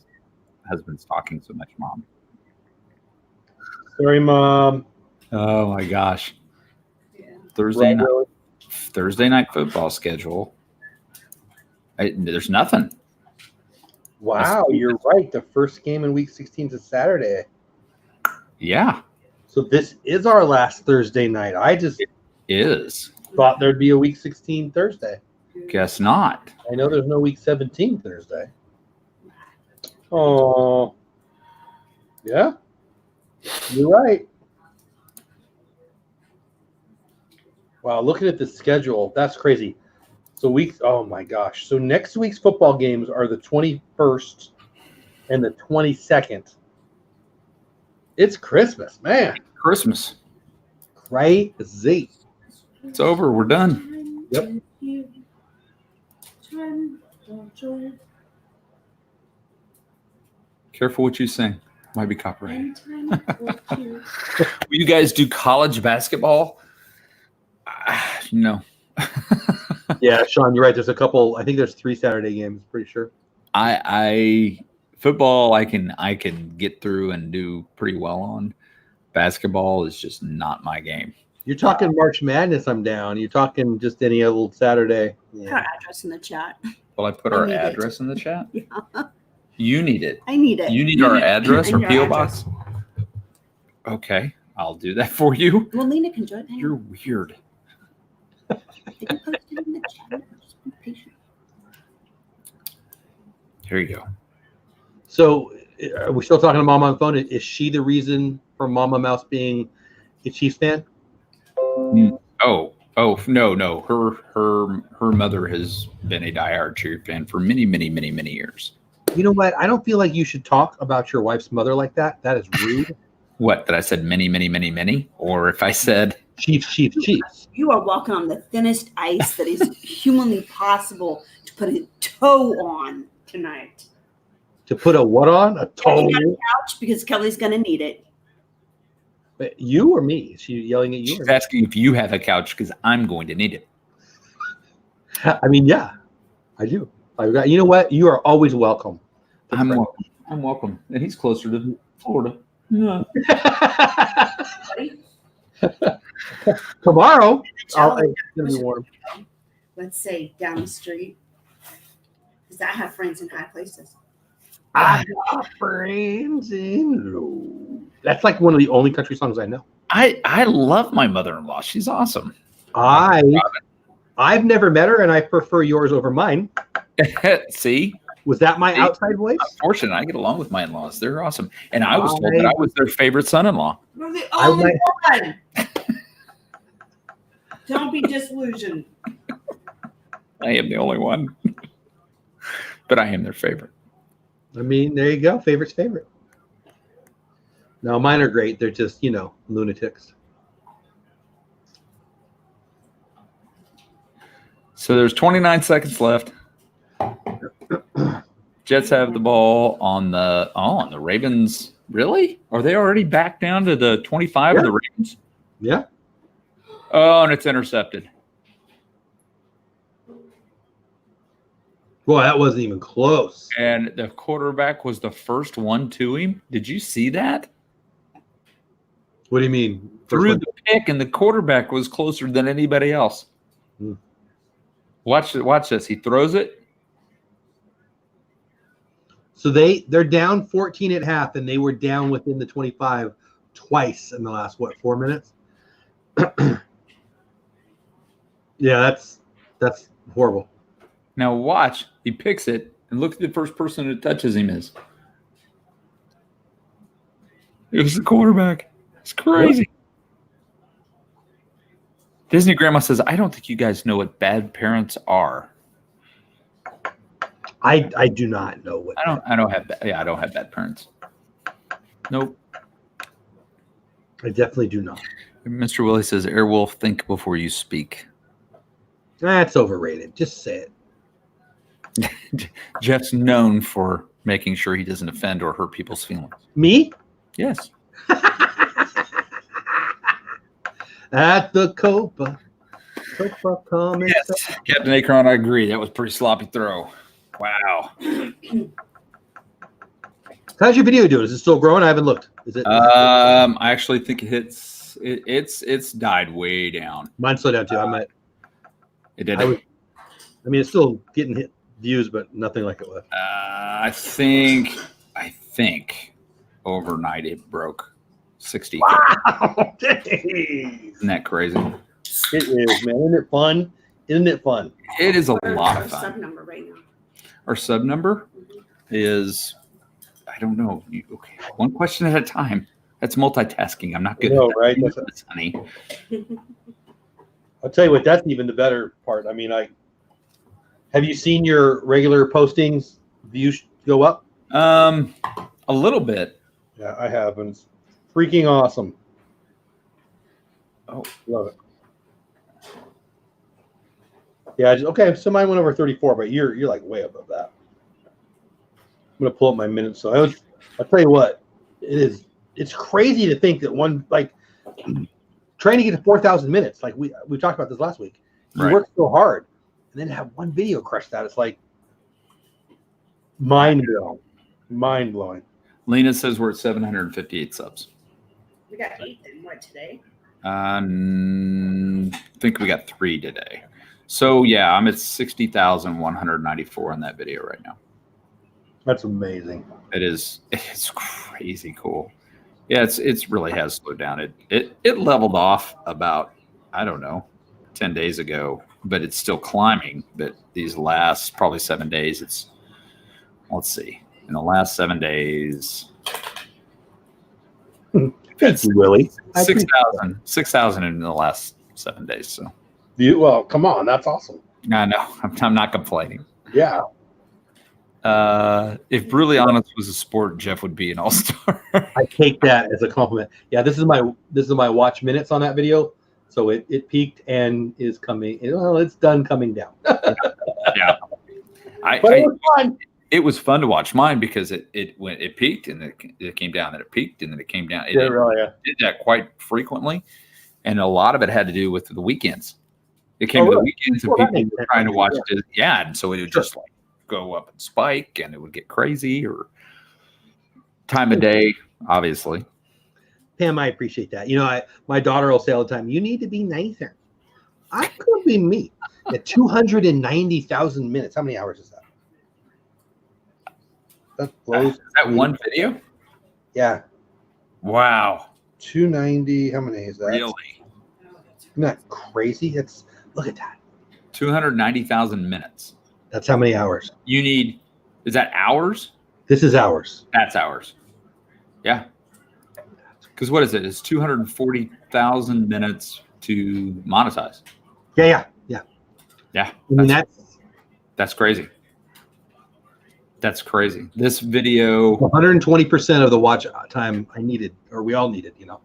husband's talking so much, Mom. Sorry, Mom. Oh my gosh. Yeah. Thursday night football schedule. There's nothing. Wow, you're right. The first game in week 16 is a Saturday. Yeah. So this is our last Thursday night. I just Is. thought there'd be a week 16 Thursday. Guess not. I know there's no week 17 Thursday. Oh. Yeah. You're right. Wow, looking at the schedule, that's crazy. So oh my gosh. So next week's football games are the 21st and the 22nd. It's Christmas, man. Christmas. Crazy. It's over. We're done. Yep. Careful what you sing. Might be copyrighted. Will you guys do college basketball? No. Yeah, Sean, you're right. There's a couple. I think there's 3 Saturday games. Pretty sure. I football I can get through and do pretty well on. Basketball is just not my game. You're talking March Madness. I'm down. You're talking just any old Saturday. Put our address in the chat. Will I put our address in the chat? Yeah. You need it. I need it. You need our address I or need our P.O. address. box? Okay, I'll do that for you. Well, Lena can join. You're weird. They can post it in the chat. Just be patient. Here you go. So, are we still talking to Mama on the phone? Is she the reason for Mama Mouse being a Chiefs fan? Oh, no. Her mother has been a diehard Chiefs fan for many years. You know what? I don't feel like you should talk about your wife's mother like that. That is rude. What, that I said many? Or if I said Chiefs. You are walking on the thinnest ice that is humanly possible to put a toe on tonight. To put a what on? A toe? You got a couch because Kelly's going to need it. You or me? Is she yelling at you? she's asking if you have a couch because I'm going to need it. I mean, yeah, I do. You know what? You are always welcome. I'm welcome. And he's closer to Florida. Yeah. Tomorrow, it's going to be warm. Let's say down the street. Because I have friends in high places. I got friends in low. That's like one of the only country songs I know. I love my mother-in-law. She's awesome. I've never met her, and I prefer yours over mine. See? Was that my outside voice? I'm fortunate. I get along with my in-laws. They're awesome. And I was told that I was their favorite son-in-law. You're the only one. Don't be disillusioned. I am the only one. But I am their favorite. I mean, there you go. Favorite's favorite. No, mine are great. They're just, lunatics. So there's 29 seconds left. Jets have the ball on the Ravens. Really? Are they already back down to the 25 of the Ravens? Yeah. Oh, and it's intercepted. Boy, that wasn't even close. And the quarterback was the first one to him. Did you see that? What do you mean? Threw the pick, and the quarterback was closer than anybody else. Watch this. He throws it. So they're down 14 at half, and they were down within the 25 twice in the last 4 minutes? Yeah, that's horrible. Now watch. He picks it, and look at the first person that touches him is. It was the quarterback. It's crazy. Disney Grandma says, I don't think you guys know what bad parents are. I do not know what. I don't have bad parents. Nope. I definitely do not. Mr. Willie says, Airwolf, think before you speak. That's overrated. Just say it. Jeff's known for making sure he doesn't offend or hurt people's feelings. Me? Yes. At the Copa Comic. Yes. Captain Akron, I agree. That was a pretty sloppy throw. Wow. How's your video doing? Is it still growing? I haven't looked. Is it? I actually think it's died way down. Mine slowed down too. It did. I mean, it's still getting hit views, but nothing like it was. I think overnight it broke 60. Wow! Isn't that crazy? It is, man. Isn't it fun? Isn't it fun? It is a lot of Our fun. sub number right now. Our sub number is, I don't know. Okay, one question at a time. That's multitasking. I'm not good I know, at that. right? That's honey. I'll tell you what. That's even the better part. I mean, have you seen your regular postings views go up? A little bit. Yeah, I have, and it's freaking awesome. Oh, Love it. Yeah, okay. So mine went over 34, but you're like way above that. I'm gonna pull up my minutes. So I'll tell you what, it's crazy to think that one like trying to get to 4,000 minutes. Like we talked about this last week. You Right. work so hard, and then have one video crush that. It's like mind blowing. Lena says we're at 758 subs. We got 8 then. What, today? I think we got 3 today. So yeah, I'm at 60,194 in that video right now. That's amazing. It's crazy cool. Yeah, it's really has slowed down. It leveled off about, I don't know, 10 days ago, but it's still climbing. But these last probably 7 days, let's see. In the last 7 days, Thank you, Willie. 6,000 in the last 7 days. So Well, come on, that's awesome. I know I'm not complaining. Yeah. If Brutally Honest was a sport, Jeff would be an all-star. I take that as a compliment. Yeah, this is my watch minutes on that video. So it peaked and is coming. Well, it's done coming down. Yeah, But it was fun. it was fun to watch mine because it peaked and it came down, and it peaked and then it came down. It did that quite frequently, and a lot of it had to do with the weekends. It came to the weekends and people were trying to watch it. Yeah, and so it would just like go up and spike, and it would get crazy, or time of day, obviously. Pam, I appreciate that. You know, my daughter will say all the time, "You need to be nicer." I could be me. At 290,000 minutes. How many hours is that? That blows. Is that one video? Yeah. Wow. 290. How many is that? Really? Isn't that crazy? Look at that. 290,000 minutes. That's how many hours. You need, is that hours? This is hours. That's hours. Yeah. Because what is it? It's 240,000 minutes to monetize. Yeah. Yeah. I mean, That's crazy. That's crazy. This video, 120% of the watch time I needed, or we all needed, you know.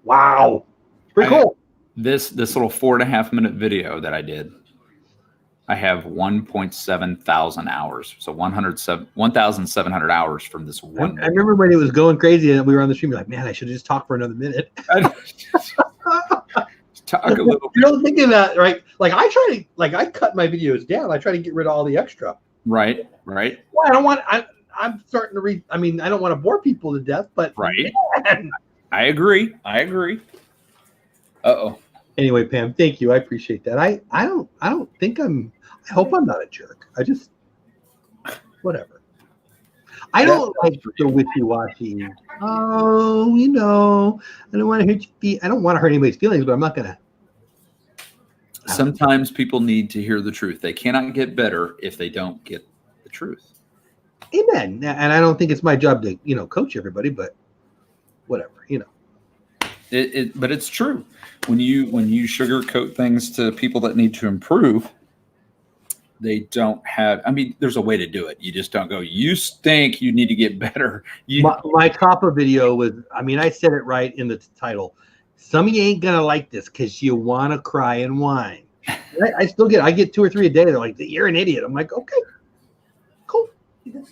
Wow. Pretty cool. this little 4.5 minute video that I did, I have 1.7 thousand hours. So 1,700 hours from this one. I remember when it was going crazy and we were on the stream, like, man, I should have just talked for another minute. Talk a little You don't think of that, right? Like I cut my videos down. I try to get rid of all the extra. Right. Well, I'm starting to read. I mean, I don't want to bore people to death, but Right. man. I agree. Uh-oh. Anyway, Pam, thank you. I appreciate that. I don't think I hope I'm not a jerk. I just whatever. I don't like the wishy-washy. Oh, you know, I don't want to hurt you. I don't want to hurt anybody's feelings, but I'm not gonna. Sometimes people need to hear the truth. They cannot get better if they don't get the truth. Amen. And I don't think it's my job to, coach everybody, but whatever, But it's true. When you sugarcoat things to people that need to improve, they don't have. I mean, there's a way to do it. You just don't go, "You stink. You need to get better." My COPPA video was. I mean, I said it right in the title. Some of you ain't gonna like this because you want to cry and whine. I still get. I get 2 or 3 a day. They're like, "You're an idiot." I'm like, "Okay, cool." Yeah,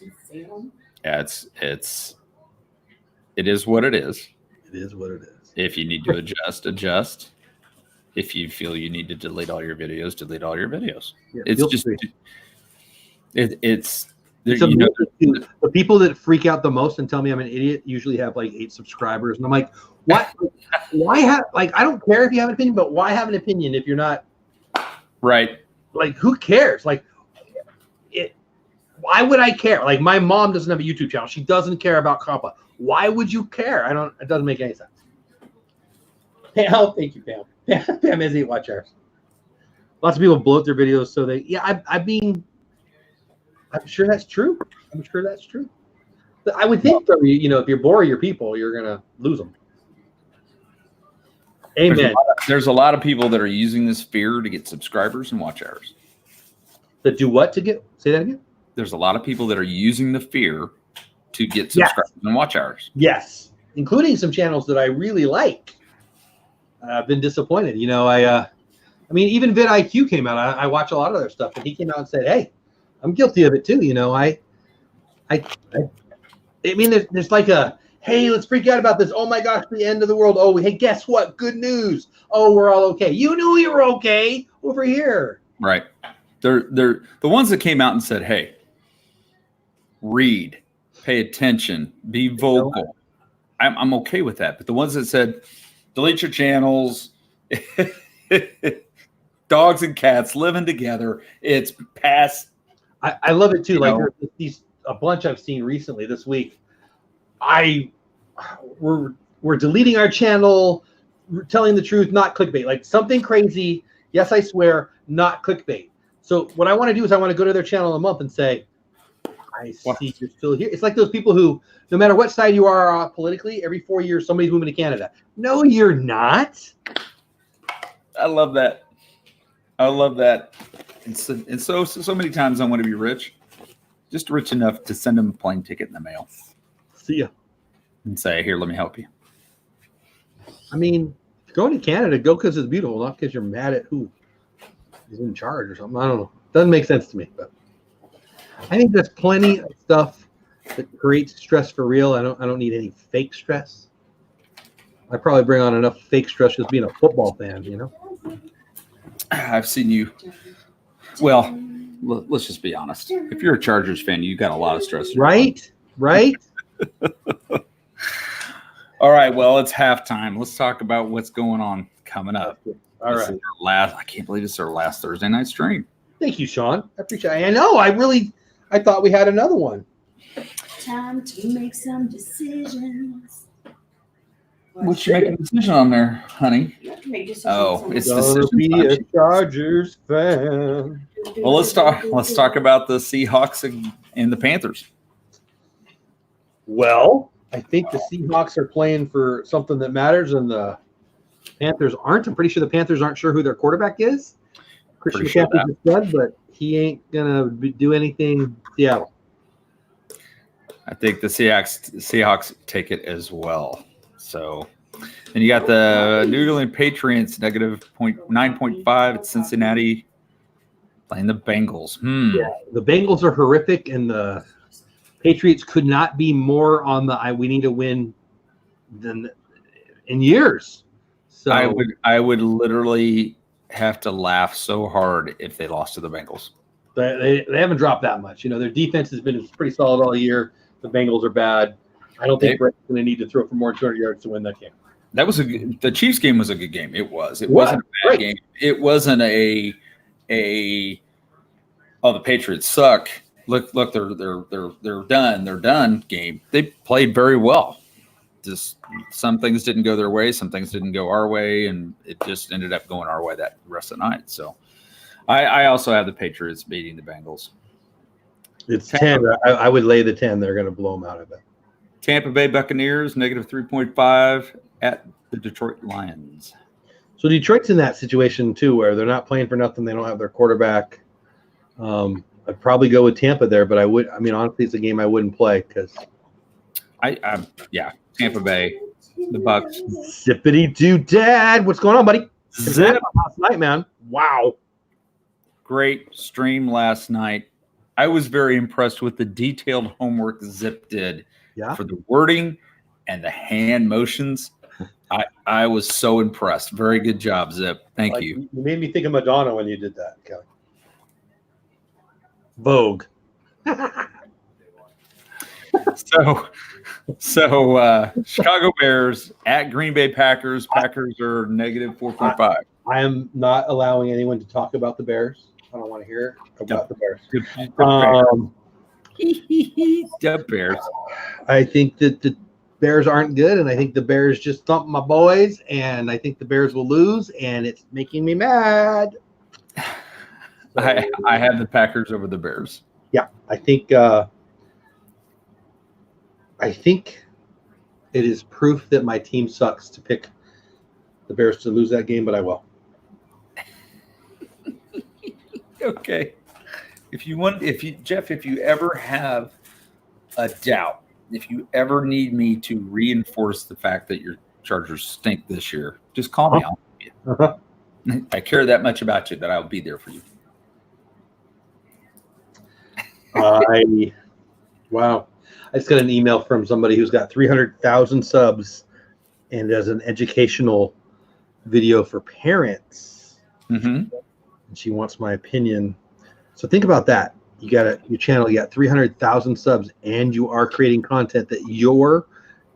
it is what it is. It is what it is. If you need to adjust. If you feel you need to delete all your videos, delete all your videos. Yeah, It's just free. it's The people that freak out the most and tell me I'm an idiot usually have like 8 subscribers, and I'm like, "What? Why have like? I don't care if you have an opinion, but why have an opinion if you're not right." like? Who cares? Like, why would I care? Like, my mom doesn't have a YouTube channel. She doesn't care about COPPA. Why would you care? It doesn't make any sense. Pam, thank you, Pam. Pam has 8 watch hours. Lots of people bloat their videos, so I'm sure that's true. But I would think, though, if you're boring your people, you're gonna lose them. Amen. There's a lot of people that are using this fear to get subscribers and watch hours. That do what to get? Say that again. There's a lot of people that are using the fear to get subscribers and watch hours. Yes, including some channels that I really like. I've been disappointed. I mean, even vidIQ came out. I watch a lot of their stuff, and he came out and said, "Hey, I'm guilty of it too." I mean, there's like a, hey, let's freak out about this. Oh my gosh, the end of the world. Oh, hey, guess what? Good news. Oh, we're all okay. You knew you were okay over here. Right. They're the ones that came out and said, "Hey, read, pay attention, be vocal." I'm okay with that. But the ones that said, delete your channels, dogs and cats living together, it's past. I love it too. Like there's a bunch I've seen recently this week. We're deleting our channel, we're telling the truth, not clickbait. Like something crazy. Yes, I swear, not clickbait. So what I want to do is I want to go to their channel a month and say, I see you're still here. It's like those people who, no matter what side you are politically, every 4 years somebody's moving to Canada. No, you're not. I love that. I love that. And so many times I want to be rich, just rich enough to send them a plane ticket in the mail. See ya. And say, here, let me help you. I mean, going to Canada, go because it's beautiful, not because you're mad at who is in charge or something. I don't know. Doesn't make sense to me, but I think there's plenty of stuff that creates stress for real. I don't need any fake stress. I probably bring on enough fake stress just being a football fan, I've seen you. Well, let's just be honest. If you're a Chargers fan, you got a lot of stress. Right? All right. Well, it's halftime. Let's talk about what's going on coming up. All right. I can't believe it's our last Thursday night stream. Thank you, Sean. I appreciate it. I know. I thought we had another one. Time to make some decisions. What you making a decision on there, honey? You have to make decisions Oh, on it's the- Gonna decision be time. a Chargers fan. Well, let's talk about the Seahawks and the Panthers. Well, I think the Seahawks are playing for something that matters, and the Panthers aren't. I'm pretty sure the Panthers aren't sure who their quarterback is. Christian Pretty sure McCaffrey just said, but he ain't gonna do anything in Seattle. I think the Seahawks take it as well. So, and you got the New England Patriots negative 9.5 at Cincinnati playing the Bengals. Yeah, the Bengals are horrific, and the Patriots could not be more on the we need to win than in years. So I would literally have to laugh so hard if they lost to the Bengals. they haven't dropped that much. Their defense has been pretty solid all year. The Bengals are bad. I don't think Brett's going to need to throw for more than 200 yards to win that game. The Chiefs game was a good game. It was. It wasn't a bad game. It wasn't the Patriots suck. Look, they're done. They're done game. They played very well. Just some things didn't go their way, some things didn't go our way, and it just ended up going our way that rest of the night. So I also have the Patriots beating the Bengals. It's 10. I would lay the 10. They're going to blow them out of it. Tampa Bay Buccaneers negative 3.5 at the Detroit Lions. So Detroit's in that situation too, where they're not playing for nothing. They don't have their quarterback. I'd probably go with Tampa there, but honestly, it's a game I wouldn't play because Tampa Bay, the Bucs. Zippity doo dad. What's going on, buddy? Zip. Last night, man. Wow. Great stream last night. I was very impressed with the detailed homework Zip did for the wording and the hand motions. I was so impressed. Very good job, Zip. Thank you. You made me think of Madonna when you did that, Kelly. Vogue. So Chicago Bears at Green Bay Packers. Packers are negative 4.5. I am not allowing anyone to talk about the Bears. I don't want to hear about the Bears. The Bears. I think that the Bears aren't good, and I think the Bears just thumped my boys, and I think the Bears will lose, and it's making me mad. I have the Packers over the Bears. Yeah, I think it is proof that my team sucks to pick the Bears to lose that game, but I will. Okay. If you ever have a doubt ever need me to reinforce the fact that your Chargers stink this year, just call me. Uh-huh. I care that much about you that I'll be there for you. Wow. I just got an email from somebody who's got 300,000 subs and does an educational video for parents. Mm-hmm. And she wants my opinion. So think about that. You got your channel, you got 300,000 subs, and you are creating content that you're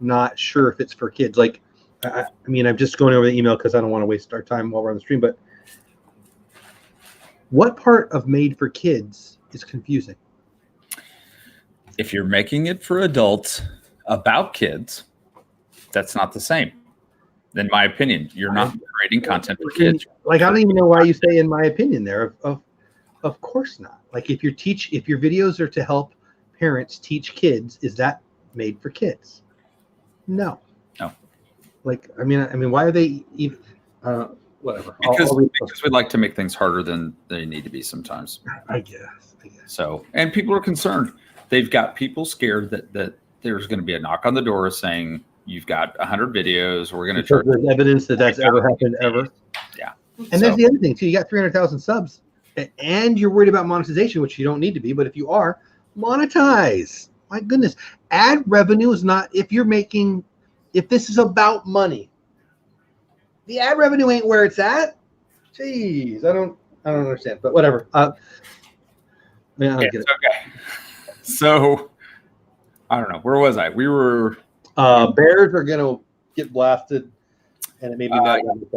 not sure if it's for kids. Like, I mean, I'm just going over the email because I don't want to waste our time while we're on the stream, but what part of made for kids is confusing? If you're making it for adults about kids, that's not the same. In my opinion, you're not creating content for kids. Like, I don't even know why you say "in my opinion" there. Of course not. Like, if your videos are to help parents teach kids, is that made for kids? No. Like, I mean, why are they even? Whatever. Because we like to make things harder than they need to be sometimes. I guess. So, and people are concerned. They've got people scared that there's going to be a knock on the door saying you've got 100 videos. We're going to charge. There's evidence that that's ever happened ever. Yeah. And there's the other thing too. You got 300,000 subs, and you're worried about monetization, which you don't need to be. But if you are, monetize. My goodness, ad revenue is not. If this is about money, the ad revenue ain't where it's at. Jeez, I don't understand. But whatever. It's okay. So, I don't know. Where was I? We were. Bears are going to get blasted, and it may be not going to be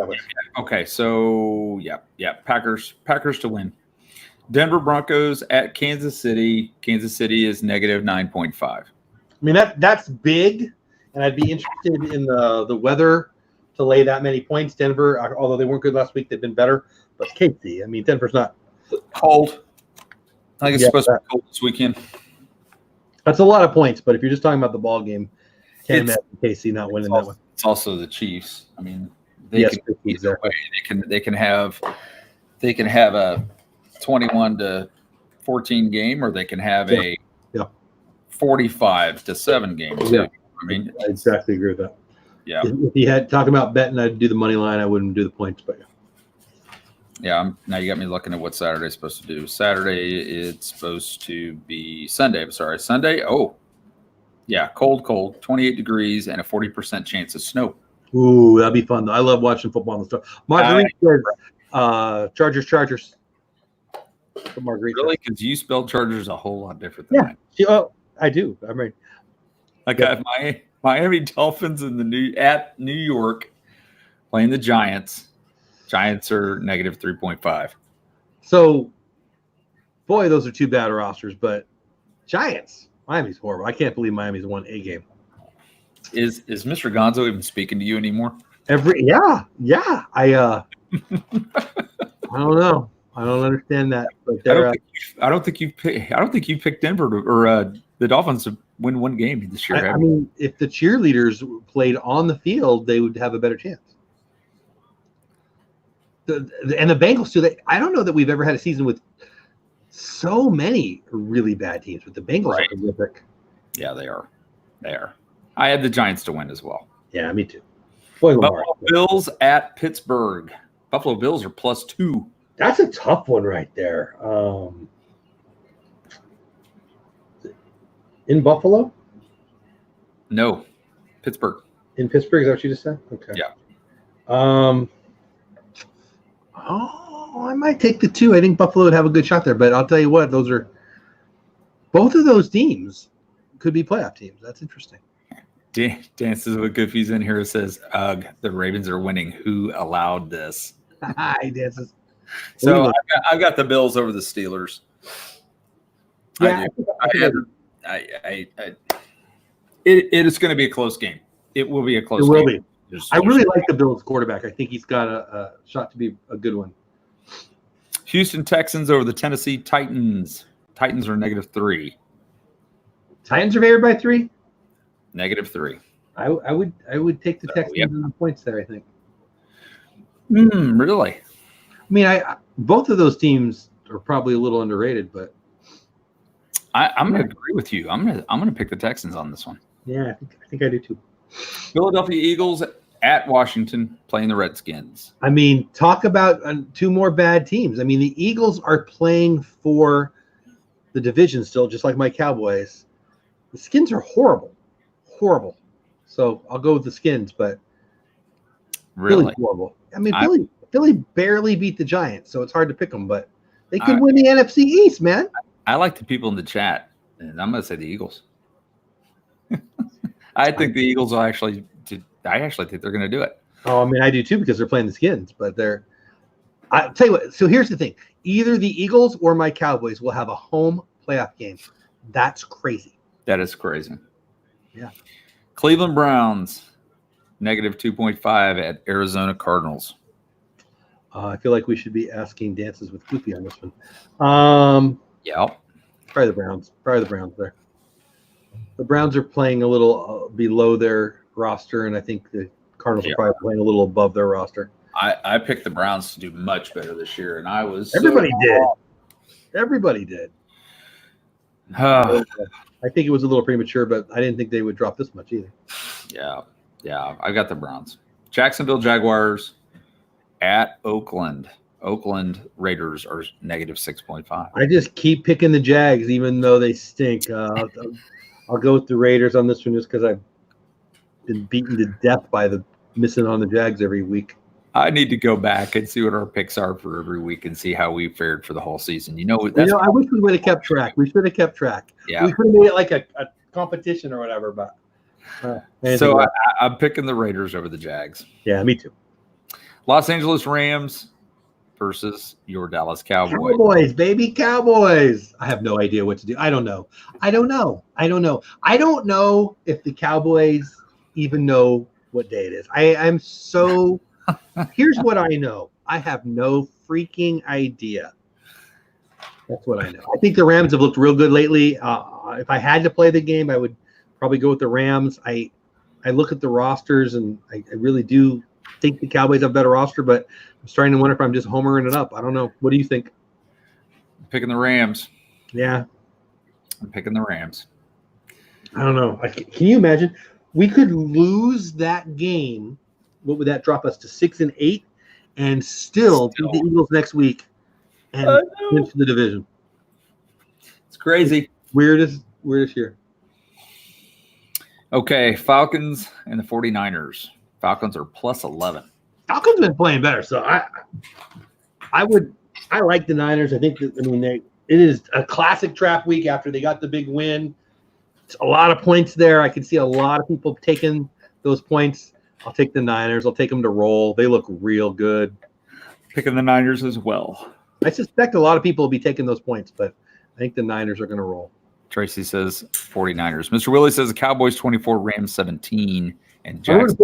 Okay, so yeah. Packers to win. Denver Broncos at Kansas City. Kansas City is negative 9.5. I mean, that's big, and I'd be interested in the weather to lay that many points. Denver, although they weren't good last week, they've been better. But KC, I mean, Denver's not cold. I think it's supposed to be cold this weekend. That's a lot of points, but if you're just talking about the ball game, can't imagine KC not winning that one. It's also the Chiefs. I mean, they can have a 21-14 game, or they can have a 45-7 game. Yeah. I mean, I exactly agree with that. Yeah. If you had talking about betting, I'd do the money line. I wouldn't do the points, but yeah. Now you got me looking at what Saturday's supposed to do. Saturday, it's supposed to be Sunday. I'm sorry, Sunday. Oh, yeah, cold, 28 degrees, and a 40% chance of snow. Ooh, that'd be fun, though. I love watching football and stuff. Marguerite says, Chargers. Marguerite, really? Because you spelled Chargers a whole lot different than I. I do. I mean, I got Miami Dolphins at New York playing the Giants. Giants are negative 3.5. So, boy, those are two bad rosters. But Giants, Miami's horrible. I can't believe Miami's won a game. Is Mr. Gonzo even speaking to you anymore? Yeah. I don't know. I don't understand that. But I don't think you picked Denver or the Dolphins to win one game this year. I mean, if the cheerleaders played on the field, they would have a better chance. And the Bengals too. I don't know that we've ever had a season with so many really bad teams, but the Bengals are horrific. Yeah, they are. I had the Giants to win as well. Yeah, me too. Buffalo Bills at Pittsburgh. Buffalo Bills are +2. That's a tough one right there. In Buffalo? No, Pittsburgh. In Pittsburgh, is that what you just said? Okay. Yeah. I might take the 2. I think Buffalo would have a good shot there, but I'll tell you what, both of those teams could be playoff teams. That's interesting. Dances with Goofy's in here. Says, "Ugh, the Ravens are winning. Who allowed this?" Hi, Dances. So I've got the Bills over the Steelers. Yeah, it is going to be a close game. It will be a close game. It will be. I really like the Bills quarterback. I think he's got a shot to be a good one. Houston Texans over the Tennessee Titans. Titans are -3. Titans are favored by 3? -3. I would take the Texans in the points there, I think. Really? I mean, both of those teams are probably a little underrated, but I'm going to agree with you. I'm going to pick the Texans on this one. Yeah, I think I do too. Philadelphia Eagles at Washington playing the Redskins. I mean, talk about two more bad teams. I mean, the Eagles are playing for the division still, just like my Cowboys. The Skins are horrible. So I'll go with the Skins, but Really? Philly's horrible. I mean, Philly barely beat the Giants, so it's hard to pick them, but they could I- win the NFC East, man. I like the people in the chat, and I'm going to say the Eagles. I think the Eagles will actually think they're going to do it. Oh, I mean, I do too because they're playing the Skins, but I tell you what. So here's the thing: either the Eagles or my Cowboys will have a home playoff game. That's crazy. That is crazy. Yeah. Cleveland Browns, -2.5 at Arizona Cardinals. I feel like we should be asking Dances with Goofy on this one. Yep. Probably the Browns. There. The Browns are playing a little below their roster, and I think the Cardinals are probably playing a little above their roster. I picked the Browns to do much better this year, and I was Everybody did. Uh, I think it was a little premature, but I didn't think they would drop this much either. yeah. I got the Browns. Jacksonville Jaguars at Oakland. Oakland Raiders are -6.5. I just keep picking the Jags, even though they stink. I'll go with the Raiders on this one just because I've been beaten to death by the missing on the Jags every week. I need to go back and see what our picks are for every week and see how we fared for the whole season. I wish we would have kept track. We should have kept track. Yeah. We could have made it like a competition or whatever. But so I'm picking the Raiders over the Jags. Yeah, me too. Los Angeles Rams versus your Dallas Cowboys. Cowboys, baby, Cowboys. I have no idea what to do. I don't know. I don't know if the Cowboys even know what day it is. I'm so. Here's what I know. I have no freaking idea. That's what I know. I think the Rams have looked real good lately. If I had to play the game, I would probably go with the Rams. I look at the rosters, and I really do think the Cowboys have a better roster, but I'm starting to wonder if I'm just homering it up. I don't know. What do you think? I'm picking the Rams. Yeah. I'm picking the Rams. I don't know. Can you imagine? We could lose that game. What would that drop us to 6-8, and still beat the Eagles next week and clinch the division? It's crazy. Weirdest year. Okay, Falcons and the 49ers. Falcons are +11. Falcons been playing better, so I like the Niners. I think it is a classic trap week after they got the big win. It's a lot of points there. I can see a lot of people taking those points. I'll take the Niners. I'll take them to roll. They look real good. Picking the Niners as well. I suspect a lot of people will be taking those points, but I think the Niners are going to roll. Tracy says 49ers. Mr. Willie says the Cowboys 24, Rams 17, and Jackson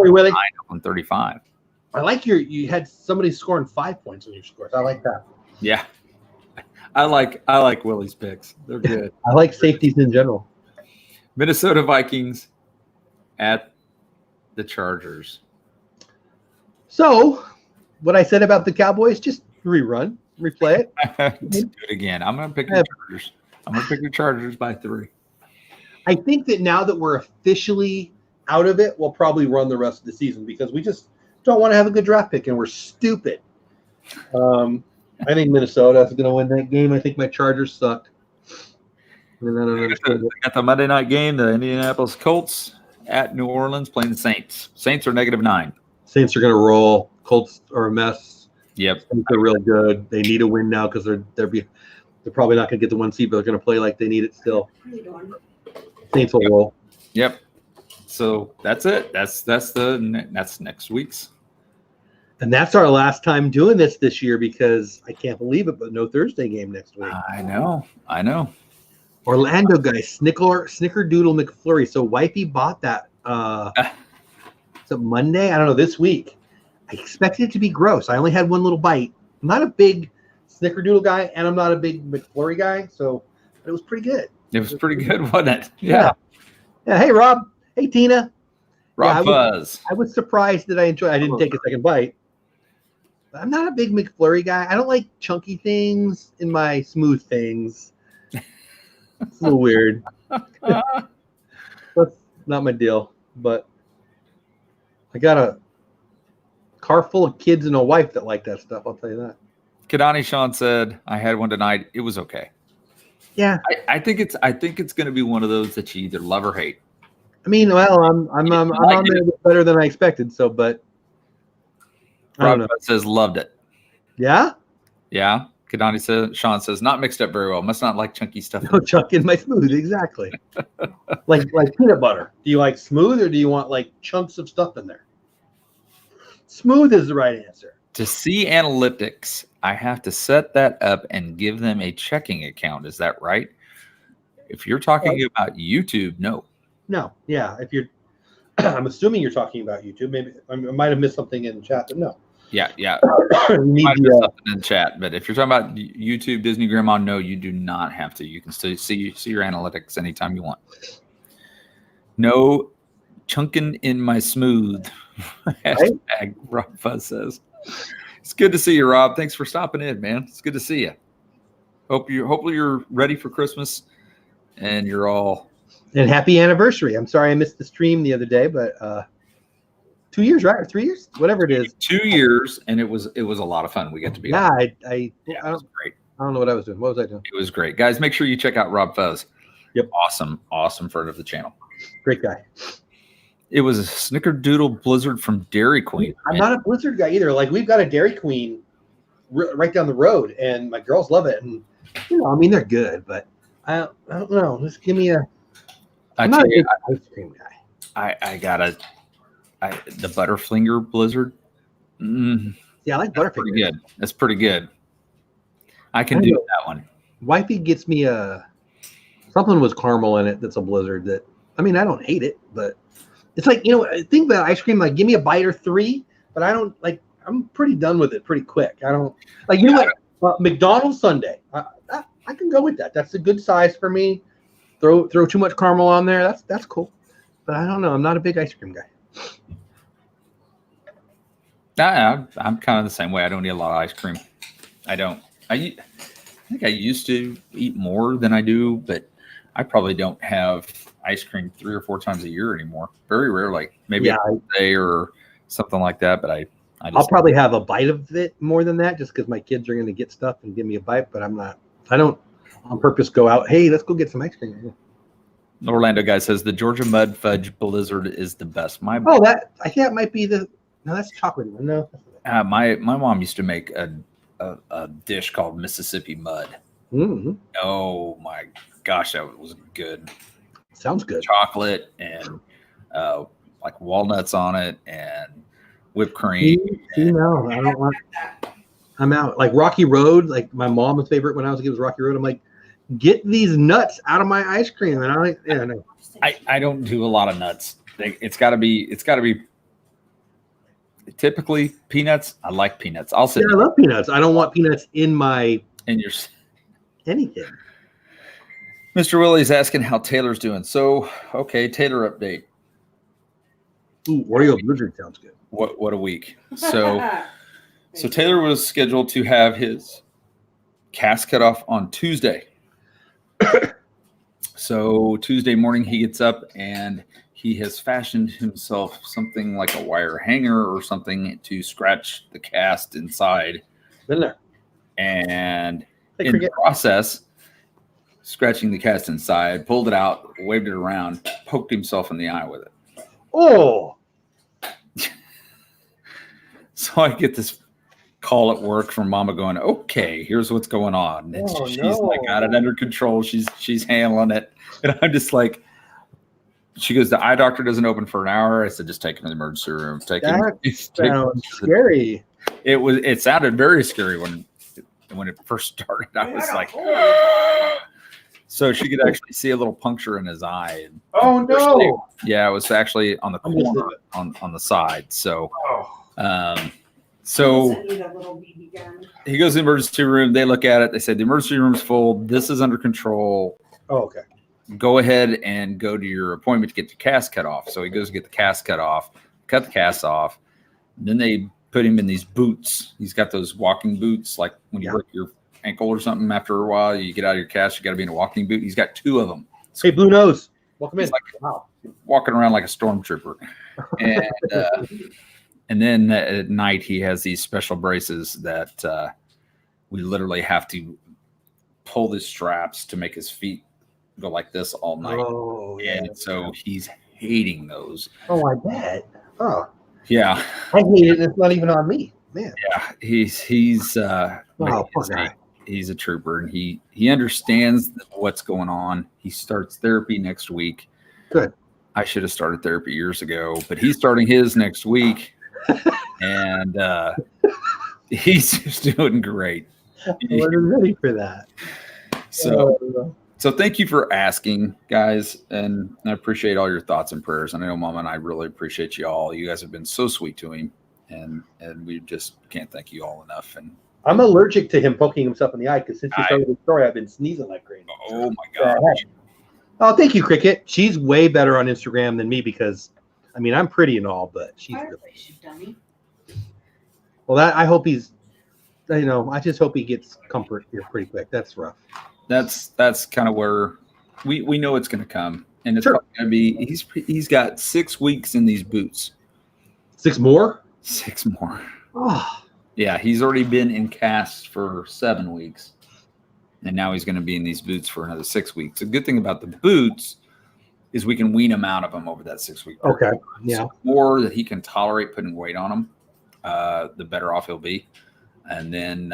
35. I like you had somebody scoring 5 points on your scores. I like that. Yeah. I like Willie's picks. They're good. I like safeties in general. Minnesota Vikings at the Chargers. So, what I said about the Cowboys, just replay it. Do it again. I'm going to pick the Chargers. I'm going to pick the Chargers by 3. I think that now that we're officially out of it, we'll probably run the rest of the season because we just don't want to have a good draft pick and we're stupid. I think Minnesota is going to win that game. I think my Chargers suck. And I don't know. Got the Monday night game, the Indianapolis Colts at New Orleans playing the Saints. Saints are -9. Saints are going to roll. Colts are a mess. Yep. Saints are real good. They need a win now because they're probably not going to get the 1 seed, but they're going to play like they need it still. Saints will roll. Yep. So that's it. That's next week's. And that's our last time doing this year because I can't believe it, but no Thursday game next week. I know. Orlando guys, Snickerdoodle McFlurry. So Wifey bought that so Monday, I don't know, this week. I expected it to be gross. I only had one little bite. I'm not a big Snickerdoodle guy, and I'm not a big McFlurry guy, so it was pretty good. It was pretty good, wasn't it? Yeah. Hey, Rob. Hey, Tina. Rob Fuzz. I was surprised that I didn't take a second bite. But I'm not a big McFlurry guy. I don't like chunky things in my smooth things. It's a little weird. not my deal. But I got a car full of kids and a wife that like that stuff. I'll tell you that. Kadani Sean said, "I had one tonight. It was okay." Yeah, I think it's going to be one of those that you either love or hate. I mean, well, I'm on there a bit better than I expected. So, but I don't know. Rob says loved it. Yeah, Yeah. Kadani says, Sean says, not mixed up very well. Must not like chunky stuff. no chunk in my smooth. Exactly. like peanut butter. Do you like smooth or do you want like chunks of stuff in there? Smooth is the right answer. To see analytics, I have to set that up and give them a checking account. Is that right? If you're talking about YouTube, no. No, yeah. If you're, I'm assuming you're talking about YouTube. Maybe I might have missed something in chat, but no. Yeah. You need Might have the, something in chat, but if you're talking about YouTube, Disney Grandma, no, you do not have to. You can still see your analytics anytime you want. No chunking in my smooth. Hashtag Rob Fuzz says. It's good to see you, Rob. Thanks for stopping in, man. It's good to see you. Hopefully you're ready for Christmas and you're all. And happy anniversary. I'm sorry I missed the stream the other day, but 2 years, right? Or 3 years? Whatever it is. 2 years, and it was a lot of fun. We got to be yeah, on. it It was great. I don't know what I was doing. What was I doing? It was great. Guys, make sure you check out Rob Fuzz. Yep. Awesome friend of the channel. Great guy. It was a Snickerdoodle Blizzard from Dairy Queen. I'm not a Blizzard guy either. Like we've got a Dairy Queen right down the road, and my girls love it. And I mean they're good, but I don't know. Just give me a. I'm not a big ice cream guy. I got the Butterfinger Blizzard. Yeah, I like That's Butterfinger. pretty good. That's pretty good. I can do that one. Wifey gets me something with caramel in it that's a Blizzard that I mean I don't hate it, but it's like think about ice cream like give me a bite or three, but I don't like I'm pretty done with it pretty quick. I don't like what McDonald's sundae. I can go with that. That's a good size for me. Throw too much caramel on there. That's cool, but I don't know. I'm not a big ice cream guy. I'm kind of the same way. I don't eat a lot of ice cream. I don't. I think I used to eat more than I do, but I probably don't have ice cream 3 or 4 times a year anymore. Very rarely, maybe a day or something like that. But I'll probably have a bite of it more than that, just because my kids are going to get stuff and give me a bite. But I don't on purpose go out. Hey, let's go get some ice cream. Orlando guy says the Georgia Mud Fudge Blizzard is the best. I think that might be no, that's chocolate. No, my mom used to make a dish called Mississippi Mud. Mm-hmm. Oh my gosh, that was good. Sounds good. Chocolate and like walnuts on it and whipped cream. No, I don't want. I'm out. Like Rocky Road, like my mom's favorite when I was a kid was Rocky Road. I'm like, get these nuts out of my ice cream, and no. I don't do a lot of nuts. It's got to be. Typically peanuts. I like peanuts. I love peanuts. I don't want peanuts in my anything. Mr. Willie's asking how Taylor's doing. So, okay, Taylor update. Ooh, Oreo Blizzard sounds good. What a week. So Taylor was scheduled to have his cast cut off on Tuesday. So Tuesday morning he gets up and he has fashioned himself something like a wire hanger or something to scratch the cast inside. Been there. And in the process, scratching the cast inside, pulled it out, waved it around, poked himself in the eye with it. Oh. So I get this call at work from Mama going, okay, here's what's going on. And she's like, got it under control. She's handling it. And I'm just like, she goes, the eye doctor doesn't open for an hour. I said, just take him to the emergency room. Sounds scary. It sounded very scary when it first started. I was like, so she could actually see a little puncture in his eye. Oh no. Yeah, it was actually on the corner on the side. So so he goes to the emergency room. They look at it. They said, the emergency room's full. This is under control. Oh, okay. Go ahead and go to your appointment to get the cast cut off. So he goes to get the cast cut off, cut the cast off. Then they put him in these boots. He's got those walking boots, like when you break your ankle or something. After a while, you get out of your cast, you got to be in a walking boot. He's got 2 of them. Hey, Blue Nose, welcome in. Like, wow. walking around like a stormtrooper. And then at night he has these special braces that we literally have to pull the straps to make his feet go like this all night. Oh, yeah. And so he's hating those. Oh, I bet. Oh, Yeah. I hate it. It's not even on me, man. Yeah. He's Oh, poor guy. he's a trooper, and he understands what's going on. He starts therapy next week. Good. I should have started therapy years ago, but he's starting his next week, and he's just doing great. I wasn't ready for that. So thank you for asking, guys, and I appreciate all your thoughts and prayers. And I know Mama and I really appreciate you all. You guys have been so sweet to him, and we just can't thank you all enough. And I'm allergic to him poking himself in the eye because since you started the story, I've been sneezing like crazy. Oh my gosh. Oh, thank you, Cricket. She's way better on Instagram than me because, I mean, I'm pretty and all, but she's Fireplace, you dummy. well. That I hope he's, I just hope he gets comfort here pretty quick. That's rough. That's kind of where we know it's going to come, and it's Sure. probably going to be. He's got 6 weeks in these boots. 6 more? 6 more. Oh, Yeah, he's already been in casts for 7 weeks, and now he's going to be in these boots for another 6 weeks. The good thing about the boots is we can wean him out of them over that 6 week period. okay. Yeah. So the more that he can tolerate putting weight on him, the better off he'll be. And then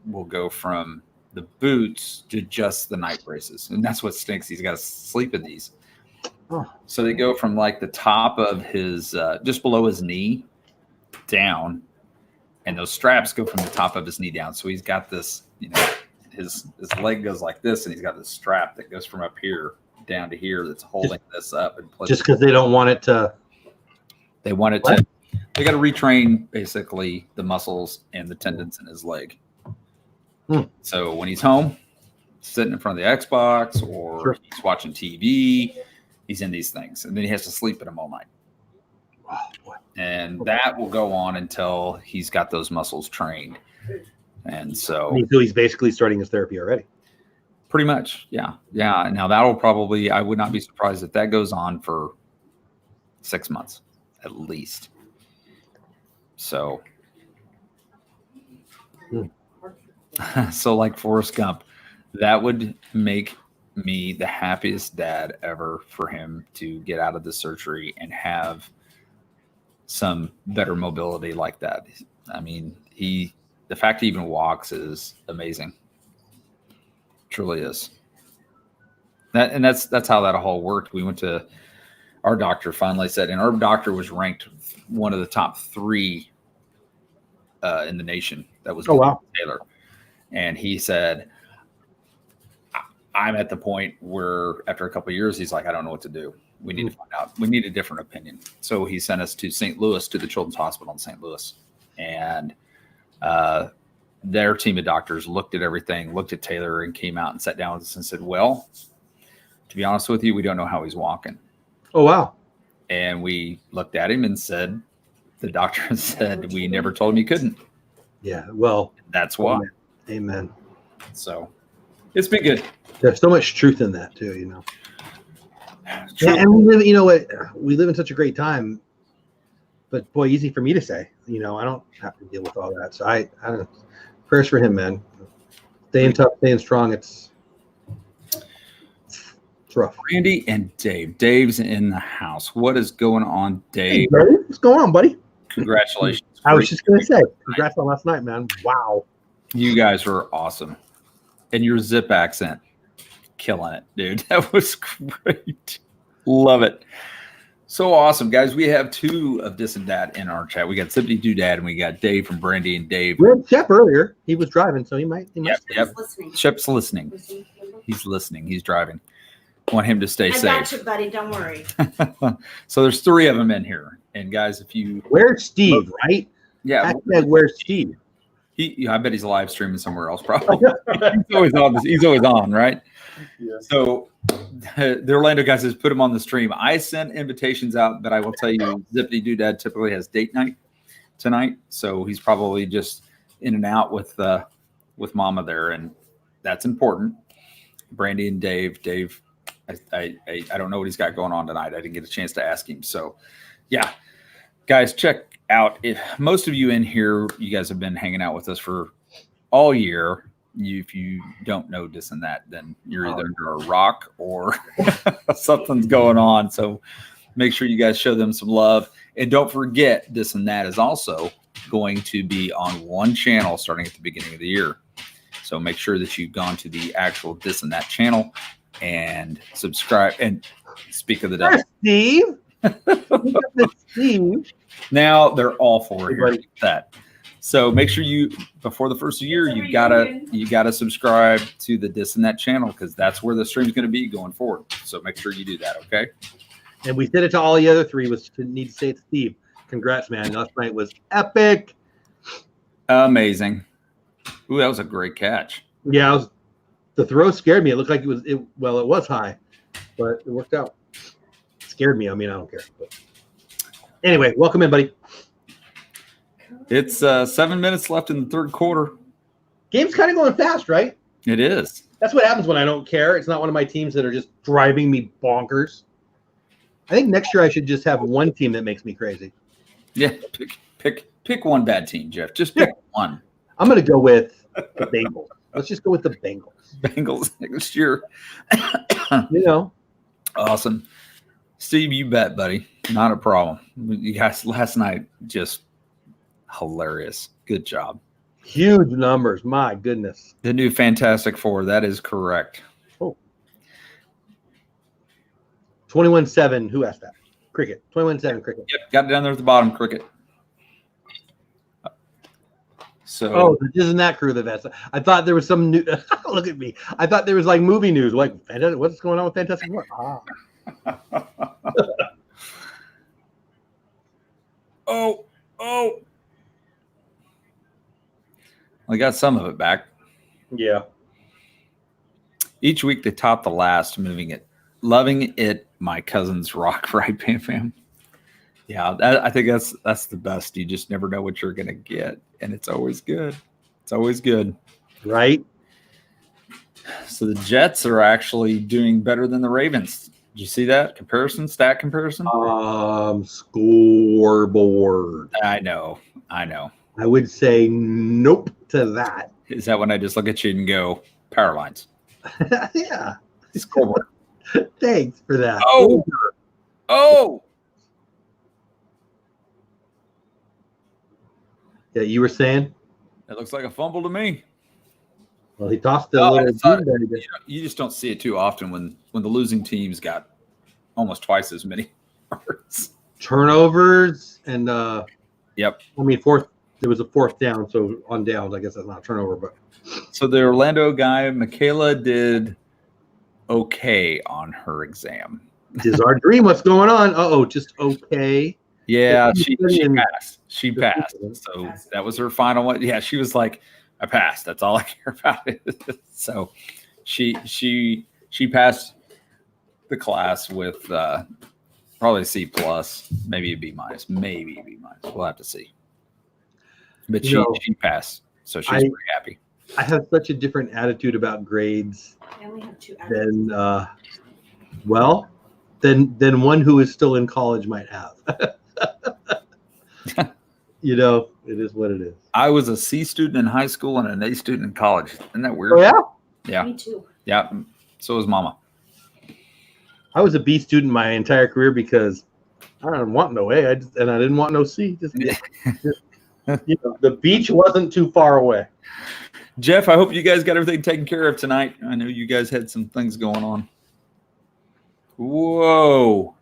we'll go from the boots to just the night braces. And that's what stinks. He's got to sleep in these. Oh. So they go from like the top of his, just below his knee down. And those straps go from the top of his knee down. So he's got this, his leg goes like this, and he's got this strap that goes from up here down to here that's holding this up in place. Just because they don't want it to. They want it to. They got to retrain basically the muscles and the tendons in his leg. So when he's home, sitting in front of the Xbox or Sure. he's watching TV, he's in these things, and then he has to sleep in them all night. Oh, boy. And that will go on until he's got those muscles trained. And so So he's basically starting his therapy already. pretty much, yeah. Now that'll probably, I would not be surprised if that goes on for 6 months at least. So, so like Forrest Gump, that would make me the happiest dad ever for him to get out of the surgery and have some better mobility like that. I mean, the fact he even walks is amazing. Truly is. That's how that all worked. We went to our doctor, finally said, and our doctor was ranked one of the top 3 in the nation. That was wow. Taylor. And he said, I'm at the point where after a couple of years, he's like, I don't know what to do. We need to find out. We need a different opinion. So he sent us to St. Louis, to the Children's Hospital in St. Louis. And their team of doctors looked at everything, looked at Taylor, and came out and sat down with us and said, well, to be honest with you, we don't know how he's walking. Oh, wow. And we looked at him and said, the doctor said, we never told him he couldn't. Yeah. Well, That's why. Amen. So it's been good. There's so much truth in that too, True. Yeah, and we live, we live in such a great time, but boy, easy for me to say, I don't have to deal with all that. So I don't know. Prayers for him, man. Staying tough, staying strong. It's rough. Randy and Dave. Dave's in the house. What is going on, Dave? Hey, Dave, what's going on, buddy? Congratulations. I was just going to say, congrats on last night, man. Wow. You guys were awesome. And your zip accent, killing it, dude. That was great. Love it. So awesome, guys. We have 2 of Dis and Dat in our chat. We got Zippity Doodad and we got Dave from Brandy and Dave. We had Shep earlier. He was driving, so he might. Yep. Listening. Shep's listening. He's listening. He's driving. Want him to stay I safe. got you, buddy. Don't worry. So there's 3 of them in here. And guys, if you Where's Steve, right? yeah, Where's Steve? I bet he's live streaming somewhere else, probably. He's always on. He's always on, right? Yeah. So the Orlando guy says, put him on the stream. I sent invitations out, but I will tell you, Zippity Doodad typically has date night tonight, so he's probably just in and out with Mama there, and that's important. Brandy and Dave I don't know what he's got going on tonight. I didn't get a chance to ask him. So, yeah, guys, check out. If most of you in here, you guys have been hanging out with us for all year. If you don't know this and that, then you're either under a rock or something's going on. So make sure you guys show them some love. And don't forget, this and that is also going to be on one channel starting at the beginning of the year. So make sure that you've gone to the actual this and that channel and subscribe. And speak of the devil. Steve. Steve. Now they're all for that. So make sure you, before the first of the year, you gotta subscribe to the this and that channel, because that's where the stream's going to be going forward. So make sure you do that, okay? And we said it to all the other three. Was need to say it to Steve. Congrats, man! Last night was epic. Amazing. Ooh, that was a great catch. Yeah, the throw scared me. It looked like it was high, but it worked out. It scared me. I mean, I don't care. But anyway, welcome in, buddy. It's 7 minutes left in the third quarter. Game's kind of going fast, right? It is. That's what happens when I don't care. It's not one of my teams that are just driving me bonkers. I think next year I should just have one team that makes me crazy. Yeah, pick one bad team, Jeff. Just pick one. I'm going to go with the Bengals. Let's just go with the Bengals. Bengals next year. You know. Awesome. Steve, you bet, buddy. Not a problem. You guys last night just hilarious. Good job. Huge numbers. My goodness. The new Fantastic Four. That is correct. Oh. 21-7. Who asked that? Cricket. 21-7 cricket. Yep. Got it down there at the bottom, Cricket. So, this isn't that crew that's. I thought there was some new. Look at me. I thought there was like movie news. Like, what's going on with Fantastic Four? Oh. I got some of it back. Yeah. Each week they top the last, loving it. My cousin's rock, right, Pam Fam? Yeah, I think that's the best. You just never know what you're gonna get, and it's always good. It's always good, right? So the Jets are actually doing better than the Ravens. Did you see that stat comparison? Scoreboard. I know. I would say nope to that. Is that when I just look at you and go, power lines? Yeah. Scoreboard. Thanks for that. Oh. Yeah, you were saying? It looks like a fumble to me. Well, he tossed the little you just don't see it too often when the losing team's got almost twice as many yards. Turnovers and yep. I mean, there was a fourth down, so on downs, I guess that's not a turnover, but so the Orlando guy, Michaela, did okay on her exam. This is our dream. What's going on? Just okay. Yeah, she passed. She passed. So that was her final one. Yeah, she was like, I passed. That's all I care about. So she passed the class with probably a C plus, maybe a B minus, maybe a B minus. We'll have to see. But she passed, so she's pretty happy. I have such a different attitude about grades than one who is still in college might have. It is what it is. I was a C student in high school and an A student in college. Isn't that weird? Oh, yeah? Yeah. Me too. Yeah. So was Mama. I was a B student my entire career because I didn't want no A, and I didn't want no C. The beach wasn't too far away. Jeff, I hope you guys got everything taken care of tonight. I know you guys had some things going on. Whoa.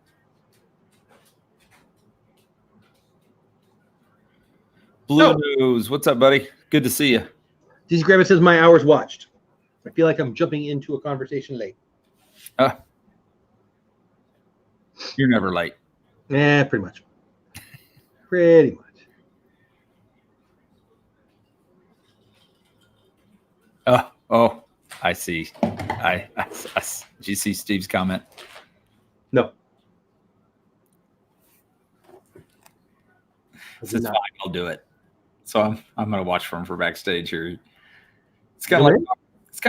Blue News. What's up, buddy? Good to see you. DC Grabbit says my hours watched. I feel like I'm jumping into a conversation late. You're never late. Yeah, pretty much. Pretty much. Oh, I see. Did you see Steve's comment? No. It's fine. I'll do it. So I'm going to watch for him for backstage here. It's kind of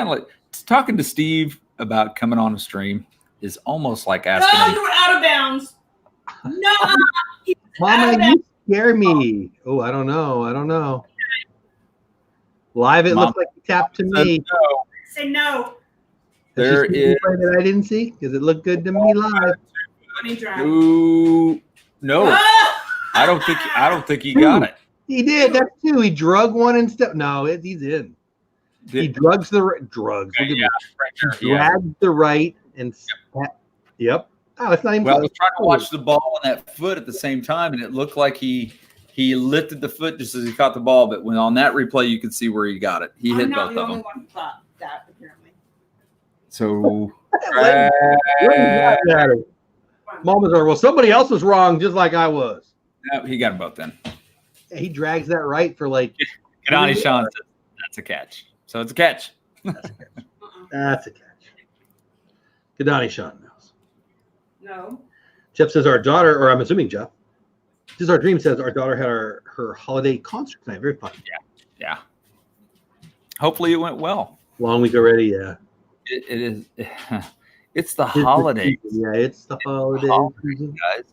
like talking to Steve about coming on a stream. is almost like No, asking. you were out of bounds. No. Mama, you scare me. Oh, I don't know. Live, it Mom looks like he tapped to says me. no. Say no. There Is she is. play that I didn't see? Because it looked good to me live. Money drop. Ooh, no. Ah! I don't think he got it. He did. That's two. He drug one and step. No, he's in. He drugs the drugs. Look at Yeah, me. right He there. Yeah. drags the right and yep. Oh, it's not even. Well, I was trying to watch the ball and that foot at the same time, and it looked like he lifted the foot just as he caught the ball. But when on that replay, you can see where he got it. He hit I'm not both the of only them. one who thought that, apparently. What So does that matter? Mama's are, well, somebody else was wrong, just like I was. he got them both then. He drags that right for like. Kadani Sean says that's a catch. So it's a catch. That's a catch. Kadani Sean knows. No. Jeff says our daughter, or I'm assuming Jeff. This is our dream. Says our daughter had her holiday concert tonight. Very fun. Yeah. Hopefully it went well. Long week already. Yeah. It is. It's the holidays, Yeah, it's the holidays. guys.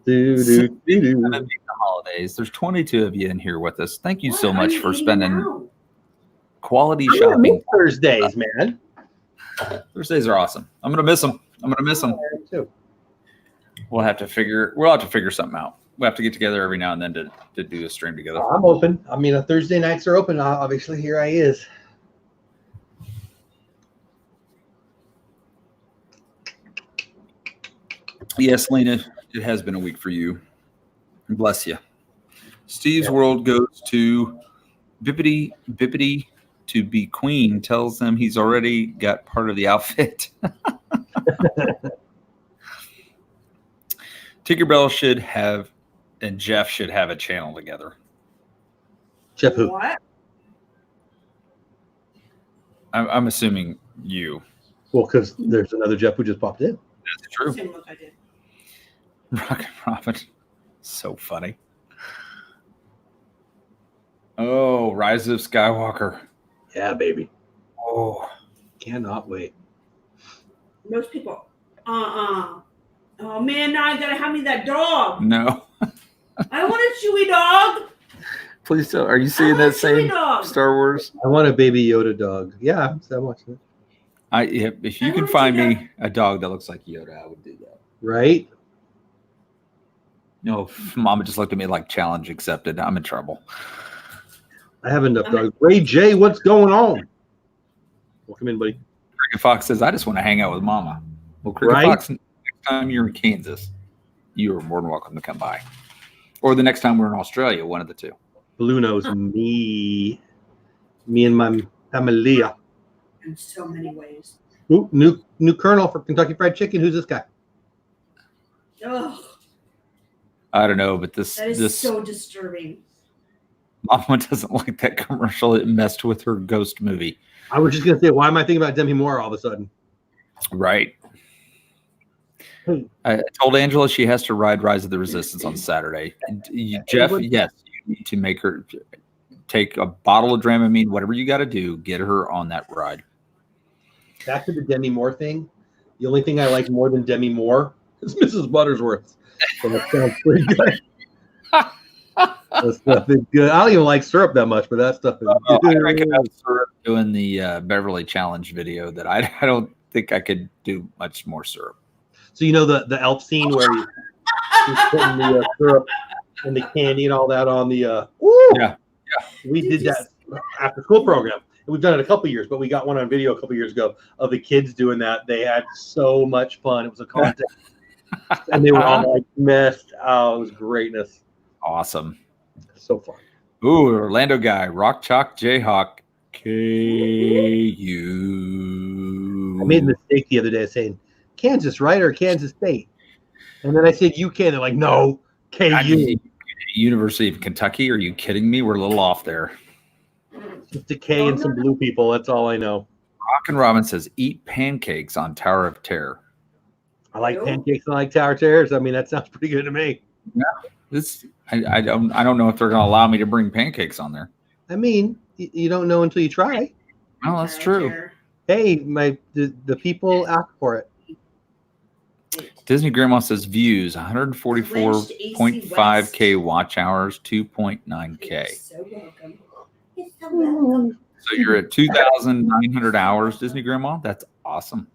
Do. The holidays. There's 22 of you in here with us. Thank you so What are much you for eating spending now? quality I'm gonna shopping. miss Thursdays, man. Thursdays are awesome. I'm gonna miss them. Too. We'll have to figure something out. We'll have to get together every now and then to do a stream together. I'm open. I mean, Thursday nights are open. Obviously, here I is. Yes, Lena, it has been a week for you. Bless you. Steve's world goes to Bippity to be queen, tells them he's already got part of the outfit. Tinkerbell should have, and Jeff should have a channel together. Jeff who? What? I'm assuming you. Well, because there's another Jeff who just popped in. That's true. Same look I did. Rocket Robin. So funny. Oh, Rise of Skywalker. Yeah, baby. Oh, Cannot wait. Most people. Oh man, now I gotta have me that dog. no. I want a Chewy dog. Please tell. Are you I seeing want that a Chewy same dog. Star Wars? I want a baby Yoda dog. Yeah, I'm watching it. If you I can want find you me a dog that looks like Yoda, I would do that. Right? No, Mama just looked at me like challenge accepted. I'm in trouble. I have enough dogs. Ray J, what's going on? Welcome in, buddy. Cricket Fox says, I just want to hang out with Mama. Well, Cricket Right? Fox, next time you're in Kansas, you are more than welcome to come by. Or the next time we're in Australia, one of the two. Blue knows me. Me and my familia. In so many ways. Ooh, new colonel for Kentucky Fried Chicken. Who's this guy? Ugh, I don't know, but this that is so disturbing. Mama doesn't like that commercial. It messed with her ghost movie. I was just gonna say, why am I thinking about Demi Moore all of a sudden? Right. Hey. I told Angela she has to ride Rise of the Resistance on Saturday. Jeff, yes, you need to make her take a bottle of Dramamine, whatever you got to do, get her on that ride. Back to the Demi Moore thing. The only thing I like more than Demi Moore is Mrs. Buttersworth. So that sounds pretty good. That stuff is good. I don't even like syrup that much, but that stuff is good. I drank enough syrup doing the Beverly Challenge video that I don't think I could do much more syrup. So you know the elf scene where he's putting the syrup and the candy and all that on the Yeah. We did that after school program. And we've done it a couple years, but we got one on video a couple years ago of the kids doing that. They had so much fun. It was a contest. And they were all like messed. Oh, it was greatness. Awesome. So fun. Ooh, Orlando guy, Rock Chalk Jayhawk, KU. I made a mistake the other day saying Kansas, right? Or Kansas State. And then I said UK. And they're like, no, KU. University of Kentucky. Are you kidding me? We're a little off there. Just a K and some blue people. That's all I know. Rock and Robin says, eat pancakes on Tower of Terror. I like pancakes and I like tower chairs. I mean, that sounds pretty good to me. Yeah. I don't know if they're going to allow me to bring pancakes on there. I mean, you don't know until you try. Well, that's true. Hey, the people ask for it. Disney Grandma says views 144.5K watch hours, 2.9K. So welcome. You're so welcome. So you're at 2,900 hours, Disney Grandma. That's awesome.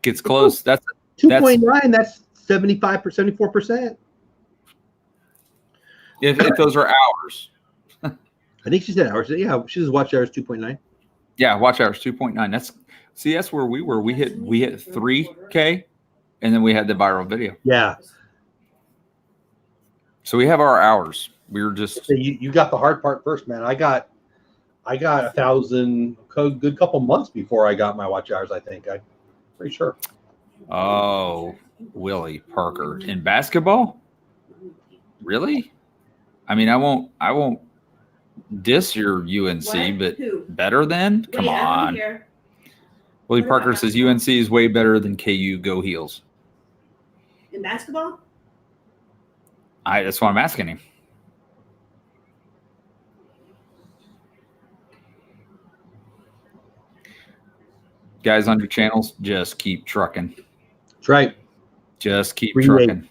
Gets close. That's 2.9. That's 75%, 74%. If those are hours. I think she said hours. Yeah, she says watch hours 2.9. Yeah, watch hours 2.9. That's where we were. We hit 3K, and then we had the viral video. Yeah. So we have our hours. We were just So you got the hard part first, man. I got 1,000 good couple months before I got my watch hours. I think I'm pretty sure. Oh, Willie Parker in basketball? Really? I mean, I won't diss your UNC, What? but Who? better than? Come Wait, I don't on. hear. Willie What Parker about says UNC is way better than KU. Go Heels. In basketball? That's what I'm asking him. Guys on your channels, just keep trucking. That's right. Just keep Relate. trucking.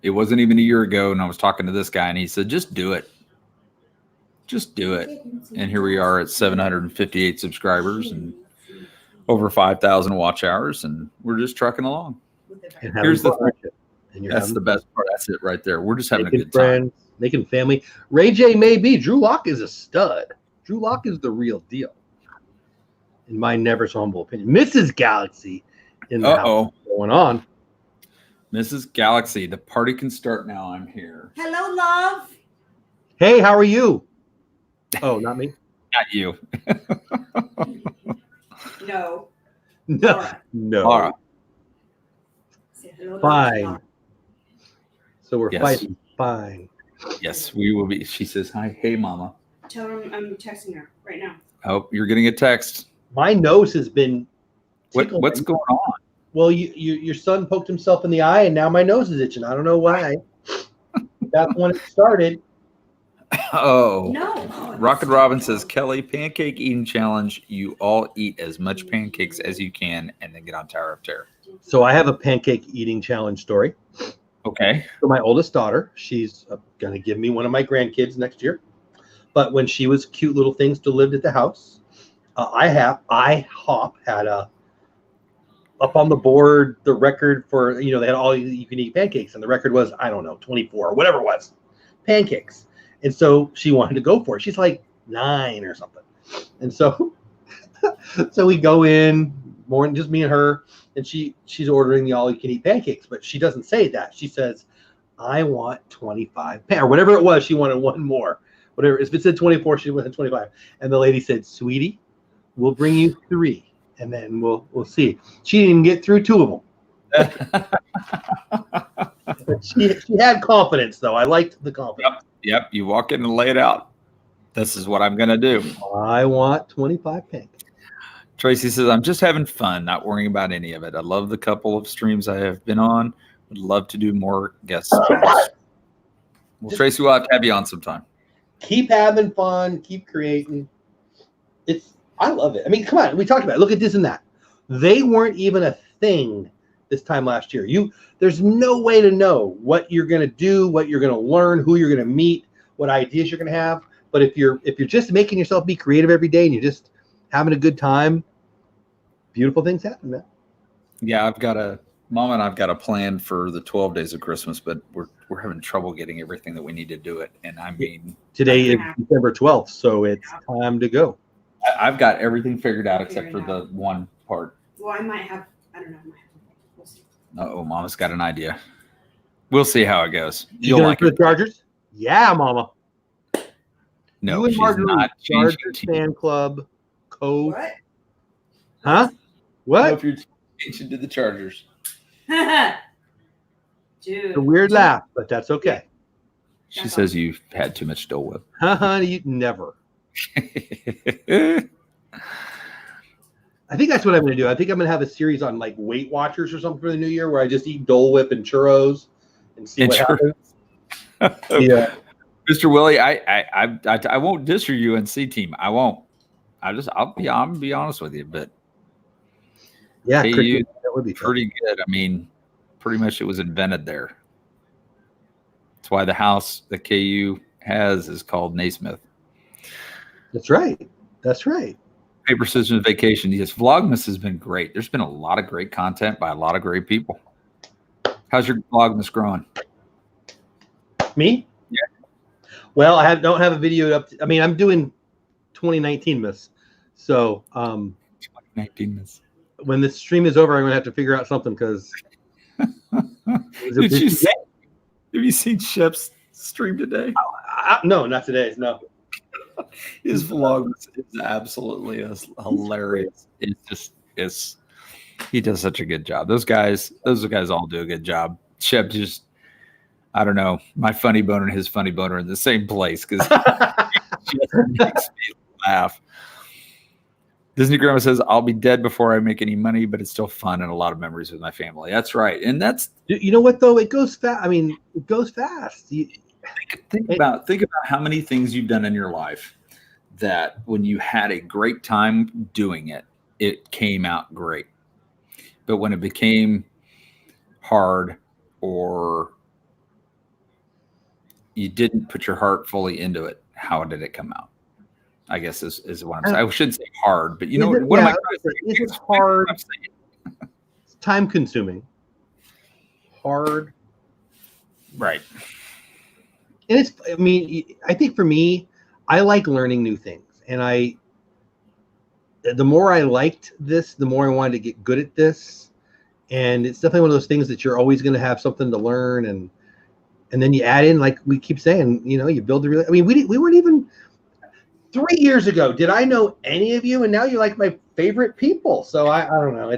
It wasn't even a year ago, and I was talking to this guy, and he said, just do it. Just do it. And here we are at 758 subscribers and over 5,000 watch hours, and we're just trucking along. And Here's the fun. thing. And you're That's having the best part. That's it right there. We're just having a making good time. friends, making family. Ray J may be. Drew Lock is a stud. Drew Lock is the real deal. In my never so humble opinion. Mrs. Galaxy in the house going on. Mrs. Galaxy, the party can start now. I'm here. Hello, love. Hey, how are you? Oh, not me. Not you. No. No. Laura. No. Laura. Say hello to Fine. Laura. So we're Yes. fighting. Fine. Yes, we will be. She says, hi, hey, mama. Tell her I'm texting her right now. Oh, you're getting a text. My nose has been tickled. What's going on? Well, your son poked himself in the eye, and now my nose is itching. I don't know why. That's when it started. Oh. No. Rocket Robin says, Kelly, pancake eating challenge. You all eat as much pancakes as you can and then get on Tower of Terror. So I have a pancake eating challenge story. Okay. For my oldest daughter, she's going to give me one of my grandkids next year. But when she was cute little thing still lived at the house, IHOP had up on the board the record for, they had all you can eat pancakes. And the record was, I don't know, 24 or whatever it was, pancakes. And so she wanted to go for it. She's like 9 or something. And so we go in, more than just me and her, and she's ordering the all-you-can-eat pancakes. But she doesn't say that. She says, I want 25 or whatever it was. She wanted one more. Whatever. If it said 24, she wanted 25. And the lady said, sweetie, we'll bring you 3, and then we'll see. She didn't even get through 2 of them. She had confidence, though. I liked the confidence. Yep. You walk in and lay it out. This is what I'm going to do. I want 25 pancakes. Tracy says, I'm just having fun, not worrying about any of it. I love the couple of streams I have been on. Would love to do more guest streams. Well, Tracy, we'll have you on sometime. Keep having fun. Keep creating. I love it. I mean, come on. We talked about it. Look at this and that. They weren't even a thing this time last year. There's no way to know what you're going to do, what you're going to learn, who you're going to meet, what ideas you're going to have. But if you're just making yourself be creative every day and you're just having a good time, beautiful things happen, man. Yeah, Mom and I've got a plan for the 12 days of Christmas, but we're having trouble getting everything that we need to do it. And I mean, today is December 12th, so it's time to go. I've got everything figured out except for the one part. Well, I might have. I don't know. We'll see. Oh, Mama's got an idea. We'll see how it goes. You You'll going like for it. the Chargers? Yeah, Mama. No, you and she's Marguerite, not changing Chargers team. fan club code. What? Huh? I What? don't know if you're changing to the Chargers. Dude. It's a weird laugh, but that's okay. She says you've had too much Dole Whip. You never. I think that's what I'm going to do. I think I'm going to have a series on like Weight Watchers or something for the new year where I just eat Dole Whip and churros and see what happens. Yeah. Mr. Willie, I won't diss your UNC team. I won't. I'll be honest with you, but Yeah, KU, cricket, that would be fun. pretty good. I mean, pretty much it was invented there. That's why the house that KU has is called Naismith. That's right. That's right. Paper, Scissors, Vacation. Yes, Vlogmas has been great. There's been a lot of great content by a lot of great people. How's your Vlogmas growing? Me? Yeah. Well, don't have a video up. I mean, I'm doing 2019 miss. So 2019 miss. when this stream is over, I'm gonna have to figure out something because Have you seen Shep's stream today? no, not today. No. His vlog is absolutely hilarious. He does such a good job. Those guys all do a good job. Shep just, I don't know, my funny bone and his funny bone are in the same place because he just makes me laugh. Disney Grandma says, I'll be dead before I make any money, but it's still fun and a lot of memories with my family. That's right. And that's, you know what though? It goes fast. I mean, it goes fast. think about how many things you've done in your life that when you had a great time doing it, it came out great. But when it became hard or you didn't put your heart fully into it, how did it come out? I guess is what I'm saying. I shouldn't say hard, but am I trying to say? It's hard. It's time consuming. Hard. Right. And I think for me, I like learning new things. And the more I liked this, the more I wanted to get good at this. And it's definitely one of those things that you're always going to have something to learn. And then you add in, like we keep saying, you build the we weren't even 3 years ago. Did I know any of you? And now you're like my favorite people. So I don't know.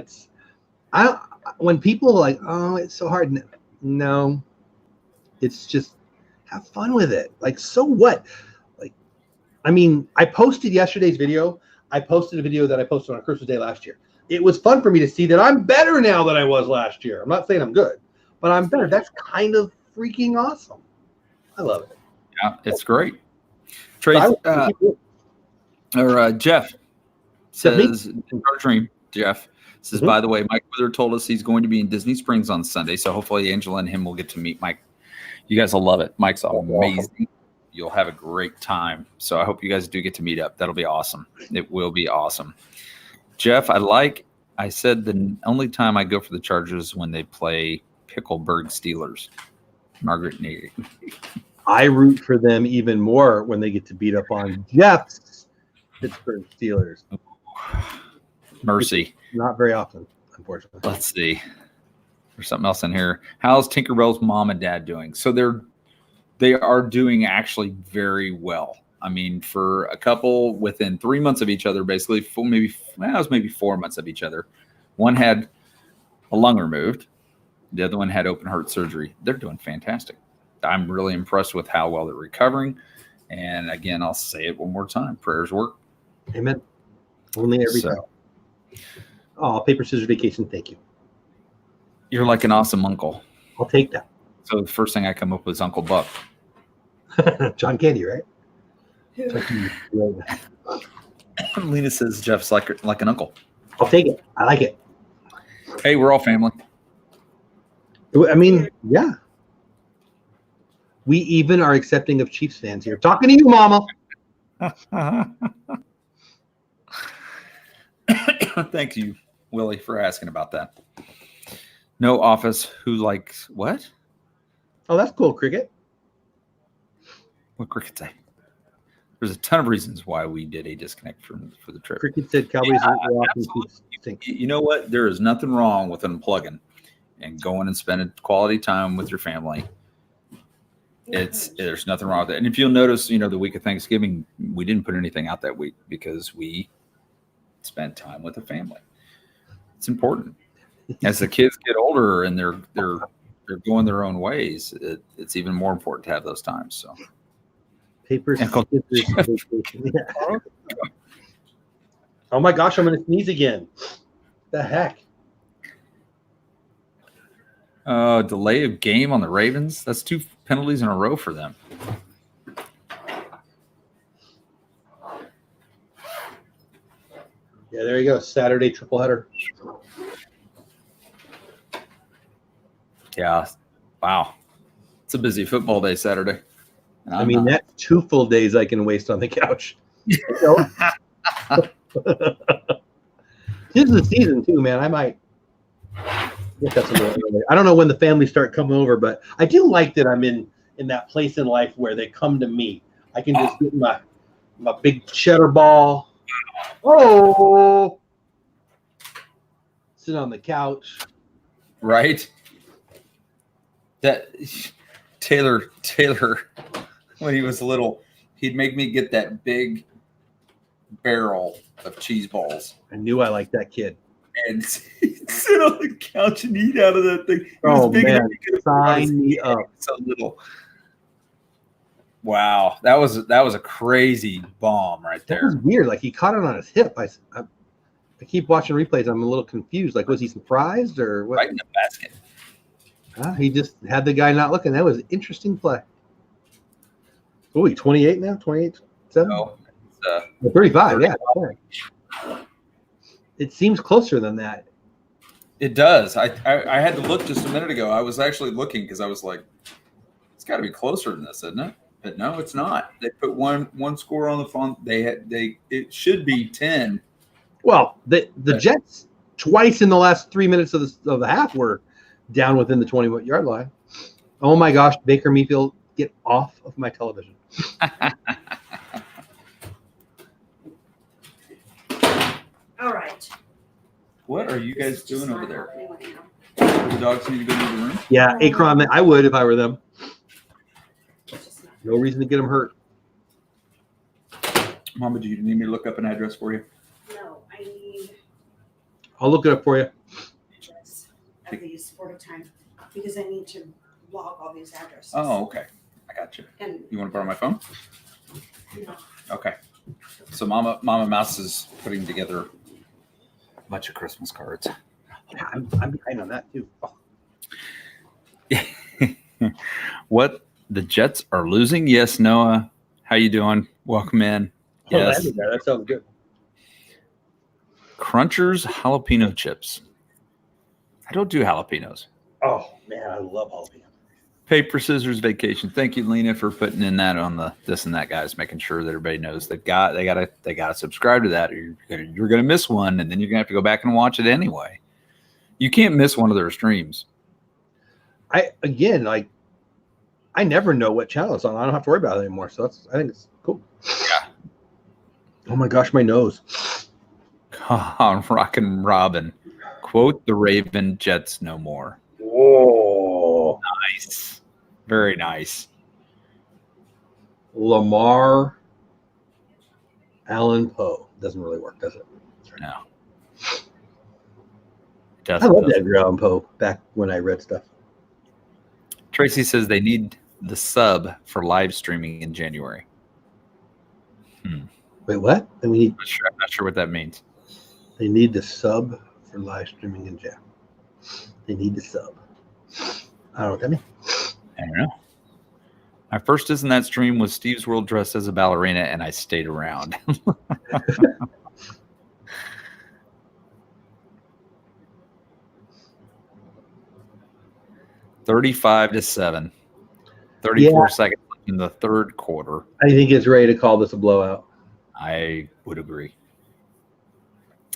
When people are like, oh, it's so hard. No, it's just have fun with it. Like, so what? I posted yesterday's video. I posted a video that I posted on Christmas Day last year. It was fun for me to see that I'm better now than I was last year. I'm not saying I'm good, but I'm better. That's kind of freaking awesome. I love it. Yeah, it's great. Trace, Jeff says, in our dream, Jeff says, by the way, Mike Wither told us he's going to be in Disney Springs on Sunday, so hopefully Angela and him will get to meet Mike. You guys will love it. Mike's amazing. You'll have a great time. So I hope you guys do get to meet up. That'll be awesome. It will be awesome. Jeff, I said the only time I go for the Chargers is when they play Pickleberg Steelers. Margaret Neary. I root for them even more when they get to beat up on Jeff's Pittsburgh Steelers. Mercy. Not very often, unfortunately. Let's see. There's something else in here. How's Tinkerbell's mom and dad doing? So they are doing actually very well. I mean, for a couple within 3 months of each other, basically, maybe 4 months of each other. One had a lung removed. The other one had open heart surgery. They're doing fantastic. I'm really impressed with how well they're recovering. And again, I'll say it one more time. Prayers work. Amen. Only every time. Oh, Paper, Scissors, Vacation. Thank you. You're like an awesome uncle. I'll take that. So the first thing I come up with is Uncle Buck. John Candy, right? Lena says Jeff's like an uncle. I'll take it. I like it. Hey, we're all family. I mean, yeah. We even are accepting of Chiefs fans here. Talking to you, Mama. Thank you, Willie, for asking about that. No Office. Who likes what? Oh, that's cool, Cricket. What Cricket say? There's a ton of reasons why we did a disconnect for the trip. Cricket said Cowboys You know what? There is nothing wrong with unplugging and going and spending quality time with your family. There's nothing wrong with it. And if you'll notice, the week of Thanksgiving, we didn't put anything out that week because we spent time with the family. It's important. As the kids get older and they're going their own ways, it's even more important to have those times. So, Paper, scissors, yeah. Oh my gosh, I'm going to sneeze again. The heck? Delay of game on the Ravens. That's 2 penalties in a row for them. Yeah, there you go. Saturday triple header. Yeah. Wow. It's a busy football day Saturday. And I mean, that's 2 full days I can waste on the couch. You know? This is the season too, man. I might. I don't know when the family start coming over, but I do like that I'm in that place in life where they come to me. I can just get my big cheddar ball. Oh, sit on the couch. Right. That Taylor, when he was little, he'd make me get that big barrel of cheese balls. I knew I liked that kid. And sit on the couch and eat out of that thing. He Oh, was big man. enough he could Sign me up. So little. Wow, that was a crazy bomb right That was there. weird. Like he caught it on his hip. I keep watching replays. I'm a little confused. Like, was he surprised or what? Right in the basket. He just had the guy not looking. That was an interesting play. Oh, he 28 now? 28, 7? No, 35, yeah. It seems closer than that. it does. I had to look just a minute ago. I was actually looking because I was like, it's got to be closer than this, isn't it? But no, it's not. They put one score on the phone. It should be 10. Well, the Jets twice in the last 3 minutes of the half were down within the 20-yard line. Oh my gosh, Baker Mayfield, get off of my television. All right. What are you guys doing over there? The dogs need to go to the room. Yeah, Akron, I would if I were them. No reason to get them hurt. Mama, do you need me to look up an address for you? No, I need I'll look it up for you. address of these for the time because I need to log all these addresses. Oh, okay. I got you. And You want to borrow my phone? no, Okay. So Mama Mouse is putting together a bunch of Christmas cards. Yeah, I'm behind on that too. Oh. What? The Jets are losing? Yes, Noah. How you doing? Welcome in. Yes. That sounds good. Crunchers jalapeno chips. I don't do jalapenos. Oh man, I love jalapeno. Paper, scissors, vacation. Thank you, Lena, for putting in that on the this and that, guys. Making sure that everybody knows they gotta subscribe to that, or you're gonna miss one, and then you're gonna have to go back and watch it anyway. You can't miss one of their streams. I never know what channel it's on. I don't have to worry about it anymore. So I think it's cool. Yeah. Oh my gosh, my nose. On Rockin' Robin. Quote the Raven, Jets no more. Whoa. Nice. Very nice. Lamar Allen Poe. Doesn't really work, does it? No. I love that Allen Poe back when I read stuff. Tracy says they need the sub for live streaming in January. Wait, what? I'm not sure what that means. They need the sub for live streaming in January. They need the sub. I don't know what that means. I don't know. My first Isn't That stream was Steve's World dressed as a ballerina, and I stayed around. 35-7. 34 seconds in the third quarter. I think it's ready to call this a blowout. I would agree.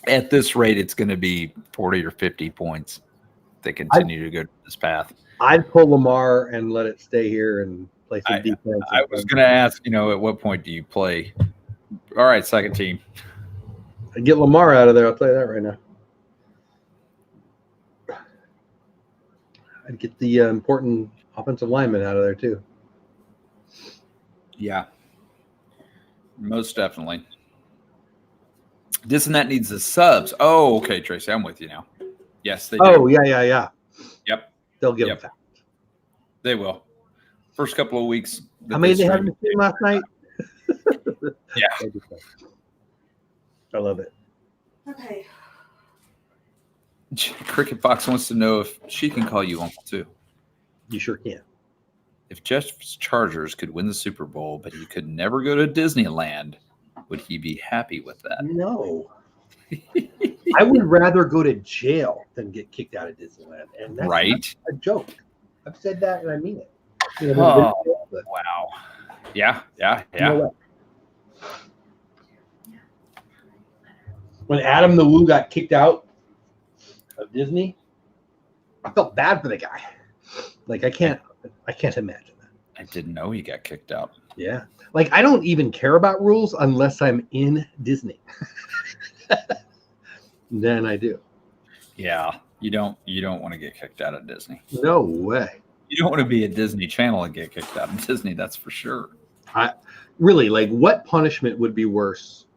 At this rate, it's going to be 40 or 50 points. If they continue to go this path. I'd pull Lamar and let it stay here and play some defense. I was going to ask, at what point do you play? All right, second team. I'd get Lamar out of there. I'll tell you that right now. I'd get the important offensive lineman out of there too. Yeah, most definitely. This and that needs the subs. Oh, okay, Tracy, I'm with you now. Yes, they do. Oh, yeah. Yep. They'll give them fast. They will. First couple of weeks. How many they had in the team last night? Yeah. I love it. okay. Cricket Fox wants to know if she can call you uncle too. You sure can. If Jeff's Chargers could win the Super Bowl, but he could never go to Disneyland, would he be happy with that? No. I would rather go to jail than get kicked out of Disneyland. And that's Right. not a joke. I've said that and I mean it. Oh, wow. Yeah. When Adam the Woo got kicked out of Disney, I felt bad for the guy. Like I can't imagine that. I didn't know he got kicked out. Yeah. Like I don't even care about rules unless I'm in Disney. Then I do. Yeah. You don't want to get kicked out of Disney. No way. You don't want to be a Disney Channel and get kicked out of Disney, that's for sure. Really, like what punishment would be worse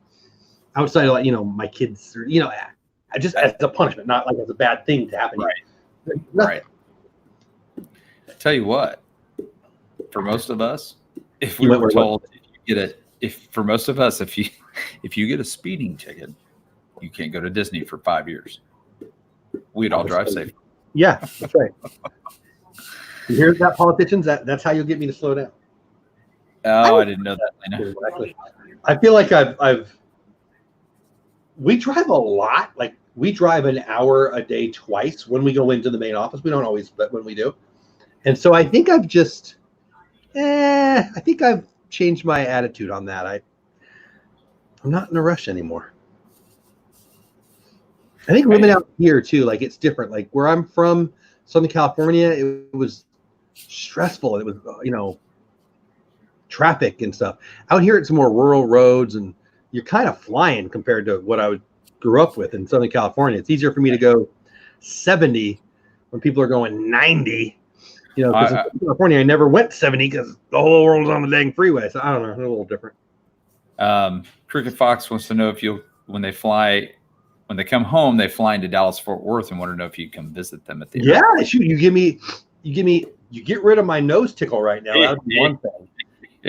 outside of, like, my kids, or, just as a punishment, not like as a bad thing to happen. Right. Right. Tell you what, for most of us, if we were told if you get a speeding ticket, you can't go to Disney for 5 years. We'd all drive safe. Yeah, that's right. And here's that politicians. That's how you'll get me to slow down. Oh, I didn't know that, Lena. Exactly. I feel like we drive a lot. Like we drive an hour a day twice when we go into the main office. We don't always, but when we do. And so I think I've changed my attitude on that. I'm not in a rush anymore. I think living out here too, like it's different. Like where I'm from, Southern California, it was stressful. It was, traffic and stuff. Out here, it's more rural roads, and you're kind of flying compared to what I grew up with in Southern California. It's easier for me to go 70 when people are going 90. Because in California, I never went 70 because the whole world was on the dang freeway. So I don't know, it's a little different. Cricket Fox wants to know if when they come home, they fly into Dallas Fort Worth and want to know if you come visit them at the airport. Yeah, shoot, you get rid of my nose tickle right now. That would be one thing.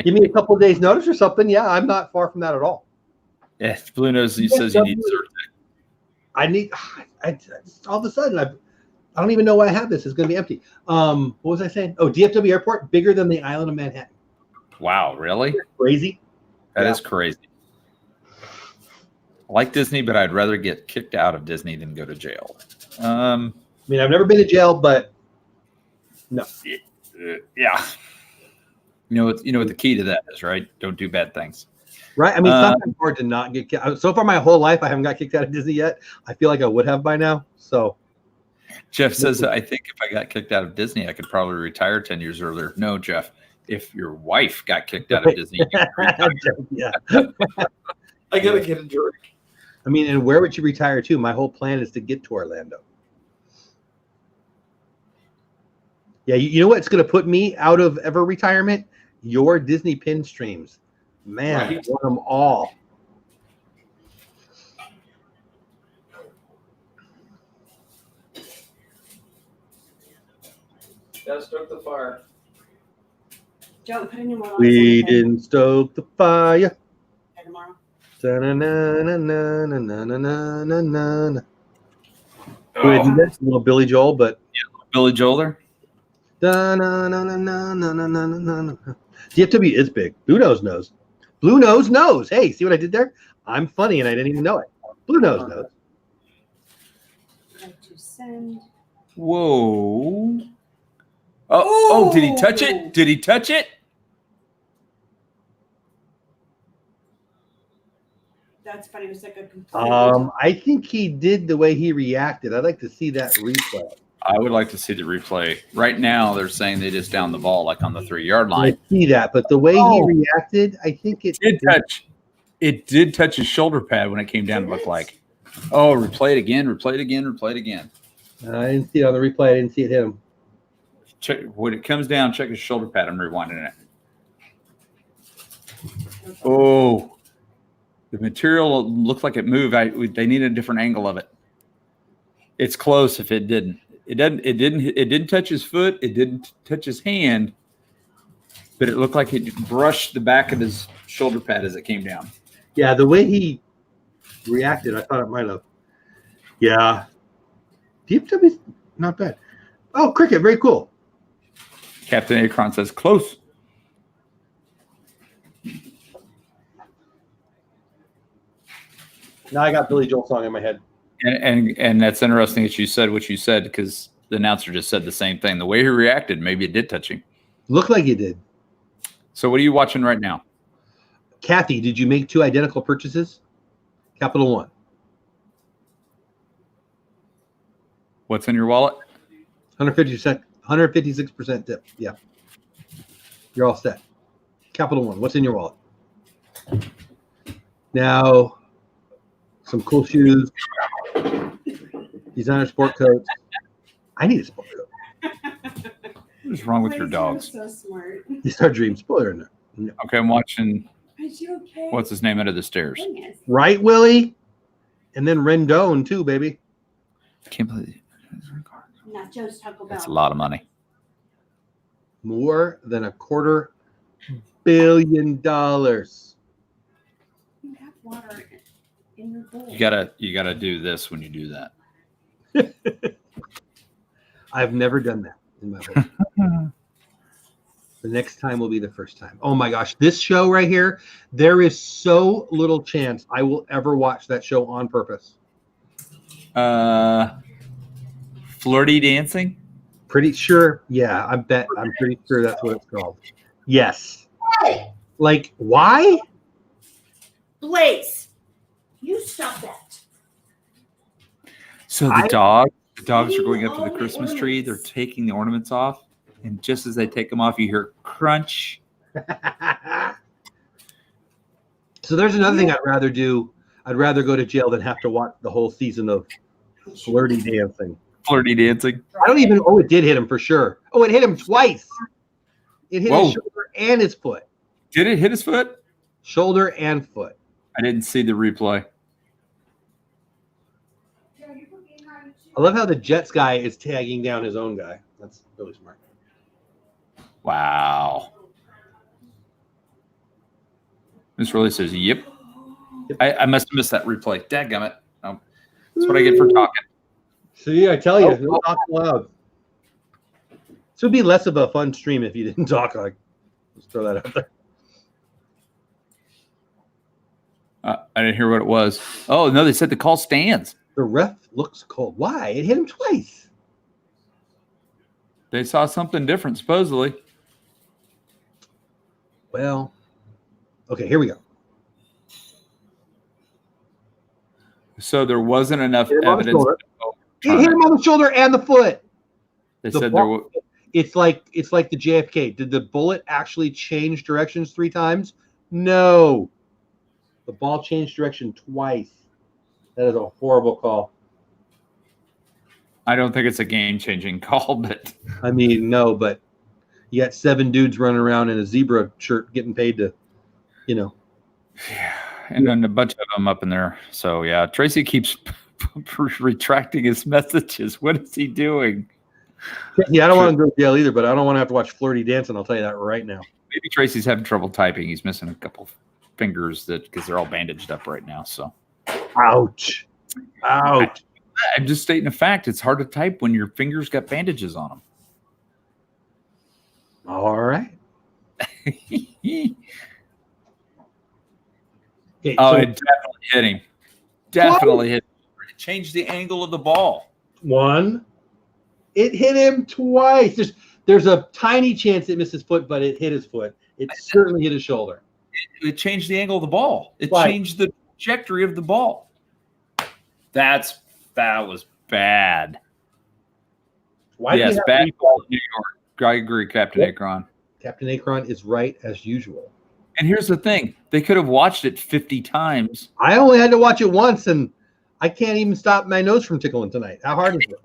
Give me a couple of days notice or something. Yeah, I'm not far from that at all. Yeah, Blue Nose says you need Zyrtec. All of a sudden, I don't even know why I have this. It's going to be empty. What was I saying? Oh, DFW Airport, bigger than the island of Manhattan. Wow, really? That's crazy. That is crazy. I like Disney, but I'd rather get kicked out of Disney than go to jail. I've never been to jail, but no. Yeah. You know what the key to that is, right? Don't do bad things. Right. It's not hard to not get kicked out. So far, my whole life, I haven't got kicked out of Disney yet. I feel like I would have by now. So Jeff says, I think if I got kicked out of Disney, I could probably retire 10 years earlier. No, Jeff, if your wife got kicked out of Disney, you could retire. Yeah. I got to get a drink. And where would you retire to? My whole plan is to get to Orlando. Yeah, you know what's going to put me out of ever retirement? Your Disney pin streams. Man, I want them all. Gotta stoke the fire. Don't put any more lights We on. didn't stoke the fire. Tomorrow. Da-na-na-na-na-na-na-na-na-na. Oh. That's a little Billy Joel, but Billy Joel there? da-na-na-na-na-na-na-na-na. DFW is big. Blue Nose knows. Blue Nose knows. Hey, see what I did there? I'm funny and I didn't even know it. Blue Nose knows. Like to send. Whoa. Oh, did he touch it? Did he touch it? That's funny. It was like a complete. I think he did the way he reacted. I'd like to see that replay. I would like to see the replay. Right now, they're saying they just down the ball like on the 3-yard line. I see that, but the way he reacted, I think it did touch. It did touch his shoulder pad when it came down. It looked like, replay it again. I didn't see it on the replay. I didn't see it hit him. Check when it comes down. Check his shoulder pad. I'm rewinding it. Oh, the material looked like it moved. They need a different angle of it. It's close. If it didn't, it didn't touch his foot. It didn't touch his hand, but it looked like it brushed the back of his shoulder pad as it came down. Yeah, the way he reacted, I thought it might have. Yeah. DFW's not bad. Oh, cricket, very cool. Captain Akron says close. Now I got Billy Joel song in my head. And that's interesting that you said what you said, because the announcer just said the same thing. The way he reacted, maybe it did touch him. Looked like it did. So what are you watching right now? Kathy, did you make 2 identical purchases? Capital One. What's in your wallet? 156% tip. Yeah. You're all set. Capital One. What's in your wallet? Now, some cool shoes, designer sport coats. I need a sport coat. What is wrong with your dogs? So smart. It's our dream. Spoiler in there. No. Okay, I'm watching. Is she okay? What's his name under the stairs? Goodness. Right, Willie? And then Rendon, too, baby. Can't believe Nachos, Taco Bell. that's a lot of money. More than $250 million. You have water in your bowl. You gotta do this when you do that. I've never done that in my life. The next time will be the first time. Oh my gosh, this show right here, there is so little chance I will ever watch that show on purpose. Flirty dancing? Pretty sure, yeah, I'm pretty sure that's what it's called. Yes. Like, why? Blaze, you stop that. So the dogs are going up to the Christmas tree. They're taking the ornaments off, and just as they take them off, you hear crunch. So there's another thing I'd rather do. I'd rather go to jail than have to watch the whole season of flirty dancing. Flirty dancing. I don't even. Oh, it did hit him for sure. Oh, it hit him twice. It hit Whoa. his shoulder and his foot. Did it hit his foot? Shoulder and foot. I didn't see the replay. I love how the Jets guy is tagging down his own guy. That's really smart. Wow. Miss Rowley says, yep. I must have missed that replay. Dadgummit. Oh, that's what I get for talking. See, I tell you, don't talk loud. This would be less of a fun stream if you didn't talk. Like, let's throw that out there. I didn't hear what it was. Oh, no, they said the call stands. The ref looks cold. Why? It hit him twice. They saw something different, supposedly. Well, okay, here we go. So there wasn't enough Hit him on the evidence. shoulder. It hit him on the shoulder and the foot. They The said ball- there was. It's like the JFK. Did the bullet actually change directions 3 times? No. The ball changed direction twice. That is a horrible call. I don't think it's a game-changing call, but I mean, no, but you got 7 dudes running around in a zebra shirt getting paid to, and then a bunch of them up in there. So yeah, Tracy keeps retracting his messages. What is he doing? Yeah, I don't want to go to jail either, but I don't want to have to watch flirty dancing. I'll tell you that right now. Maybe Tracy's having trouble typing. He's missing a couple fingers because they're all bandaged up right now. So Ouch. Ouch. I'm just stating a fact. It's hard to type when your fingers got bandages on All right. them. Okay, Oh, so it definitely hit him. Definitely hit him. It changed the angle of the ball. 1. It hit him twice. There's a tiny chance it missed his foot, but it hit his foot. It certainly hit his shoulder. It changed the angle of the ball. It Right. changed the trajectory of the ball. That was bad. Why do you Yes, have bad replay? ball in New York. I agree, Captain Yep. Akron. Captain Akron is right as usual. And here's the thing. They could have watched it 50 times. I only had to watch it once, and I can't even stop my nose from tickling tonight. How hard is it?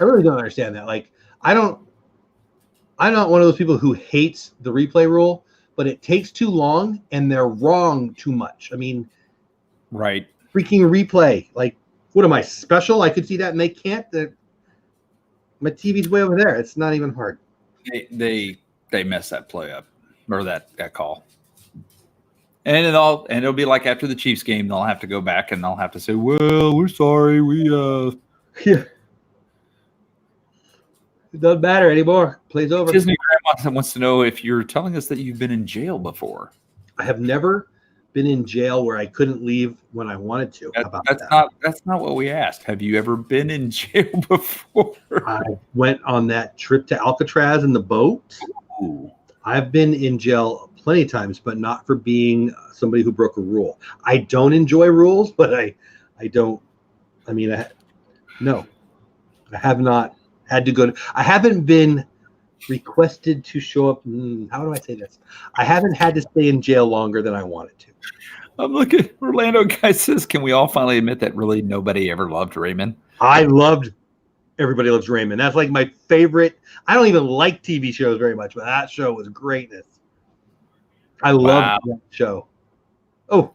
I really don't understand that. Like, I'm not one of those people who hates the replay rule, but it takes too long and they're wrong too much. I mean, Right. freaking replay. Like, what am I, special? I could see that and they can't. My TV's way over there. It's not even hard. They messed that play up or that call. And it'll be like after the Chiefs game, they'll have to go back and they'll have to say, "Well, we're sorry. Yeah. It doesn't matter anymore. Play's over. Disney Grandma wants to know if you're telling us that you've been in jail before. I have never been in jail where I couldn't leave when I wanted to. How about that? That's not what we asked. Have you ever been in jail before? I went on that trip to Alcatraz in the boat. Ooh. I've been in jail plenty of times, but not for being somebody who broke a rule. I don't enjoy rules, but I don't. I mean, no, I have not had to go. I haven't been requested to show up. How do I say this? I haven't had to stay in jail longer than I wanted to. I'm looking. Orlando guy says, "Can we all finally admit that really nobody ever loved Raymond?" I loved Everybody Loves Raymond. That's like my favorite. I don't even like TV shows very much, but that show was greatness. I loved that show. Oh,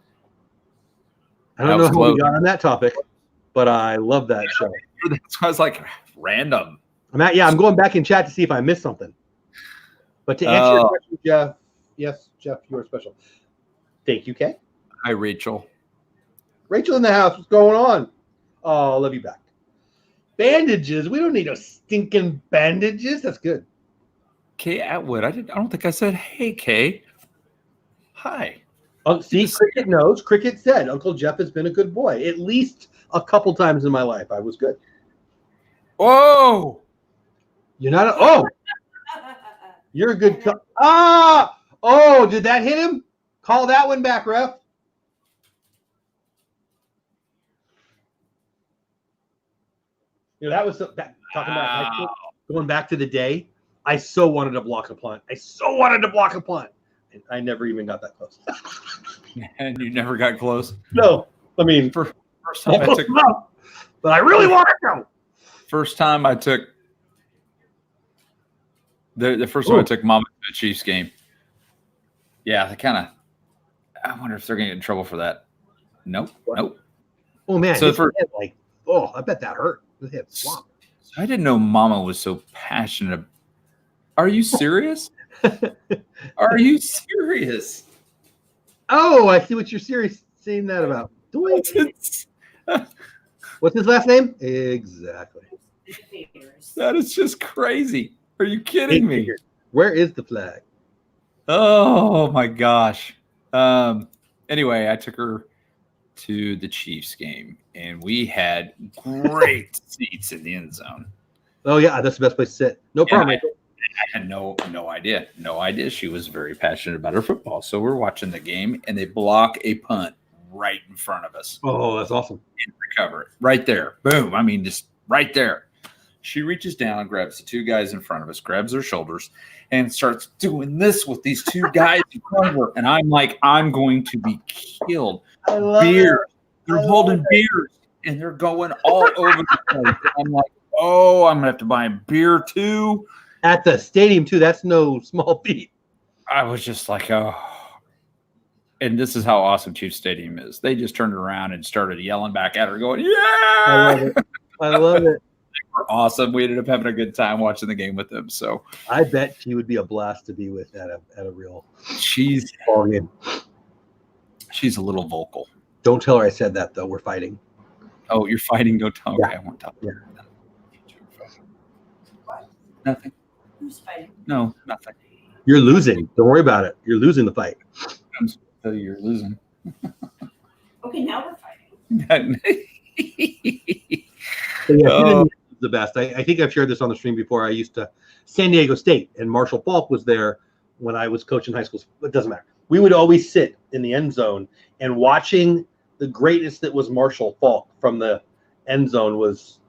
I don't know how we got on that topic, but I love that show. That's why I was like, random. I'm going back in chat to see if I missed something. But to answer your question, Jeff, yes, Jeff, you are special. Thank you, Kay. Hi, Rachel. Rachel in the house. What's going on? Oh, I'll love you back. Bandages. We don't need no stinking bandages. That's good. Kay Atwood. I don't think I said, hey, Kay. Hi. See, Cricket knows. Cricket said Uncle Jeff has been a good boy. At least a couple times in my life, I was good. Whoa. You're not you're a good did that hit him? Call that one back, ref. That was talking about high school, going back to the day. I so wanted to block a punt. And I never even got that close. And you never got close? No. I mean, first time I took, but I really wanted to. First time I took the first time I took Mama to the Chiefs game. Yeah, I wonder if they're going to get in trouble for that. Nope. Oh man, so I bet that hurt. So I didn't know Mama was so passionate. Are you serious? Are you serious? Oh, I see what you're saying that about. What's his last name? Exactly. That is just crazy. Are you kidding me? Where is the flag? Oh my gosh. Anyway, I took her to the Chiefs game and we had great seats in the end zone. Oh yeah, that's the best place to sit. No problem. I had no idea. No idea she was very passionate about her football. So we're watching the game and they block a punt right in front of us. Oh, that's awesome. And recover it. Right there. Boom. I mean, just right there. She reaches down and grabs the two guys in front of us, grabs their shoulders, and starts doing this with these two guys in front of her. And I'm like, I'm going to be killed. I love beers. They're holding beers and they're going all over the place. I'm like, oh, I'm going to have to buy a beer too. At the stadium too. That's no small feat. I was just like, oh. And this is how awesome Chiefs Stadium is. They just turned around and started yelling back at her, going, yeah. I love it. They were awesome. We ended up having a good time watching the game with them. So I bet she would be a blast to be with at a real ball game. She's a little vocal. Don't tell her I said that though. We're fighting. Oh, you're fighting? Don't tell her. Yeah. I won't tell her. What? Nothing. Who's fighting? No, nothing. You're losing. Don't worry about it. You're losing the fight. I'm just going to tell you you're losing. Okay, now we're fighting. The best. I think I've shared this on the stream before. I used to San Diego State, and Marshall Falk was there when I was coaching high school. It doesn't matter. We would always sit in the end zone, and watching the greatness that was Marshall Falk from the end zone was,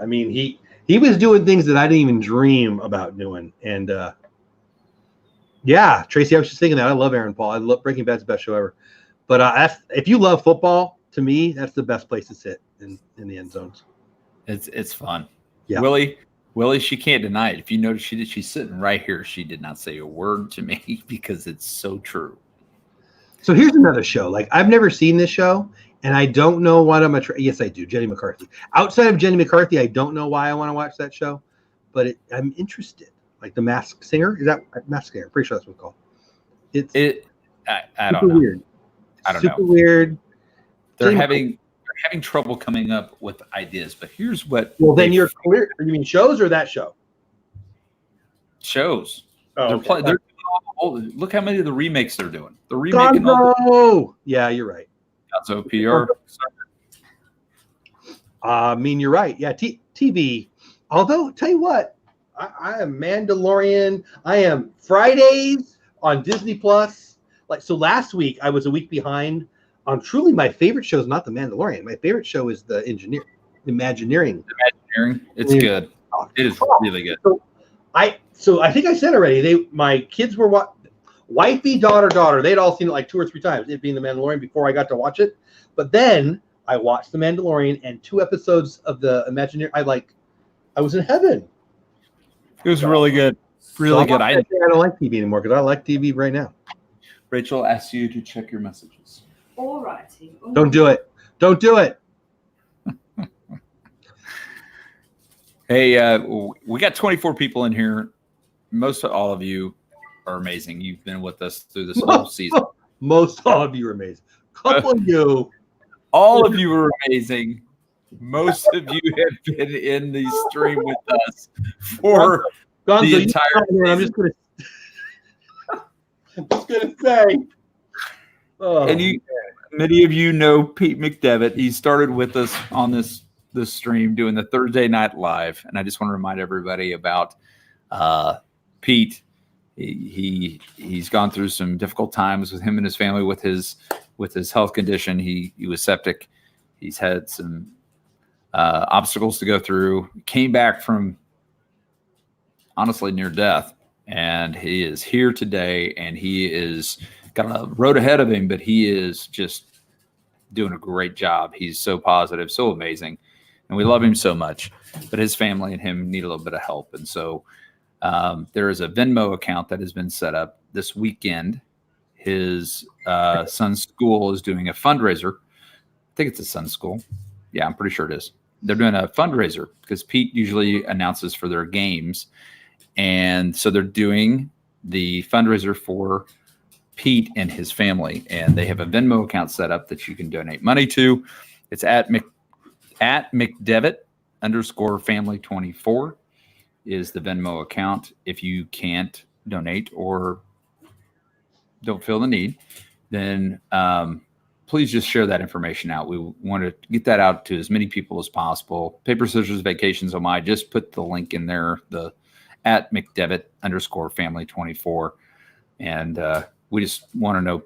I mean, he was doing things that I didn't even dream about doing. And yeah, Tracy, I was just thinking that. I love Aaron Paul. I love Breaking Bad's the best show ever. But if you love football, to me, that's the best place to sit in the end zones. It's fun. Yeah. Willie, she can't deny it. If you notice, she's sitting right here. She did not say a word to me because it's so true. So here's another show. Like, I've never seen this show, and I don't know what I'm yes, I do. Jenny McCarthy. Outside of Jenny McCarthy, I don't know why I want to watch that show, but I'm interested. Like The Masked Singer. Is that Masked Singer? Pretty sure that's what it's called. I don't know. Weird. I don't know. Super weird. They're having trouble coming up with ideas, but here's what. Well, then you're clear. You mean shows or that show? Shows. Oh, they're look how many of the remakes they're doing. They're remaking Gonzo! Yeah, you're right. Gonzo PR. I mean, you're right. Yeah, TV. Although, tell you what, I am Mandalorian. I am Fridays on Disney Plus. Like, so last week I was a week behind on truly my favorite show is not The Mandalorian. My favorite show is the Imagineering. It's good. It is really good. So I think I said already. My kids were wifey, daughter. They'd all seen it like 2 or 3 times. It being The Mandalorian before I got to watch it. But then I watched The Mandalorian and 2 episodes of the Imagineering. I was in heaven. It was really good. Really good. I don't like TV anymore because I like TV right now. Rachel asks you to check your messages. All righty. Don't do it. Don't do it. Hey, we got 24 people in here. Most of all of you are amazing. You've been with us through this whole season. Most all of you are amazing. Couple of you. All of you are amazing. Most of you have been in the stream with us for Gonzo, the entire season. I'm just gonna say. And many of you know Pete McDevitt. He started with us on this stream doing the Thursday Night Live, and I just want to remind everybody about Pete. He's gone through some difficult times with him and his family with his health condition. He was septic. He's had some obstacles to go through. Came back from honestly near death, and he is here today, and he is got a road ahead of him, but he is just doing a great job. He's so positive, so amazing, and we love him so much. But his family and him need a little bit of help, and so there is a Venmo account that has been set up this weekend. His son's school is doing a fundraiser. I think it's a son's school. Yeah, I'm pretty sure it is. They're doing a fundraiser because Pete usually announces for their games. And so they're doing the fundraiser for Pete and his family. And they have a Venmo account set up that you can donate money to. It's at McDevitt_family24 is the Venmo account. If you can't donate or don't feel the need, then please just share that information out. We want to get that out to as many people as possible. Paper, Scissors, Vacations, oh my, just put the link in there, the at McDevitt_family24. And we just want to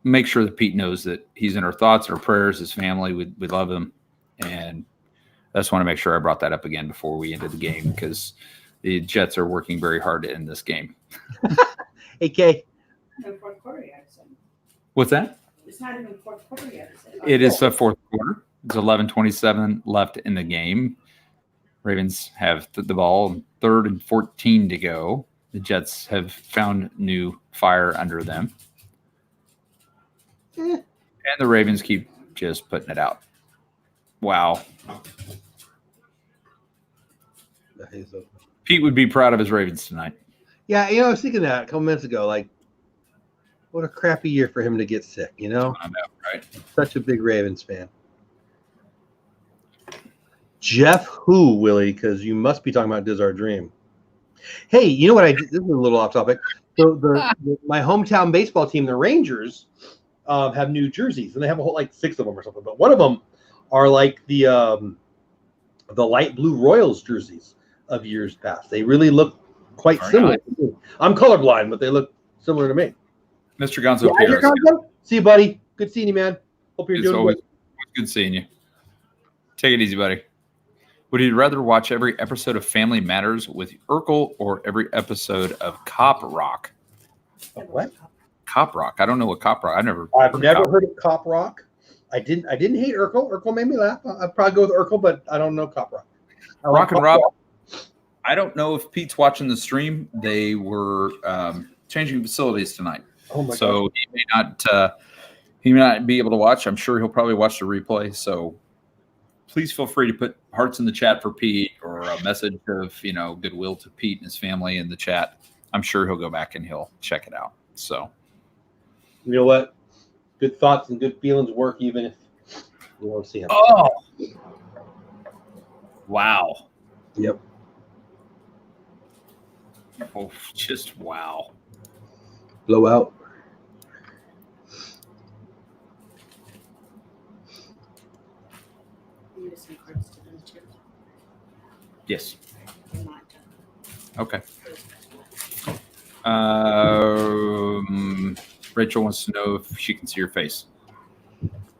make sure that Pete knows that he's in our thoughts, our prayers, his family. We love him. And I just want to make sure I brought that up again before we ended the game because the Jets are working very hard to end this game. Hey, Kay. No fourth quarter yet. So. What's that? It's not even fourth quarter yet. It is the fourth quarter. It's 11:27 left in the game. Ravens have the ball, 3rd and 14 to go. The Jets have found new fire under them. And the Ravens keep just putting it out. Wow. Pete would be proud of his Ravens tonight. Yeah, I was thinking that a couple minutes ago. Like, what a crappy year for him to get sick, I know, right? Such a big Ravens fan. Jeff who, Willie? Because you must be talking about Diz Our Dream. Hey, you know what I did? This is a little off topic. So my hometown baseball team, the Rangers, have new jerseys, and they have a whole 6 of them or something. But one of them are like the light blue Royals jerseys of years past. They really look quite similar. I'm colorblind, but they look similar to me. Mr. Gonzo, see you, buddy. Good seeing you, man. Hope you're doing good. Good seeing you. Take it easy, buddy. Would you rather watch every episode of Family Matters with Urkel or every episode of Cop Rock? What? Cop Rock. I don't know what Cop Rock. I've never heard of Cop Rock. I didn't hate Urkel. Urkel made me laugh. I'd probably go with Urkel, but I don't know Cop Rock. Rock and Rob. I don't know if Pete's watching the stream. They were changing facilities tonight. Oh my so God. he may not be able to watch. I'm sure he'll probably watch the replay. So please feel free to put hearts in the chat for Pete or a message of goodwill to Pete and his family in the chat. I'm sure he'll go back and he'll check it out. So you know what? Good thoughts and good feelings work even if you won't see him. Oh, wow. Yep. Oh, just wow. Blowout. You need some cards to them too. Yes. They're not done. Okay. Those guys will. Rachel wants to know if she can see your face.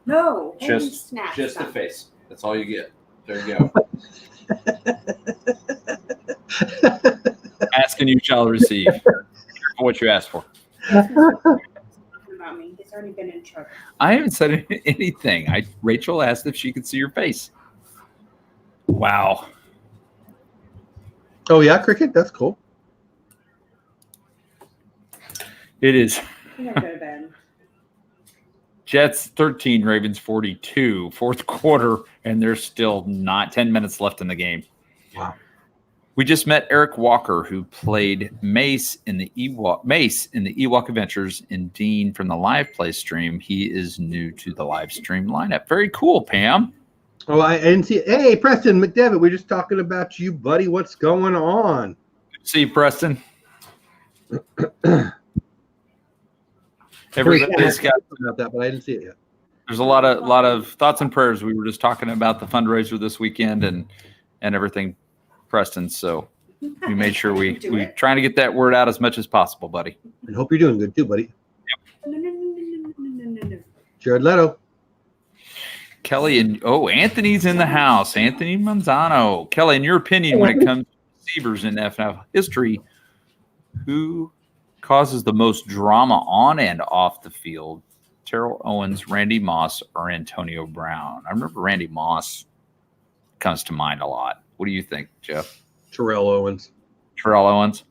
No. holy Just snap, the stop. face. That's all you get. There you go. Ask and you shall receive. Careful what you ask for. Talking about me. He's already been in trouble. I haven't said anything. Rachel asked if she could see your face. Wow. Oh yeah, cricket. That's cool. It is. I'm gonna go to bed. Jets 13, Ravens 42, fourth quarter, and there's still not 10 minutes left in the game. Wow. We just met Eric Walker, who played Mace in the Ewok Adventures, and Dean from the live play stream. He is new to the live stream lineup. Very cool, Pam. Oh, I didn't see. Hey, Preston McDevitt, we're just talking about you, buddy. What's going on? See you, Preston. Every Everybody's got. about that, but I didn't see it yet. There's a lot of thoughts and prayers. We were just talking about the fundraiser this weekend and everything, Preston. So we made sure we trying to get that word out as much as possible, buddy. And hope you're doing good too, buddy. No. Jared Leto. Kelly and Anthony's in the house. Anthony Manzano. Kelly, in your opinion, when it comes to receivers in NFL history, who causes the most drama on and off the field? Terrell Owens, Randy Moss, or Antonio Brown? I remember Randy Moss comes to mind a lot. What do you think, Jeff? Terrell Owens. Terrell Owens?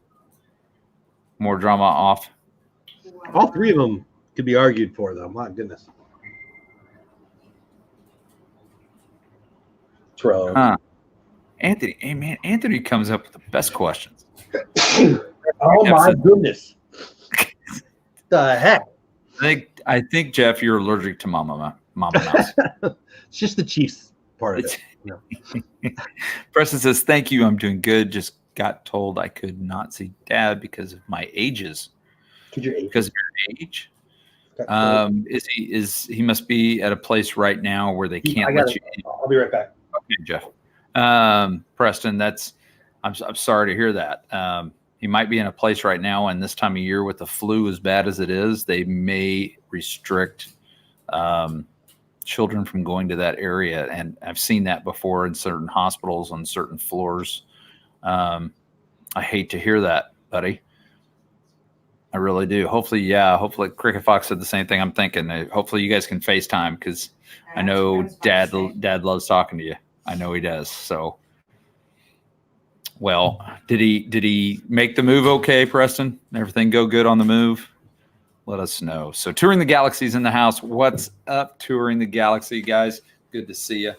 More drama off? All three of them could be argued for, though. My goodness. Terrell Owens. Huh. Anthony, hey man, Anthony comes up with the best questions. Oh my goodness. The heck? I think Jeff, you're allergic to Mama Mouse. It's just the Chiefs part of it. Yeah. Preston says, "Thank you. I'm doing good. Just got told I could not see Dad because of my ages. Because of your age? He must be at a place right now where they can't let you in. I'll be right back. Okay, Jeff. Preston, I'm sorry to hear that. He might be in a place right now, and this time of year with the flu as bad as it is, they may restrict children from going to that area. And I've seen that before in certain hospitals on certain floors. I hate to hear that, buddy. I really do. Hopefully Cricket Fox said the same thing I'm thinking. Hopefully you guys can FaceTime, because I know Dad loves talking to you. I know he does. So, well, did he make the move okay, Preston? Everything go good on the move? Let us know. So, Touring the Galaxy's in the house. What's up, Touring the Galaxy, guys? Good to see you.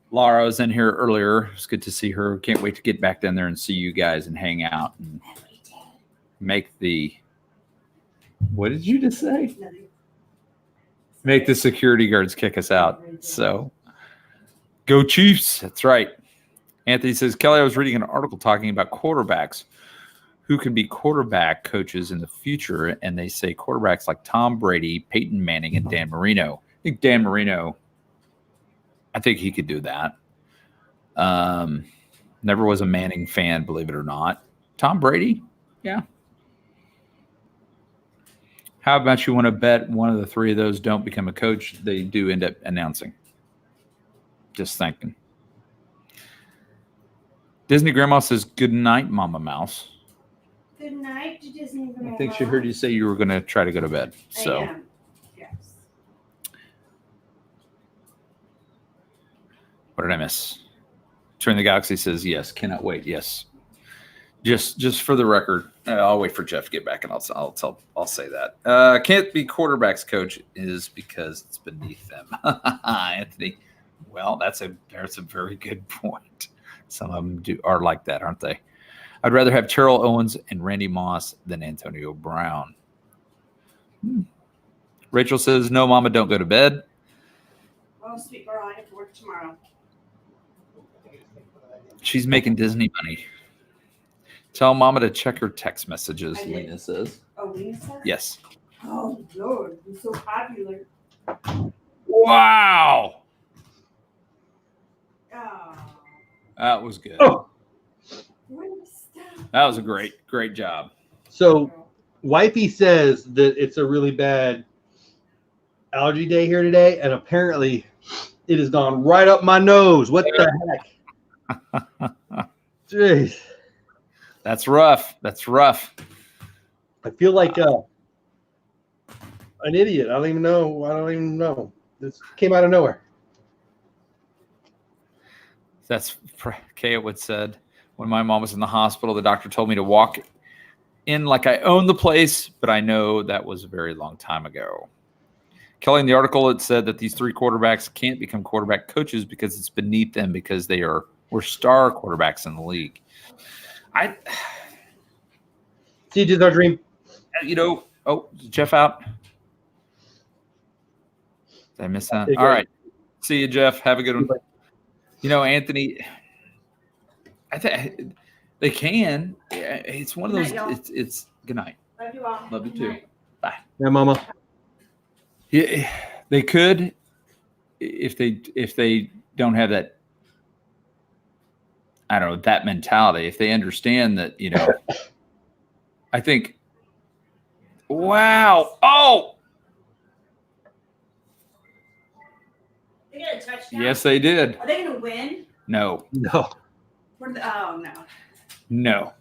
Laura was in here earlier. It's good to see her. Can't wait to get back down there and see you guys and hang out and make the. What did you just say? Make the security guards kick us out. So, go Chiefs. That's right. Anthony says, Kelly, I was reading an article talking about quarterbacks who can be quarterback coaches in the future, and they say quarterbacks like Tom Brady, Peyton Manning, and Dan Marino. I think Dan Marino, I think he could do that. Never was a Manning fan, believe it or not. Tom Brady, yeah. How about you want to bet one of the three of those don't become a coach? They do end up announcing. Just thinking. Disney Grandma says, good night, Mama Mouse. Good night to Disney Grandma. I think she heard you say you were going to try to go to bed. So, I am. Yes. what did I miss? Touring the Galaxy says, yes, cannot wait. Yes. Just for the record, I'll wait for Jeff to get back and I'll say that. Can't be quarterbacks coach is because it's beneath them. Anthony. Well, that's a very good point. Some of them are like that, aren't they? I'd rather have Terrell Owens and Randy Moss than Antonio Brown. Rachel says, no, Mama, don't go to bed. Oh, sweet girl, I have to work tomorrow. She's making Disney money. Tell Mama to check her text messages, I did. Lena says. Oh, Halloween stuff? Yes. Oh, Lord. He's so popular. Wow. Oh. That was good. Oh. That was a great job. So, Wifey says that it's a really bad allergy day here today, and apparently it has gone right up my nose. What the heck? Jeez. That's rough. That's rough. I feel like an idiot. I don't even know. This came out of nowhere. That's Kaya would said when my mom was in the hospital, the doctor told me to walk in like I own the place, but I know that was a very long time ago. Kelly, in the article, it said that these 3 quarterbacks can't become quarterback coaches because it's beneath them because were star quarterbacks in the league. See, did our dream. Is Jeff out? Did I miss that? All right. See you, Jeff. Have a good one. Anthony, I think they can. It's one of those. It's good night. Love you all. Love you too. Bye. Yeah, Mama. Yeah, they could if they don't have that. I don't know, that mentality. If they understand that, I think. Wow! Oh, They got a touchdown. yes, they did. Are they going to win? No. No. Oh, no. No.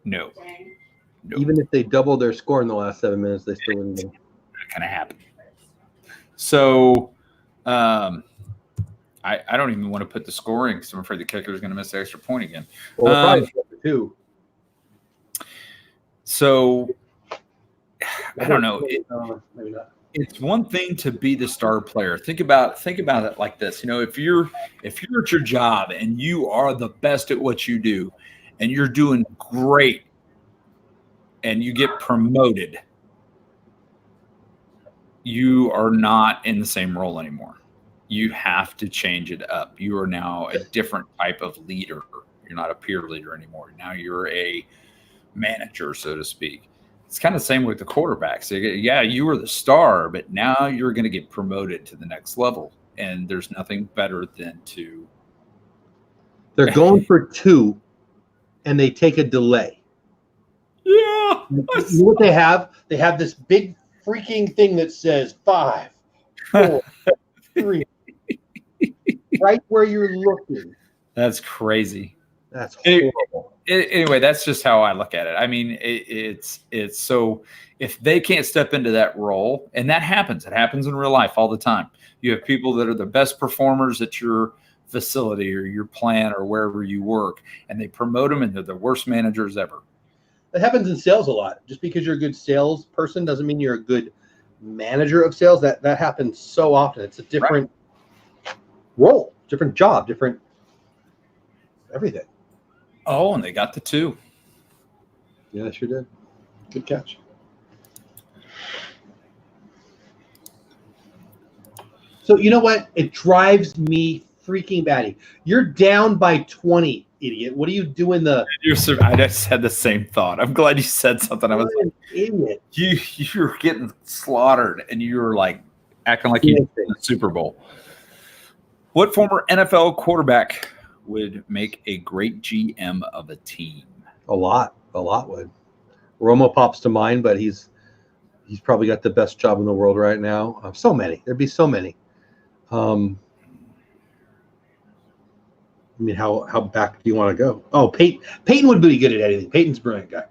No. Dang. No. Even if they doubled their score in the last 7 minutes, they still wouldn't win. Not gonna happen. So, I don't even want to put the scoring because I'm afraid the kicker is going to miss the extra point again. Well, probably 2. So, I don't know. Maybe not. It's one thing to be the star player. Think about it like this. If you're at your job and you are the best at what you do, and you're doing great, and you get promoted, you are not in the same role anymore. You have to change it up. You are now a different type of leader. You're not a peer leader anymore. Now you're a manager, so to speak. It's kind of the same with the quarterbacks. So, yeah, you were the star, but now you're going to get promoted to the next level. And there's nothing better than to. They're going for 2, and they take a delay. Yeah. You know what they have? They have this big freaking thing that says 5, 4, 3. Right where you're looking. That's crazy. That's horrible. Anyway, that's just how I look at it. I mean, it's so if they can't step into that role, and that happens, it happens in real life all the time. You have people that are the best performers at your facility or your plant or wherever you work, and they promote them, and they're the worst managers ever. That happens in sales a lot. Just because you're a good salesperson doesn't mean you're a good manager of sales. That happens so often. It's a different role, different job, different everything. Oh, and they got the 2. Yeah, they sure did. Good catch. So you know what? It drives me freaking batty. You're down by 20, idiot. What are you doing? I just had the same thought. I'm glad you said something. I was like, idiot. You're getting slaughtered, and you were like acting like you were in the Super Bowl. What former NFL quarterback would make a great GM of a team? A lot would. Romo pops to mind, but he's probably got the best job in the world right now. So many. There'd be so many. I mean, how back do you want to go? Oh, Peyton would be good at anything. Peyton's a brilliant guy.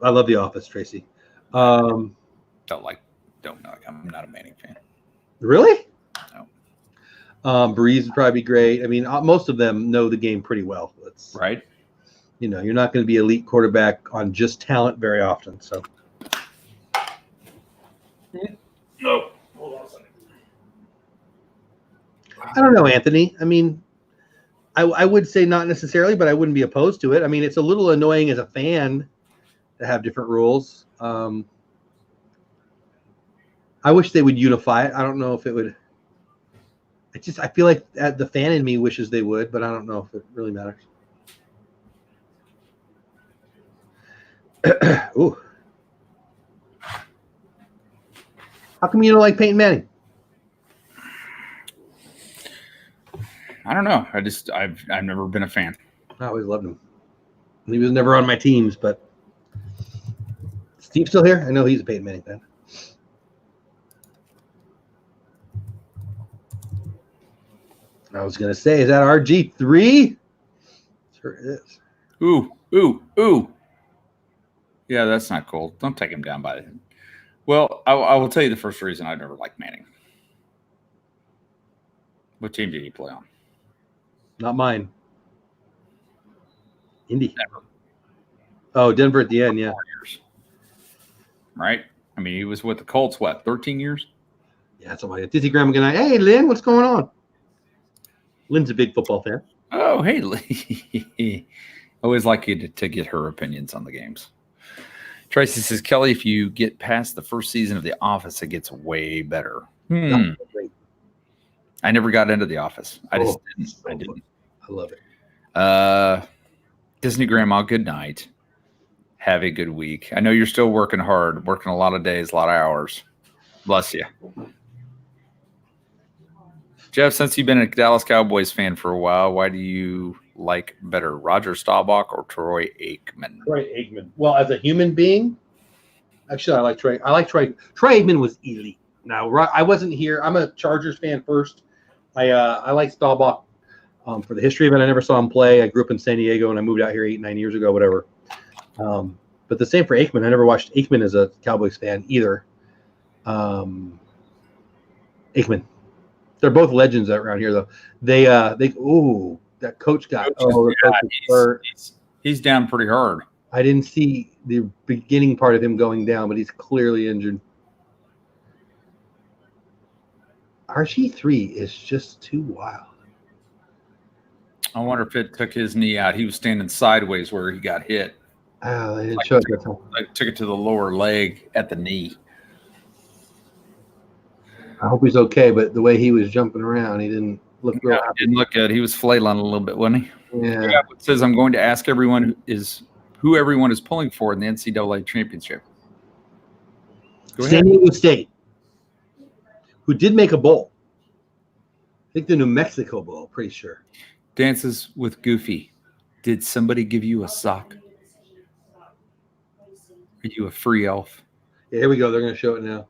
I love The Office, Tracy. Don't know. I'm not a Manning fan. Really? No. Breeze would probably be great. I mean, most of them know the game pretty well. Right. You're not going to be elite quarterback on just talent very often. So. No. Hold on a second. I don't know, Anthony. I mean, I would say not necessarily, but I wouldn't be opposed to it. I mean, it's a little annoying as a fan to have different rules. I wish they would unify it. I don't know if it would. I feel like the fan in me wishes they would, but I don't know if it really matters. Ooh. How come you don't like Peyton Manning? I don't know. I've never been a fan. I always loved him. He was never on my teams, but Steve's still here. I know he's a Peyton Manning fan. I was gonna say, is that RG3? Sure it is. Ooh. Yeah, that's not cool. Don't take him down by the head. Well, I will tell you the first reason I never liked Manning. What team did he play on? Not mine. Indy. Never. Oh, Denver at the end, yeah. 4 years. Right? I mean, he was with the Colts, 13 years? Yeah, something like that. Dizzy Graham, good night. Hey, Lynn, what's going on? Lynn's a big football fan. Oh, hey, Lee. Always like you to get her opinions on the games. Tracy says, Kelly, if you get past the first season of The Office, it gets way better. Great. I never got into The Office. I just didn't. So I didn't. I love it. Disney Grandma, good night. Have a good week. I know you're still working hard, working a lot of days, a lot of hours. Bless you. Jeff, since you've been a Dallas Cowboys fan for a while, why do you like better, Roger Staubach or Troy Aikman? Troy Aikman. Well, as a human being, actually, I like Troy. Troy Aikman was elite. Now, I wasn't here. I'm a Chargers fan first. I like Staubach for the history of it. I never saw him play. I grew up in San Diego, and I moved out here 8-9 years ago, whatever. But the same for Aikman. I never watched Aikman as a Cowboys fan either. Aikman. They're both legends around here, though. That coach got. He's down pretty hard. I didn't see the beginning part of him going down, but he's clearly injured. RG3 is just too wild. I wonder if it took his knee out. He was standing sideways where he got hit. Oh, they didn't show it that time. I took it to the lower leg at the knee. I hope he's okay, but the way he was jumping around, he didn't look real happy. Didn't look good. He was flailing a little bit, wasn't he? Yeah. It says, I'm going to ask everyone who everyone is pulling for in the NCAA championship. Go ahead. San Diego State, who did make a bowl. I think the New Mexico Bowl, pretty sure. Dances with Goofy. Did somebody give you a sock? Are you a free elf? Yeah, here we go. They're going to show it now.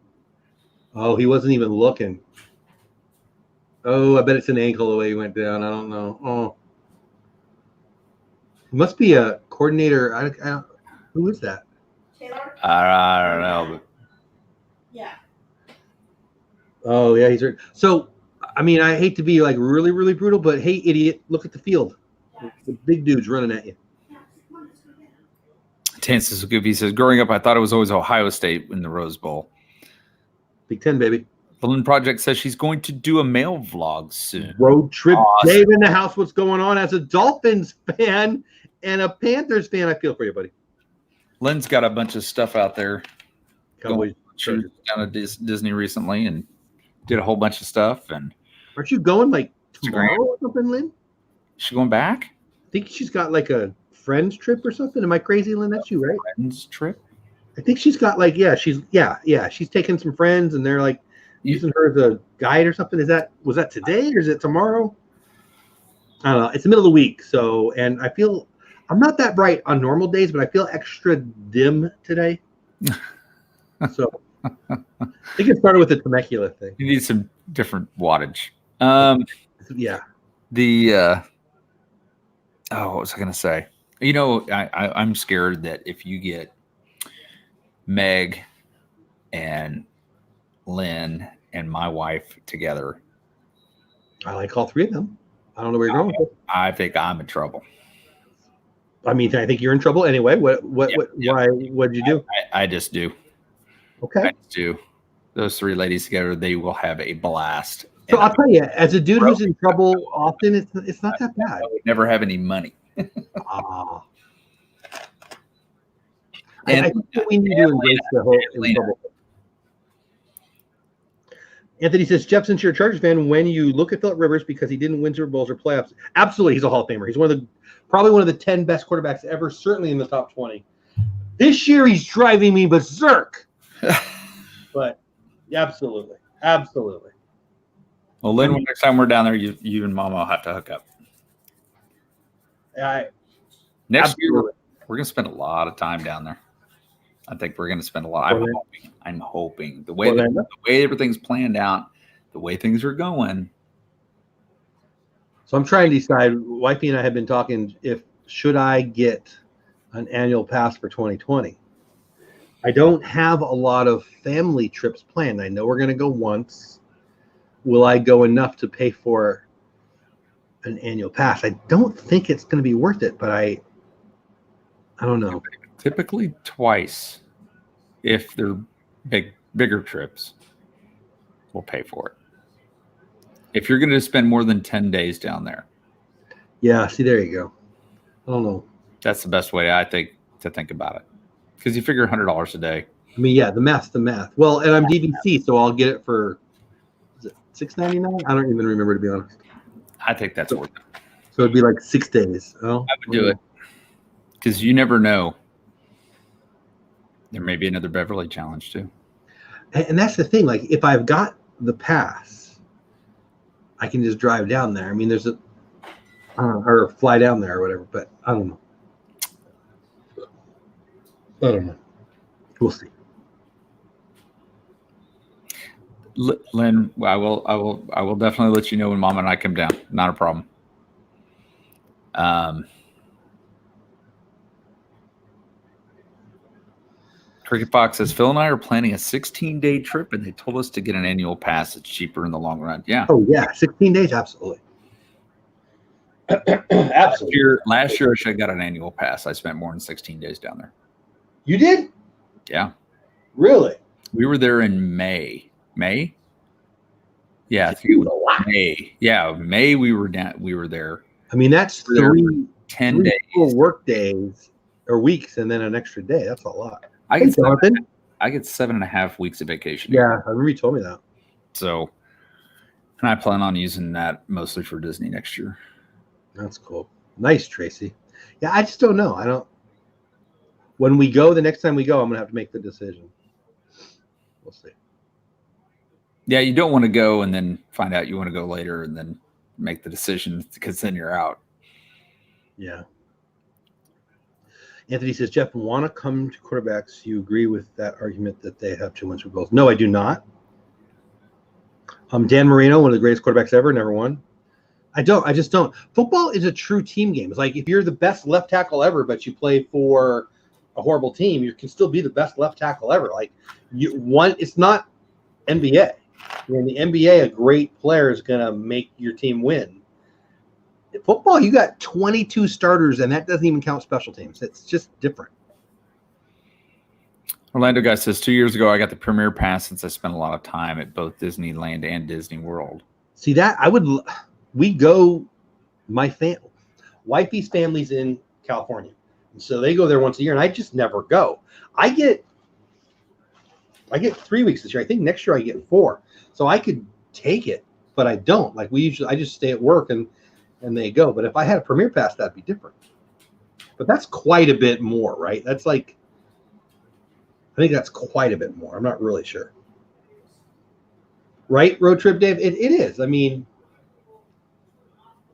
Oh, he wasn't even looking. Oh, I bet it's an ankle the way he went down. I don't know. Oh. He must be a coordinator. I don't, who is that? Taylor? I don't know. Yeah. Oh, yeah, he's hurt. So, I mean, I hate to be like really, really brutal, but hey, idiot, look at the field. The big dude's running at you. Dances with Goofy says, growing up, I thought it was always Ohio State in the Rose Bowl. Big Ten, baby. The Lynn Project says she's going to do a mail vlog soon. Road trip. Awesome. Dave in the house. What's going on? As a Dolphins fan and a Panthers fan, I feel for you, buddy. Lynn's got a bunch of stuff out there. Cowboys. She was down at Disney recently and did a whole bunch of stuff. And Aren't you going like tomorrow or something, Lynn? she going back? I think she's got like a friend's trip or something. Am I crazy, Lynn? That's you, right? Friends trip? I think she's got like, she's taking some friends and they're like using her as a guide or something. Was that today or is it tomorrow? I don't know. It's the middle of the week. So, and I feel I'm not that bright on normal days, but I feel extra dim today. So I think it started with the Temecula thing. You need some different wattage. Yeah. What was I going to say? You know, I'm scared that if you get Meg and Lynn and my wife together, I like all three of them. I don't know where you're going with it. I think I'm in trouble. I mean, I think you're in trouble anyway. Why? What'd you do? I just do. Okay. I just do. Those three ladies together, they will have a blast. So I'll tell you, as a dude who's in trouble often, it's not that bad. I would never have any money. I think we need to embrace the whole in trouble. Anthony says, Jeff, since you're a Chargers fan, when you look at Phillip Rivers because he didn't win Super Bowls or playoffs, absolutely, he's a Hall of Famer. He's probably one of the 10 best quarterbacks ever, certainly in the top 20. This year he's driving me berserk. But absolutely. Well, Lynn, next time we're down there, you and Mama will have to hook up. Next year, we're going to spend a lot of time down there. I think we're going to spend a lot. I'm hoping the way everything's planned out, the way things are going. So I'm trying to decide. Wifey and I have been talking should I get an annual pass for 2020. I don't have a lot of family trips planned. I know we're going to go once. Will I go enough to pay for an annual pass? I don't think it's going to be worth it, but I don't know. Typically twice, if they're bigger trips, we'll pay for it. If you're going to spend more than 10 days down there. Yeah, see, there you go. I don't know. That's the best way, I think, to think about it. Because you figure $100 a day. I mean, yeah, the math. Well, and I'm DVC, so I'll get it for $6.99. I don't even remember, to be honest. I think that's worth it. So it'd be like 6 days. Oh, I would do it. Because you never know. There may be another Beverly challenge too. And that's the thing. Like, if I've got the pass, I can just drive down there. I mean, there's or fly down there or whatever. But I don't know. We'll see. Lynn, I will definitely let you know when Mom and I come down. Not a problem. Cricket Fox says Phil and I are planning a 16-day trip, and they told us to get an annual pass. It's cheaper in the long run. Yeah. Oh yeah, 16 days, absolutely. Absolutely. Last year, I should have got an annual pass. I spent more than 16 days down there. You did? Yeah. Really? We were there in May. May? Yeah, I think it was May. Yeah, May we were there. I mean, that's 10 days. 4 work days or weeks and then an extra day. That's a lot. I get 7.5 weeks of vacation. Yeah, I remember you told me that. So, and I plan on using that mostly for Disney next year. That's cool. Nice, Tracy. Yeah, I just don't know. When we go, the next time we go, I'm going to have to make the decision. We'll see. Yeah, you don't want to go and then find out you want to go later and then make the decision because then you're out. Yeah. Anthony says, Jeff, want to come to quarterbacks. You agree with that argument that they have 2 wins for goals? No, I do not. Dan Marino, one of the greatest quarterbacks ever, never won. I just don't. Football is a true team game. It's like if you're the best left tackle ever, but you play for a horrible team, you can still be the best left tackle ever. Like it's not NBA. In the NBA, a great player is going to make your team win. In football, you got 22 starters, and that doesn't even count special teams. It's just different. Orlando guy says 2 years ago, I got the premier pass since I spent a lot of time at both Disneyland and Disney World. See that we go. Wifey's family's in California, and so they go there once a year, and I just never go. I get 3 weeks this year. I think next year I get 4, so I could take it, but I don't. Like I just stay at work and they go. But if I had a premier pass, that'd be different. But that's quite a bit more, right? That's like, I think that's quite a bit more. I'm not really sure. Right, Road Trip Dave? It is. I mean,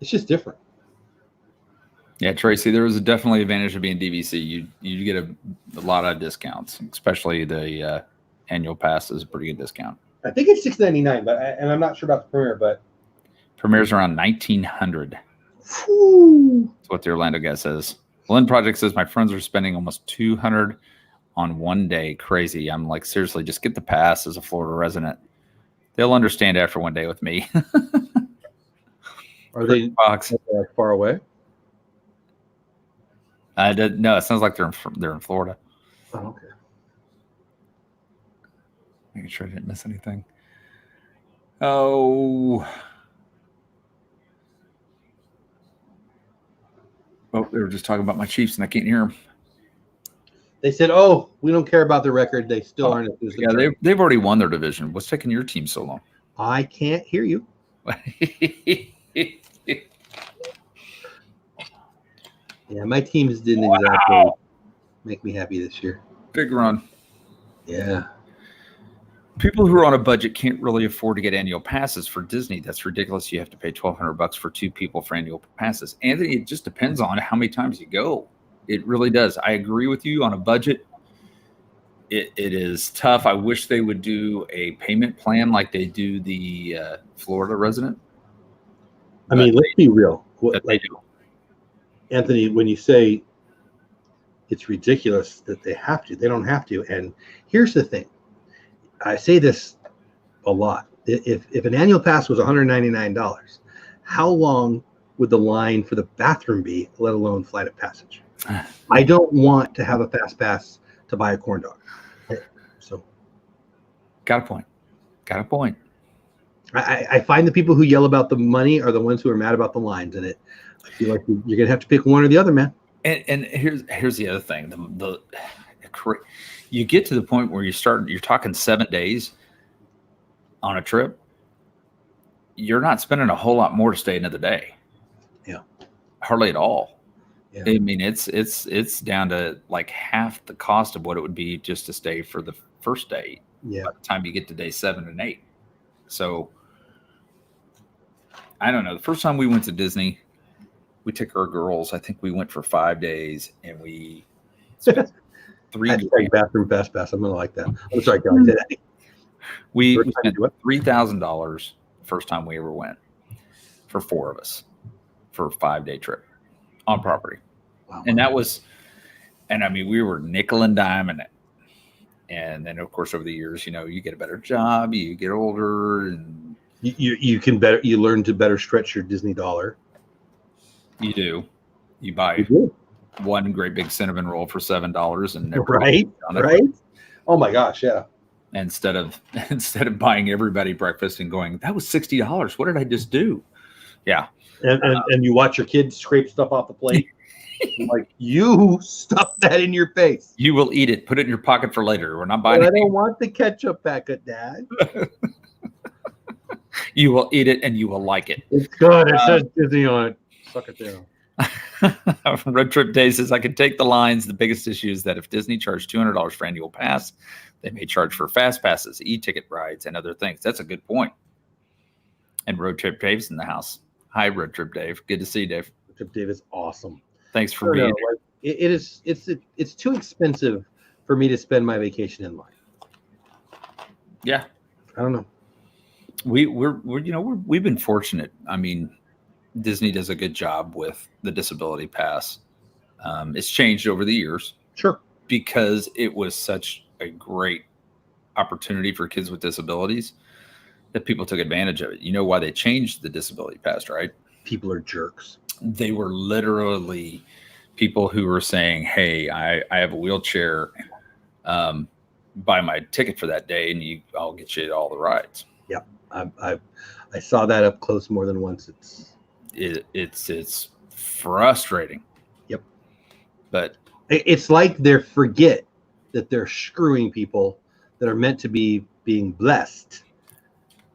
it's just different. Yeah, Tracy, there was a definitely advantage of being DVC. You get a lot of discounts, especially the annual pass is a pretty good discount. I think it's $6.99, and I'm not sure about the premier, but premier's around $1,900. Whew. That's what the Orlando guy says. Lynn Project says my friends are spending almost $200 on one day. Crazy. I'm like, seriously, just get the pass as a Florida resident. They'll understand after one day with me. Are they far away? No, it sounds like they're in Florida. Oh, okay. Making sure I didn't miss anything. Oh, they were just talking about my Chiefs, and I can't hear them. They said, "Oh, we don't care about the record. They still aren't." Yeah, they've already won their division. What's taking your team so long? I can't hear you. Yeah, my teams didn't exactly. make me happy this year. Big run. Yeah. People who are on a budget can't really afford to get annual passes for Disney. That's ridiculous. You have to pay $1,200 for 2 people for annual passes. Anthony, it just depends on how many times you go. It really does. I agree with you on a budget. It is tough. I wish they would do a payment plan like they do the Florida resident. I mean, let's be real. That they do. Anthony, when you say it's ridiculous that they have to, they don't have to. And here's the thing. I say this a lot. If an annual pass was $199, how long would the line for the bathroom be, let alone flight of passage? I don't want to have a fast pass to buy a corn dog. So, Got a point. I find the people who yell about the money are the ones who are mad about the lines, and I feel like you're gonna have to pick one or the other, man. And here's the other thing. You get to the point where you're talking 7 days on a trip. You're not spending a whole lot more to stay another day. Yeah. Hardly at all. Yeah. I mean, it's down to like half the cost of what it would be just to stay for the first day. Yeah. By the time you get to day 7 and 8. So I don't know. The first time we went to Disney, we took our girls. I think we went for 5 days and we spent Hashtag bathroom fast pass. I'm gonna like that. I'm sorry, Kelly. Say that. we First time spent you went? $3,000 first time we ever went for 4 of us for a 5-day trip on property. Wow. And that was, and I mean, we were nickel and diming it. And then of course, over the years, you get a better job, you get older, and you learn to better stretch your Disney dollar. you do. You buy one great big cinnamon roll for $7 and never Right. Oh my gosh, yeah. instead of buying everybody breakfast and going, that was $60. What did I just do? Yeah. And you watch your kids scrape stuff off the plate. Like, you stuff that in your face. You will eat it. Put it in your pocket for later. We're not buying I it. don't want the ketchup packet, Dad. You will eat it and you will like it. It's good. It says Disney on it. Suck it down. Road Trip Day says, I can take the lines. The biggest issue is that if Disney charged $200 for annual pass, they may charge for fast passes, e-ticket rides, and other things. That's a good point. And Road Trip Dave's in the house. Hi, Road Trip Dave. Good to see you, Dave. Road Trip Dave is awesome. Thanks for being here. It's too expensive for me to spend my vacation in line. Yeah. I don't know. We've been fortunate. I mean, Disney does a good job with the disability pass. It's changed over the years. Sure. Because it was such a great opportunity for kids with disabilities that people took advantage of it. You know why they changed the disability pass, right? People are jerks. They were literally people who were saying, hey, I have a wheelchair, buy my ticket for that day and I'll get you all the rides. Yeah. I saw that up close more than once. It's frustrating. Yep. But it's like they forget that they're screwing people that are meant to be being blessed,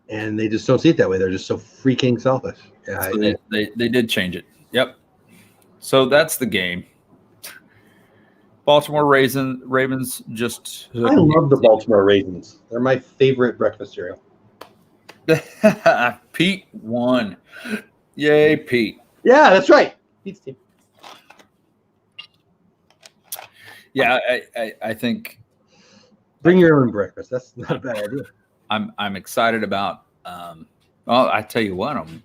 and they just don't see it that way. They're just so freaking selfish. Yeah, so they did change it. Yep. So that's the game. Baltimore Ravens just. I love the Baltimore Ravens. They're my favorite breakfast cereal. Pete won. Yay, Pete. Yeah, that's right. Pete's team. Yeah, I think bring your own breakfast. That's not a bad idea. I'm excited about. Well, I tell you what, on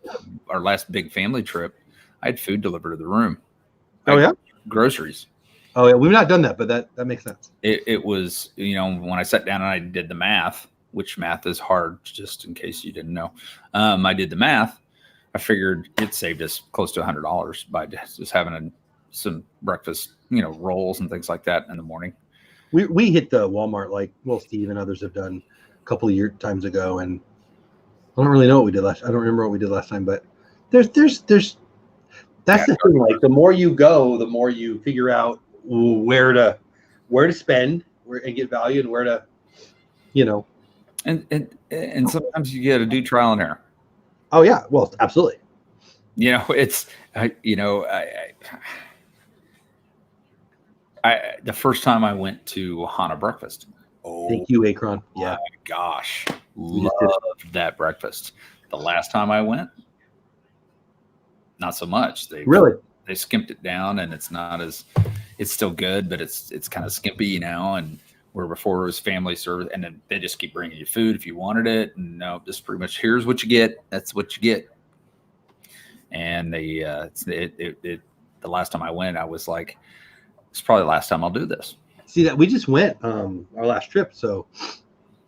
our last big family trip, I had food delivered to the room. Oh yeah, groceries. Oh yeah, we've not done that, but that makes sense. It was, when I sat down and I did the math, which math is hard, just in case you didn't know. I did the math. I figured it saved us close to $100 by just having some breakfast, rolls and things like that in the morning. We hit the Walmart like Steve and others have done a couple of times ago, and I don't really know what we did last. I don't remember what we did last time, but there's that's the thing. Like, the more you go, the more you figure out where to spend, and get value, and where to, And sometimes you got to do trial and error. Oh yeah, well, absolutely. The first time I went to Hana breakfast. Oh Thank you, Akron. Yeah. my gosh, We just did loved that breakfast. The last time I went, not so much. Really? They skimped it down, and it's still good, but it's kind of skimpy, and where before it was family service, and then they just keep bringing you food if you wanted it. And no, just pretty much here's what you get. That's what you get. And the last time I went, I was like, it's probably the last time I'll do this. See that we just went our last trip, so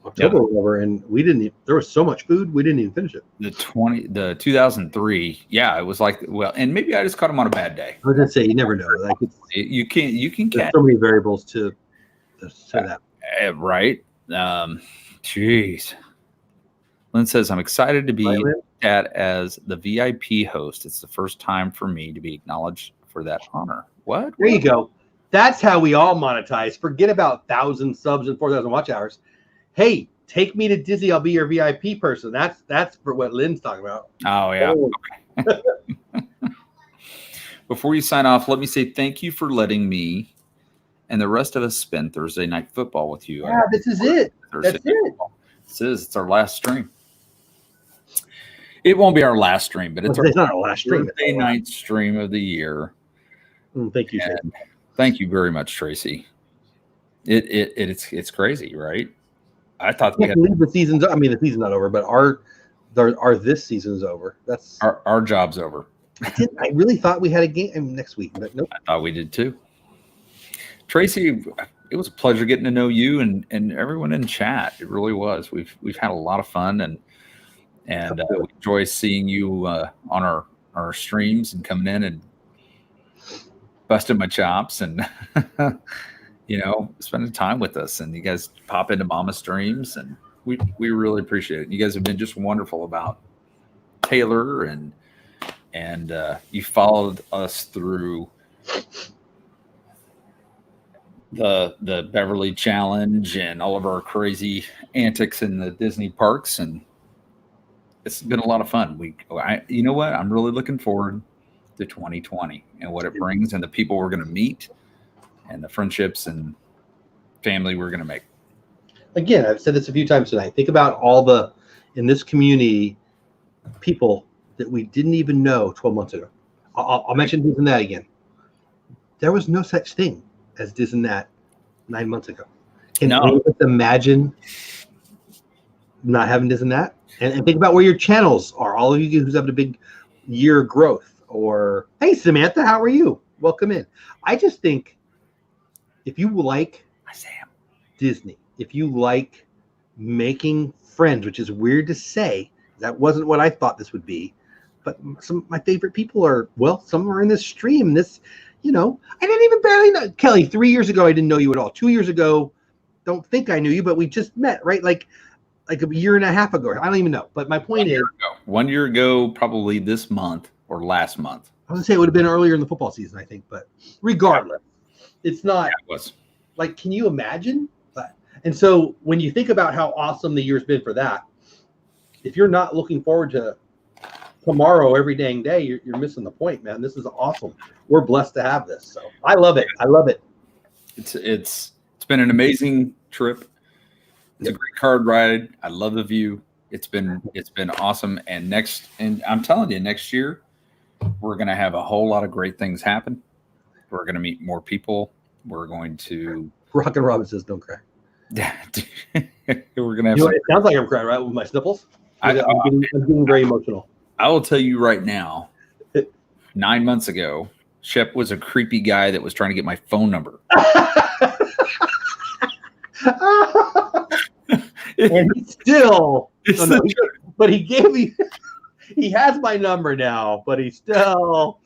October or whatever, and we didn't. There was so much food, we didn't even finish it. The 2003, yeah, it was like, well, and maybe I just caught them on a bad day. I was gonna say, you never know. Like You can there's catch so many variables to that. right. Jeez. Lynn says, I'm excited to be Right, Lynn? at as the VIP host. It's the first time for me to be acknowledged for that honor. What? There you go. That's how we all monetize. Forget about 1,000 subs and 4,000 watch hours. Hey, take me to Disney. I'll be your VIP person. That's for what Lynn's talking about. Oh, yeah. Oh. Okay. Before you sign off, let me say thank you for letting me and the rest of us spend Thursday night football with you. Yeah, this is it. Thursday That's night it. football. This is. It's our last stream. It won't be our last stream, but it's It's not our last stream. Thursday night stream of the year. Thank you, Tracy. And thank you very much, Tracy. It's crazy, right? I thought I we can't had believe the season's. I mean, the season's not over, but our this season's over. That's. our job's over. I really thought we had a game next week, but nope. I thought we did too. Tracy, it was a pleasure getting to know you and everyone in chat. It really was. We've had a lot of fun and we enjoy seeing you on our streams and coming in and busting my chops and spending time with us. And you guys pop into Mama streams, and we really appreciate it. You guys have been just wonderful about Taylor and you followed us through the Beverly Challenge and all of our crazy antics in the Disney parks, and it's been a lot of fun. You know what? I'm really looking forward to 2020 and what it brings, and the people we're going to meet, and the friendships and family we're going to make. Again, I've said this a few times tonight. Think about all in this community, people that we didn't even know 12 months ago. I'll mention this and that again. There was no such thing as this and that 9 months ago. Can you just imagine not having this and that? And think about where your channels are. All of you who's having a big year growth. Or, hey, Samantha, how are you? Welcome in. I just think if you like Disney, if you like making friends, which is weird to say, that wasn't what I thought this would be. But some of my favorite people some are in this stream. I didn't even barely know. Kelly, 3 years ago, I didn't know you at all. 2 years ago, don't think I knew you, but we just met, right? Like a year and a half ago. I don't even know. But my point is. 1 year ago, probably this month or last month. I was going to say it would have been earlier in the football season, I think. But regardless, it's not. Yeah, it was. Like, can you imagine? And so when you think about how awesome the year's been for that, if you're not looking forward to tomorrow every dang day, you're missing the point, man. This is awesome. We're blessed to have this. So I love it. I love it. It's been an amazing trip. It's a great card ride. I love the view. It's been awesome. And I'm telling you, next year we're going to have a whole lot of great things happen. We're going to meet more people. We're going to Rock and Robin says, "Don't cry." Yeah, we're going to have. It sounds like I'm crying, right, with my snipples. I'm getting very emotional. I will tell you right now. 9 months ago, Shep was a creepy guy that was trying to get my phone number. And he still, but he gave me. He has my number now, but he still.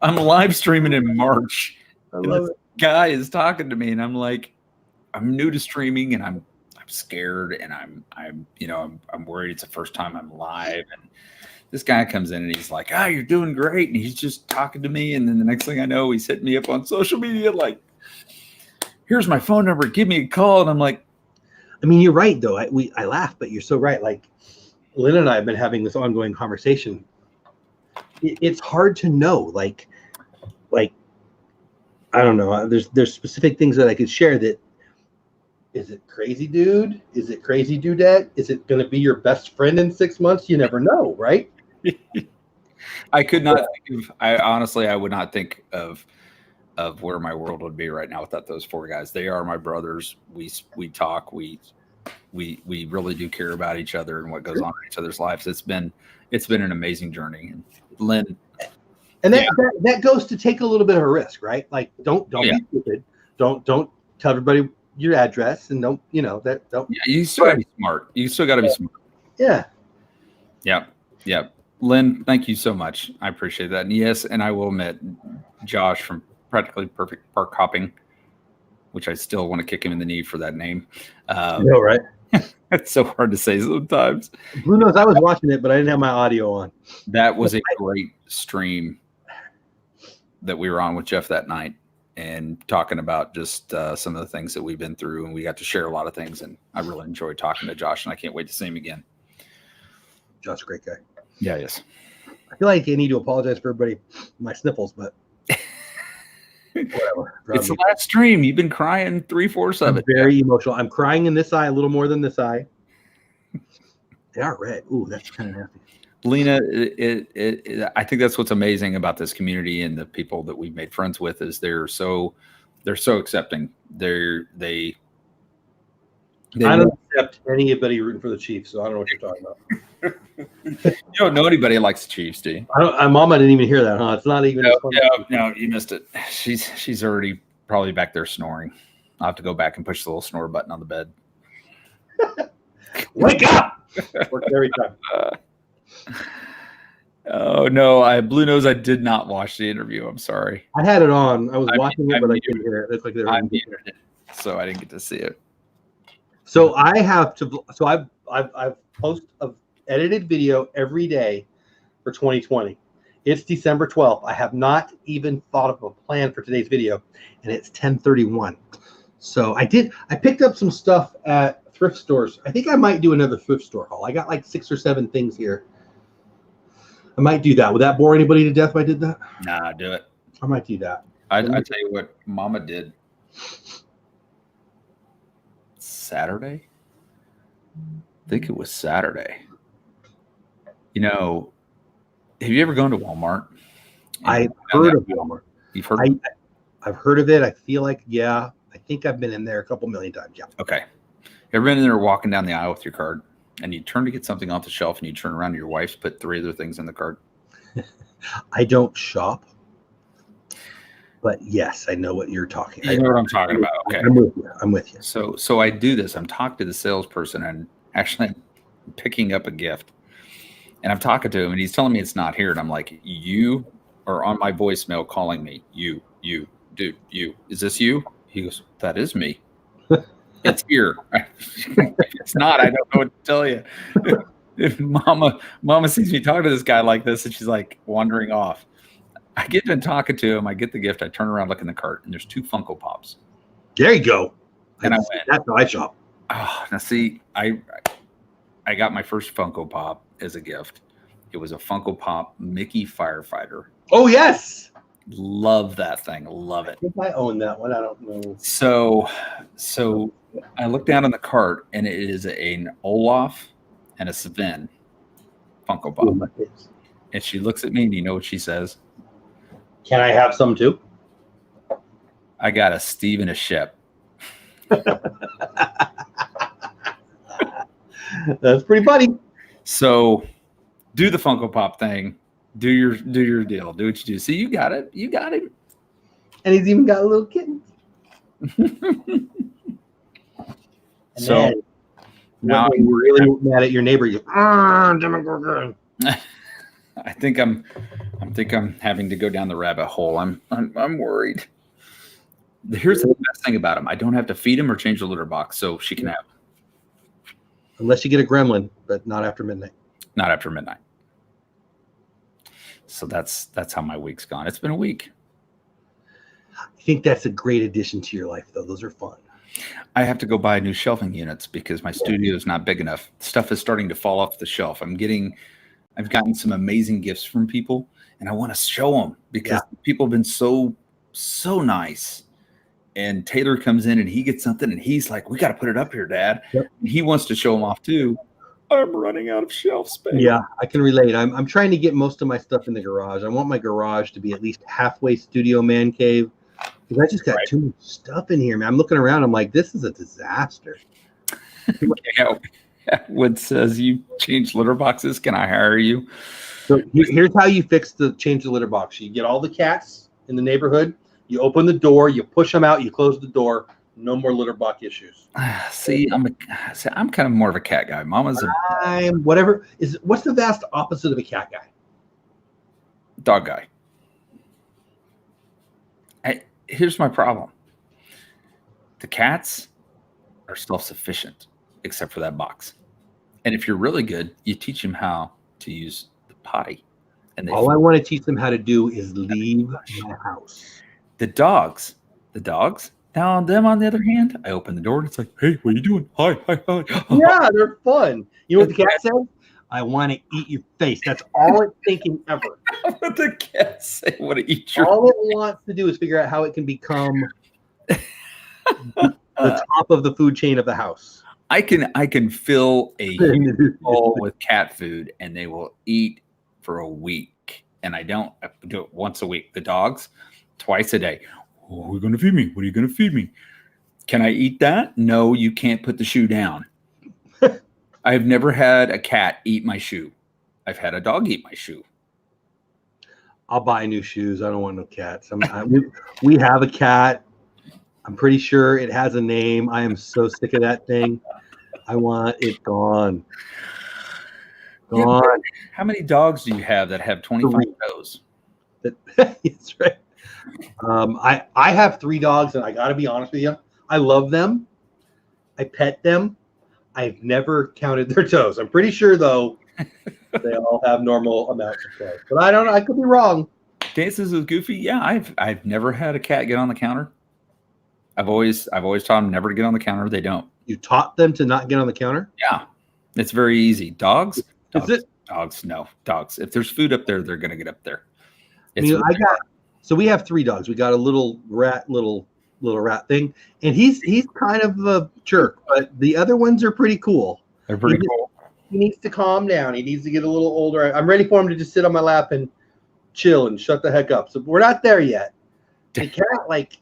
I'm live streaming in March. I love it. Guy is talking to me, and I'm like, I'm new to streaming, and I'm scared, and I'm worried. It's the first time I'm live, and this guy comes in and he's like, you're doing great, and he's just talking to me, and then the next thing I know, he's hitting me up on social media like, here's my phone number, give me a call. And I'm like, I mean, you're right though. I laugh, but you're so right. Like Lynn and I have been having this ongoing conversation. It's hard to know, like I don't know. There's specific things that I could share. That is it crazy, dude? Is it crazy, dudette? Is it going to be your best friend in 6 months? You never know, right? I could not think of. I honestly, I would not think of where my world would be right now without those four guys. They are my brothers. We talk. We really do care about each other and what goes on in each other's lives. It's been an amazing journey. And Lynn, and that goes to take a little bit of a risk, right? Like don't be stupid. Don't tell everybody your address, and don't. Yeah, you still got to be smart. You still got to be smart. Yeah. Yeah. Lynn, thank you so much. I appreciate that. And yes, and I will admit, Josh from Practically Perfect Park Hopping, which I still want to kick him in the knee for that name. Right? It's so hard to say sometimes. Blue knows I was watching it, but I didn't have my audio on. That was a great stream that we were on with Jeff that night and talking about just some of the things that we've been through. And we got to share a lot of things. And I really enjoyed talking to Josh, and I can't wait to see him again. Josh's a great guy. Yeah, yes. I feel like I need to apologize for everybody, my sniffles, but whatever. It's the last stream. You've been crying 3/4 of it. Very emotional. I'm crying in this eye a little more than this eye. They are red. Ooh, that's kind of nasty. Lena, I think that's what's amazing about this community and the people that we've made friends with is they're so accepting. I don't accept anybody rooting for the Chiefs, so I don't know what you're talking about. You don't know anybody that likes the Chiefs, do you? Mama didn't even hear that, huh? It's not even. No, you missed it. She's already probably back there snoring. I'll have to go back and push the little snore button on the bed. Wake up! Works every time. Oh no, Blue Nose. I did not watch the interview. I'm sorry. I had it on. I was watching it, but I couldn't hear it. It's like I muted it, so I didn't get to see it. So I have to. So I've posted a edited video every day for 2020. It's December 12th. I have not even thought of a plan for today's video, and it's 10:31. So I picked up some stuff at thrift stores. I think I might do another thrift store haul. I got like 6 or 7 things here. I might do that. Would that bore anybody to death if I did that? Nah, do it. I might do that. I tell you what, Mama did Saturday. I think it was Saturday. You know, have you ever gone to Walmart? I've heard of Walmart. You've heard of it? I've heard of it. I feel like, yeah, I think I've been in there a couple million times. Yeah. Okay. Ever been in there walking down the aisle with your card and you turn to get something off the shelf and you turn around and your wife's put 3 other things in the cart? I don't shop, but yes, I know what you're talking about. You know what I'm talking about. Okay. I'm with you. So I do this. I'm talking to the salesperson and actually I'm picking up a gift. And I'm talking to him and he's telling me it's not here. And I'm like, you are on my voicemail calling me. You, dude, you. Is this you? He goes, that is me. It's here. If it's not, I don't know what to tell you. If Mama sees me talking to this guy like this and she's like wandering off. I get done talking to him. I get the gift. I turn around, look in the cart, and there's 2 Funko Pops. There you go. And I went, that's how I shop. Oh, now see, I got my first Funko Pop as a gift. It was a Funko Pop Mickey Firefighter. Oh, yes. Love that thing. Love it. I think I own that one. I don't know. So I look down on the cart, and it is an Olaf and a Sven Funko Pop. Ooh, and she looks at me, and you know what she says? Can I have some too? I got a Steve and a Shep. That's pretty funny. So do the Funko Pop thing. Do your deal. Do what you do. See, you got it. You got it. And he's even got a little kitten. So now I'm really mad at your neighbor. You, I think I'm having to go down the rabbit hole. I'm worried. Here's the best thing about him. I don't have to feed him or change the litter box, so she can have. Unless you get a gremlin, but not after midnight. Not after midnight. So that's how my week's gone. It's been a week. I think that's a great addition to your life, though. Those are fun. I have to go buy new shelving units because my studio is not big enough. Stuff is starting to fall off the shelf. I've gotten some amazing gifts from people, and I want to show them because people have been so so nice. And Taylor comes in and he gets something and he's like, we got to put it up here, Dad. Yep. And he wants to show him off too. I'm running out of shelf space. Yeah, I can relate. I'm trying to get most of my stuff in the garage. I want my garage to be at least halfway studio man cave because I just got too much stuff in here, man. I'm looking around. I'm like, this is a disaster. Wood says, you change litter boxes. Can I hire you? So here's how you change the litter box. You get all the cats in the neighborhood. You open the door. You push them out. You close the door. No more litter box issues. See, I'm kind of more of a cat guy. Mama's a What's the vast opposite of a cat guy? dog guy. Here's my problem. The cats are self-sufficient, except for that box. And if you're really good, you teach them how to use the potty. And all I want to teach them how to do is leave my house. The dogs. Now on them, on the other hand, I open the door and it's like, hey, what are you doing? Hi. Yeah, they're fun. You know what the cat says? I want to eat your face. That's all it's thinking ever. What the cat say? I want to eat your all it wants to do is figure out how it can become the top of the food chain of the house. I can fill a bowl with cat food and they will eat for a week. And I do it once a week. The dogs, twice a day. Oh, we're going to feed me. What are you going to feed me? Can I eat that? No, you can't put the shoe down. I've never had a cat eat my shoe. I've had a dog eat my shoe. I'll buy new shoes. I don't want no cats. We have a cat. I'm pretty sure it has a name. I am so sick of that thing. I want it gone. Gone. Yeah, how many dogs do you have that have 25 toes? That's right. I have 3 dogs, and I got to be honest with you. I love them. I pet them. I've never counted their toes. I'm pretty sure, though, they all have normal amounts of toes. But I don't know. I could be wrong. Dances with Goofy? Yeah, I've never had a cat get on the counter. I've always taught them never to get on the counter. They don't. You taught them to not get on the counter? Yeah. It's very easy. Dogs? Is it? Dogs, no. Dogs. If there's food up there, they're going to get up there. So we have 3 dogs. We got a little rat thing, and he's kind of a jerk, but the other ones are pretty cool. They're pretty cool. He needs to calm down. He needs to get a little older. I'm ready for him to just sit on my lap and chill and shut the heck up. So we're not there yet. The cat,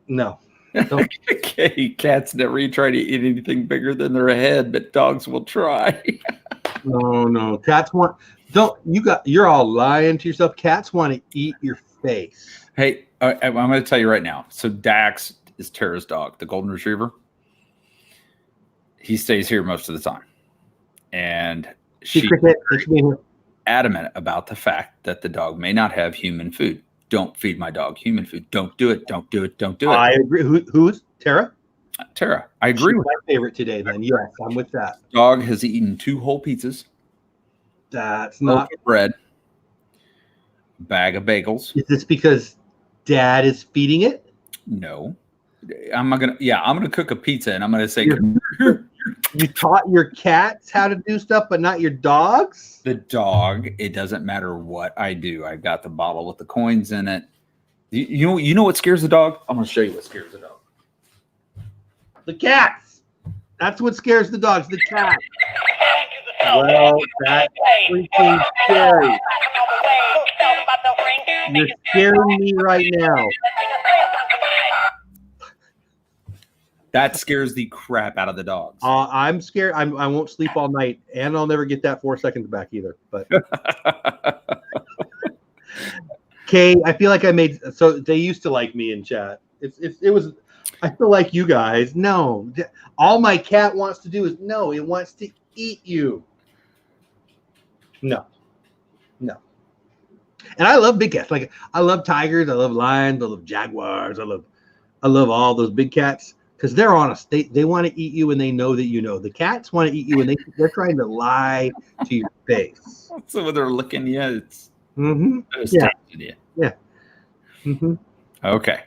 no. Okay, cats never try to eat anything bigger than their head, but dogs will try. No. Cats want. You're all lying to yourself. Cats want to eat your face. Hey, I'm going to tell you right now. So Dax is Tara's dog, the golden retriever. He stays here most of the time. And she's adamant about the fact that the dog may not have human food. Don't feed my dog human food. Don't do it. Don't do it. Don't do it. I agree. Who's Tara? Tara. I agree with my favorite today then. Yes, I'm with that. Dog has eaten 2 whole pizzas. That's not bread. Bag of bagels. Is this because Dad is feeding it? No. I'm gonna cook a pizza and I'm gonna say you taught your cats how to do stuff, but not your dogs? The dog, it doesn't matter what I do. I've got the bottle with the coins in it. You know what scares the dog? I'm gonna show you what scares the dog. The cats. That's what scares the dogs, the cats. Well, that's freaking scary. You're scaring me right now. That scares the crap out of the dogs. I'm scared. I won't sleep all night, and I'll never get that 4 seconds back either. But okay, I feel like I made. So they used to like me in chat. It was. I feel like you guys. No, all my cat wants to do is it wants to eat you. No. And I love big cats. Like I love tigers. I love lions. I love jaguars. I love all those big cats. Because they're honest. They want to eat you and they know that you know. The cats want to eat you and they're trying to lie to your face. So when they're looking at you, it's yeah. Mm-hmm. Okay.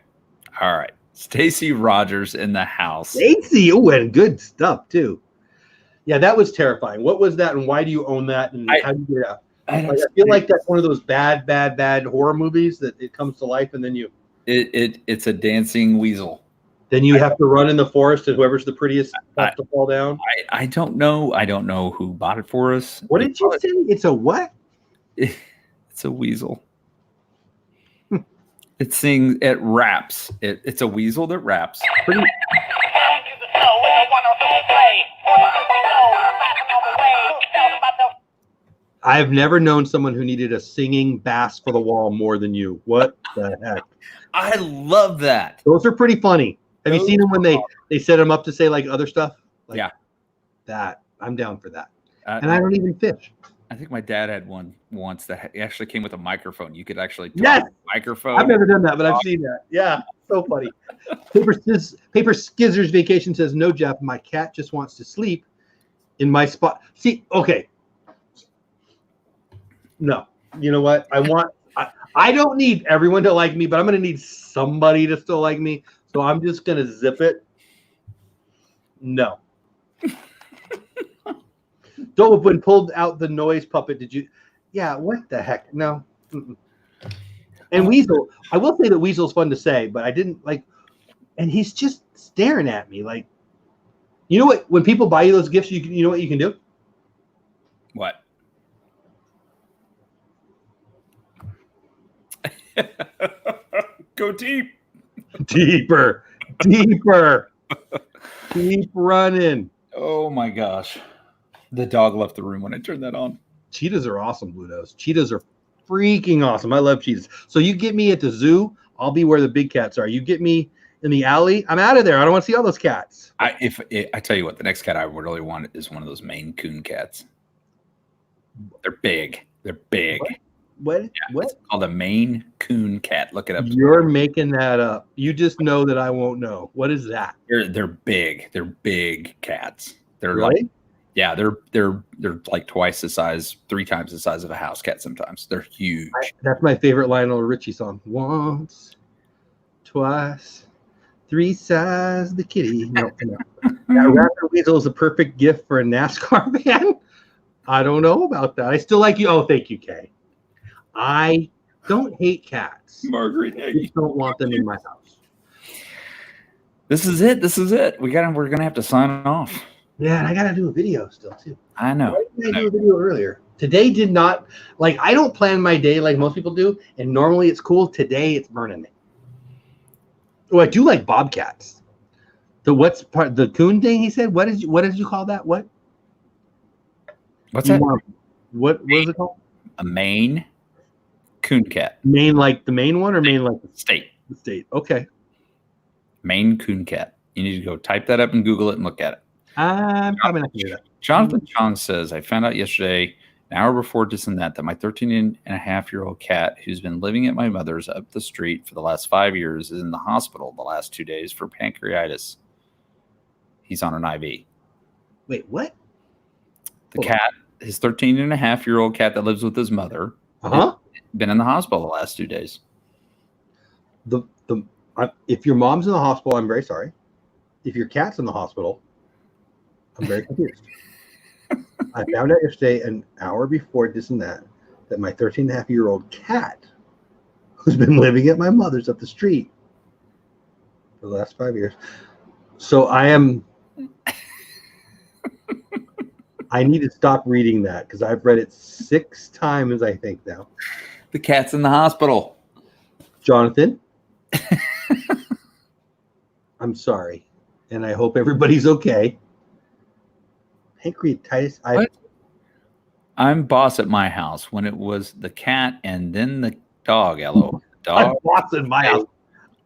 All right. Stacy Rogers in the house. Stacy, and good stuff too. Yeah, that was terrifying. What was that and why do you own that and how do you get it out? Like, I feel like that's one of those bad horror movies that it comes to life, and then it's a dancing weasel. Then you have to run in the forest, and whoever's the prettiest has to fall down. I don't know. I don't know who bought it for us. What did you say? It's a what? It's a weasel. It sings. It raps. It's a weasel that raps. Pretty. I've never known someone who needed a singing bass for the wall more than you. What the heck? I love that. Those are pretty funny. Have you seen them when they set them up to say like other stuff? Like, yeah. That. I'm down for that. And I don't even fish. I think my dad had one once that actually came with a microphone. You could actually talk the microphone. I've never done that, but I've seen that. Yeah, so funny. Paper Skizzer's Vacation says, no, Jeff, my cat just wants to sleep in my spot. See, okay. No. You know what? I don't need everyone to like me, but I'm going to need somebody to still like me. So I'm just going to zip it. No. Don't when pulled out the noise puppet, did you? Yeah, what the heck? No. Mm-mm. And Weasel, I will say that Weasel's fun to say, but I didn't like, and he's just staring at me like, you know what? When people buy you those gifts, you know what you can do? What? Go deep. Deeper. Keep running. Oh my gosh. The dog left the room when I turned that on. Cheetahs are awesome, Blue Nose. Cheetahs are freaking awesome. I love cheetahs. So you get me at the zoo, I'll be where the big cats are. You get me in the alley, I'm out of there. I don't want to see all those cats. I tell you what, the next cat I really want is one of those Maine Coon cats. They're big. What? Yeah, What? It's called a Maine Coon cat. Look it up. You're making that up. You just know that I won't know. What is that? They're big. They're big cats. They're really? Like, yeah, they're like twice the size, 3 times the size of a house cat sometimes. They're huge. That's my favorite Lionel Richie song. Once, twice, 3 size the kitty. No. That Raptor Weasel is a perfect gift for a NASCAR fan. I don't know about that. I still like you. Oh, thank you, Kay. I don't hate cats. Marguerite, I just don't want them in my house. This is it. We're gonna have to sign off. Yeah, and I gotta do a video still too. I know. Why didn't I do a video earlier? Today did not like I don't plan my day like most people do, and normally it's cool. Today it's burning me. Oh, I do like bobcats. The coon thing he said? What did you call that? What? What's that? What was it called? A Maine Coon cat. Maine like the main one or Maine like the state? The state. Okay. Maine Coon cat. You need to go type that up and Google it and look at it. I'm probably not going to do that. Jonathan Chong says, I found out yesterday, an hour before this and that my 13-and-a-half-year-old cat, who's been living at my mother's up the street for the last 5 years, is in the hospital the last 2 days for pancreatitis. He's on an IV. Wait, what? The cat, his 13-and-a-half-year-old cat that lives with his mother, been in the hospital the last 2 days. If your mom's in the hospital, I'm very sorry. If your cat's in the hospital, I'm very confused. I found out yesterday, an hour before this and that my 13-and-a-half-year-old cat, who's been living at my mother's up the street for the last 5 years. So I need to stop reading that because I've read it 6 times, I think now. The cat's in the hospital. Jonathan, I'm sorry, and I hope everybody's okay. Pancreatitis. I'm boss at my house when it was the cat and then the dog. Hello, dog. I'm boss in my house.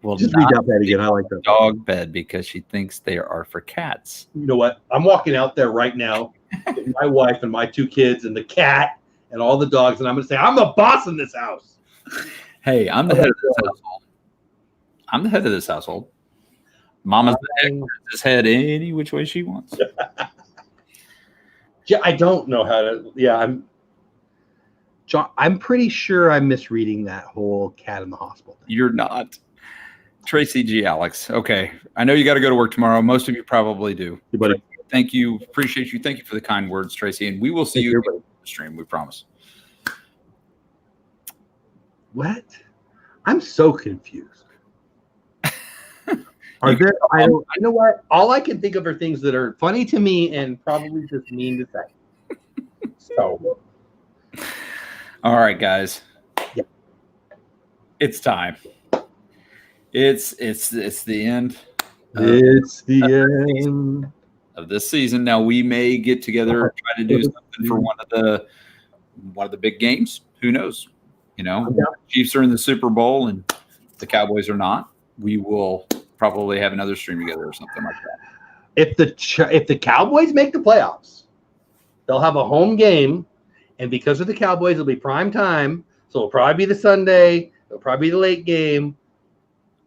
Well, just read that bed again. I like that. Dog bed because she thinks they are for cats. You know what? I'm walking out there right now with my wife and my 2 kids and the cat and all the dogs, and I'm going to say, I'm the boss in this house. Hey, I'm the head of this household. I'm the head of this household. Mama's the head of this head any which way she wants. Yeah, I don't know how to. Yeah, I'm pretty sure I'm misreading that whole cat in the hospital thing. You're not. Tracy G. Alex. Okay. I know you got to go to work tomorrow. Most of you probably do. Hey, buddy. Thank you. Appreciate you. Thank you for the kind words, Tracy. And we will see you in the stream. We promise. What? I'm so confused. Are there? You know what? All I can think of are things that are funny to me and probably just mean to say. So, all right, guys. Yeah. It's time. It's the end. It's the end of this season. Now we may get together and try to do something for one of the big games. Who knows? You know, Chiefs are in the Super Bowl and the Cowboys are not. We will probably have another stream together or something like that. If the Cowboys make the playoffs, they'll have a home game, and because of the Cowboys, it'll be prime time. So it'll probably be the Sunday. It'll probably be the late game.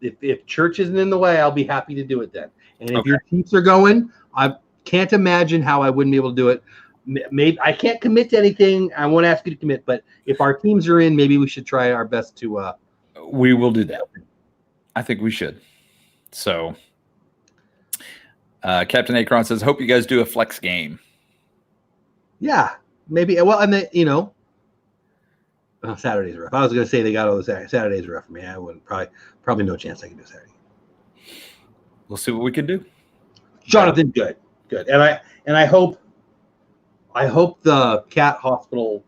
If church isn't in the way, I'll be happy to do it then. And if your Chiefs are going, I can't imagine how I wouldn't be able to do it. Maybe I can't commit to anything. I won't ask you to commit, but if our teams are in, maybe we should try our best to. We will do that. I think we should. So, Captain Akron says, "Hope you guys do a flex game." Yeah, maybe. Well, and Saturday's rough. I was going to say they got all the Saturdays rough for me. I wouldn't probably no chance I can do Saturday. We'll see what we can do. Jonathan, good, and I hope the cat hospital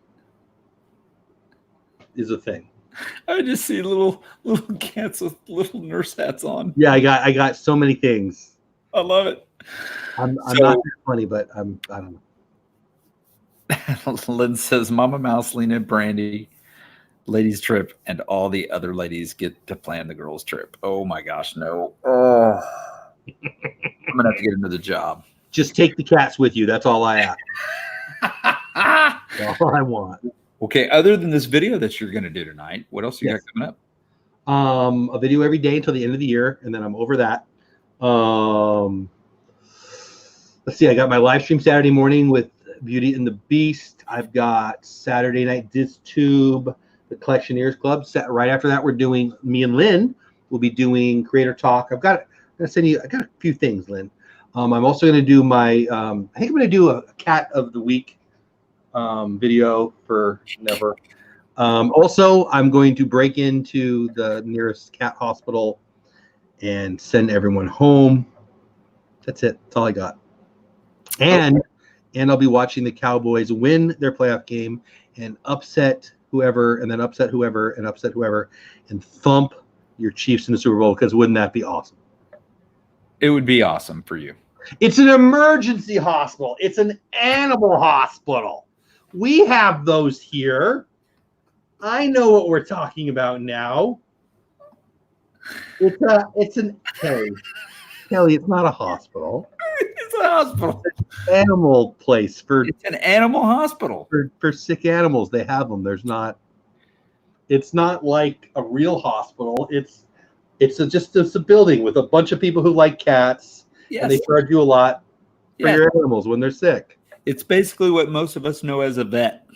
is a thing. I just see little cats with little nurse hats on. Yeah, I got so many things. I love it. I'm not that funny, but I don't know. Lynn says, "Mama Mouse, Lena, Brandy, ladies trip, and all the other ladies get to plan the girls trip." Oh my gosh, no! Oh, I'm gonna have to get another job. Just take the cats with you. That's all I ask. That's all I want. Okay. Other than this video that you're gonna do tonight, what else you got coming up? A video every day until the end of the year, and then I'm over that. Let's see. I got my live stream Saturday morning with Beauty and the Beast. I've got Saturday night DisTube, the Collectioneers Club. Right after that, me and Lynn will be doing Creator Talk. I got a few things, Lynn. I'm also going to do I think I'm going to do a Cat of the Week video for Never. Also, I'm going to break into the nearest cat hospital and send everyone home. That's it. That's all I got. And I'll be watching the Cowboys win their playoff game and upset whoever, and then upset whoever, and upset whoever, and thump your Chiefs in the Super Bowl, because wouldn't that be awesome? It would be awesome for you. It's an emergency hospital. It's an animal hospital. We have those here. I know what we're talking about now. It's an Kelly, it's not a hospital. It's a hospital. It's an animal place it's an animal hospital for sick animals. They have them. It's not like a real hospital. It's just a building with a bunch of people who like cats. Yes. And they charge you a lot for your animals when they're sick. It's basically what most of us know as a vet.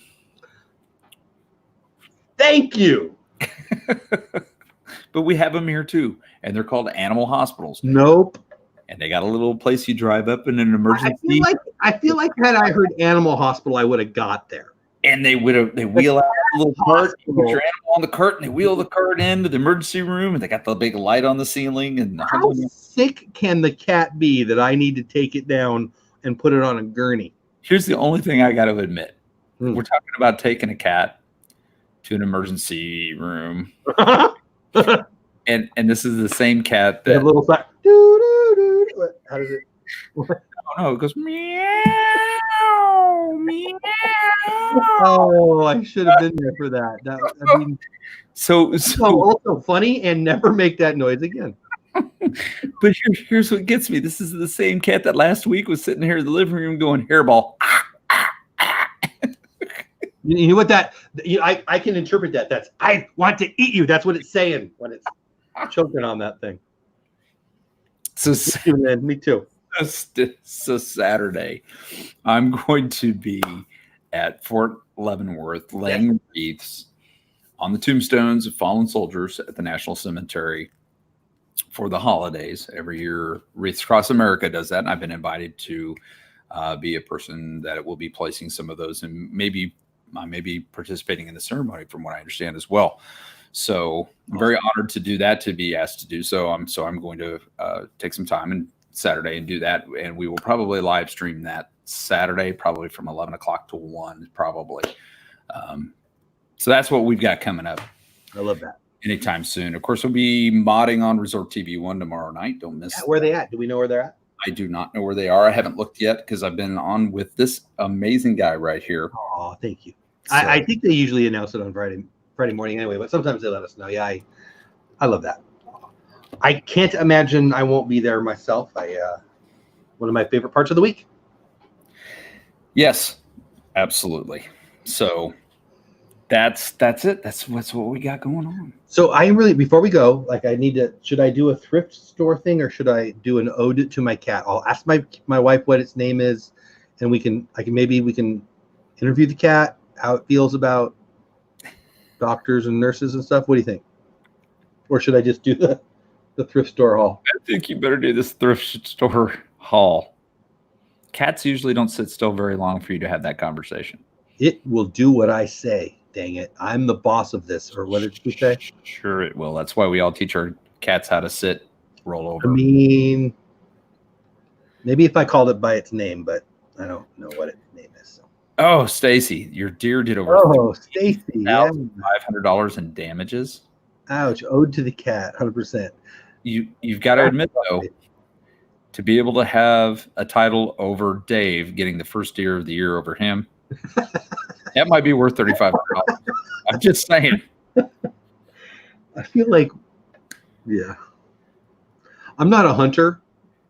Thank you. But we have them here too, and they're called animal hospitals. Nope. And they got a little place you drive up in an emergency. I feel like had I heard animal hospital, I would have got there. And they wheel out a little cart, you put your animal on the cart, and they wheel the cart into the emergency room, and they got the big light on the ceiling. And how sick can the cat be that I need to take it down and put it on a gurney? Here's the only thing I got to admit: we're talking about taking a cat to an emergency room, and this is the same cat that a little side. How does it? I don't know. It goes meow, meow. Oh, I should have been there for that. So also funny, and never make that noise again. But here's what gets me. This is the same cat that last week was sitting here in the living room going hairball. You know what I can interpret that. That's I want to eat you. That's what it's saying when it's choking on that thing. So me too. So Saturday, I'm going to be at Fort Leavenworth laying wreaths on the tombstones of fallen soldiers at the National Cemetery for the holidays. Every year, Wreaths Across America does that, and I've been invited to be a person that will be placing some of those, and maybe I may be participating in the ceremony from what I understand as well. So I'm very honored to do that, to be asked to do so. I'm going to take some time and Saturday and do that, and we will probably live stream that Saturday, probably from 11 o'clock to 1, probably. So that's what we've got coming up. I love that. Anytime soon. Of course, we'll be modding on Resort TV 1 tomorrow night. Don't miss. Where are they at? Do we know where they're at? I do not know where they are. I haven't looked yet because I've been on with this amazing guy right here. Oh, thank you. So, I think they usually announce it on Friday morning anyway, but sometimes they let us know. Yeah, I love that. I can't imagine I won't be there myself. One of my favorite parts of the week. yes, absolutely. So that's it. That's what we got going on. So before we go, like should I do a thrift store thing or should I do an ode to my cat? I'll ask my wife what its name is, and we can interview the cat, how it feels about doctors and nurses and stuff. What do you think? Or should I just do the thrift store haul? I think you better do this thrift store haul. Cats usually don't sit still very long for you to have that conversation. It will do what I say. Dang it. I'm the boss of this. Or what did you say? Sure it will. That's why we all teach our cats how to sit, roll over. I mean, maybe if I called it by its name, but I don't know what its name is. So. Oh, Stacy, your deer did over Stacy, yeah. $500 in damages. Ouch. Ode to the cat, 100%. You've got to admit, though, to be able to have a title over Dave getting the first deer of the year over him, that might be worth $3,500. I'm just saying. I feel like, yeah. I'm not a hunter,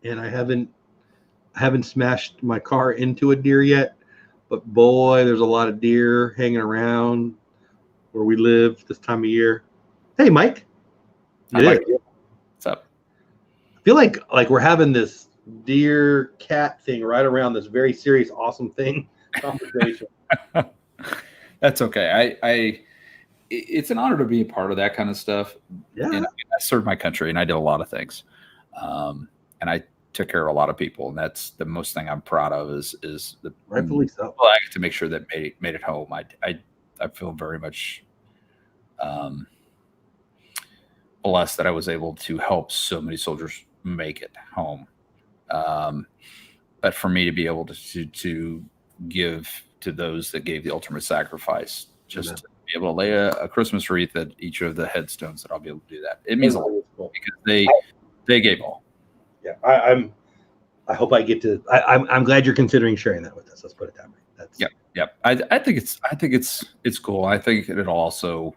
and I haven't smashed my car into a deer yet. But boy, there's a lot of deer hanging around where we live this time of year. Hey, Mike. Hi, Mike. What's up? I feel like we're having this deer cat thing right around this very serious, awesome thing conversation. That's okay. It's an honor to be a part of that kind of stuff. Yeah. And I served my country and I did a lot of things. And I took care of a lot of people, and that's the most thing I'm proud of is the rightfully so. I get to make sure that made it home. I feel very much blessed that I was able to help so many soldiers make it home. But for me to be able to give to those that gave the ultimate sacrifice, just to be able to lay a Christmas wreath at each of the headstones, that I'll be able to do that. It means a lot because they gave all. Yeah, I hope I get to. I'm glad you're considering sharing that with us. Let's put it that way. That's Yep. I think it's cool. I think it'll also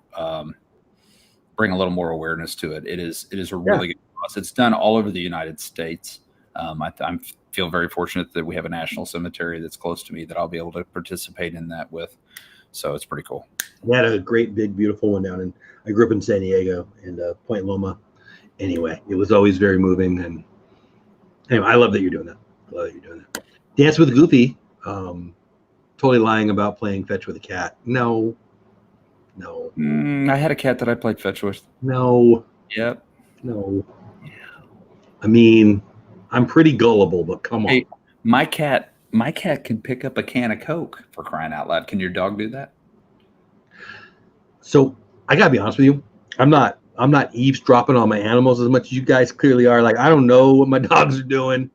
bring a little more awareness to it. It is a really good cause. It's done all over the United States. I feel very fortunate that we have a national cemetery that's close to me that I'll be able to participate in that with. So it's pretty cool. We had a great, big, beautiful one down in. I grew up in San Diego and Point Loma. Anyway, it was always very moving. And anyway, I love that you're doing that. Dance with Goofy. Totally lying about playing fetch with a cat. No. I had a cat that I played fetch with. No. Yep. No. I mean, I'm pretty gullible, but come on. Hey, my cat can pick up a can of Coke, for crying out loud. Can your dog do that? So I gotta be honest with you. I'm not eavesdropping on my animals as much as you guys clearly are. Like, I don't know what my dogs are doing.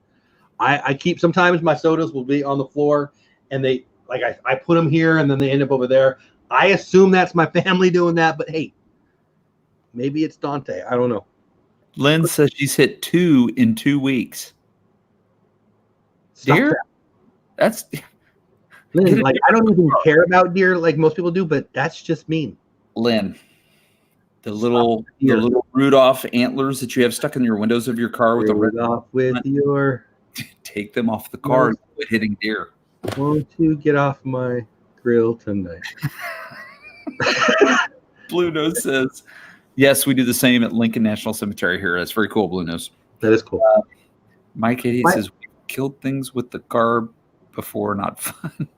I keep, sometimes my sodas will be on the floor and I put them here and then they end up over there. I assume that's my family doing that, but hey, maybe it's Dante. I don't know. Lynn says she's hit 2 in 2 weeks. Stop Deer? that. That's Lynn, like, I don't even care about deer like most people do, but that's just mean. Lynn. The little Rudolph antlers that you have stuck in your windows of your car with a red off with your. Take them off the car and quit hitting deer. Won't you get off my grill tonight? Blue Nose says, yes, we do the same at Lincoln National Cemetery here. That's very cool, Blue Nose. That is cool. Mike Idiot says, we killed things with the car before, not fun.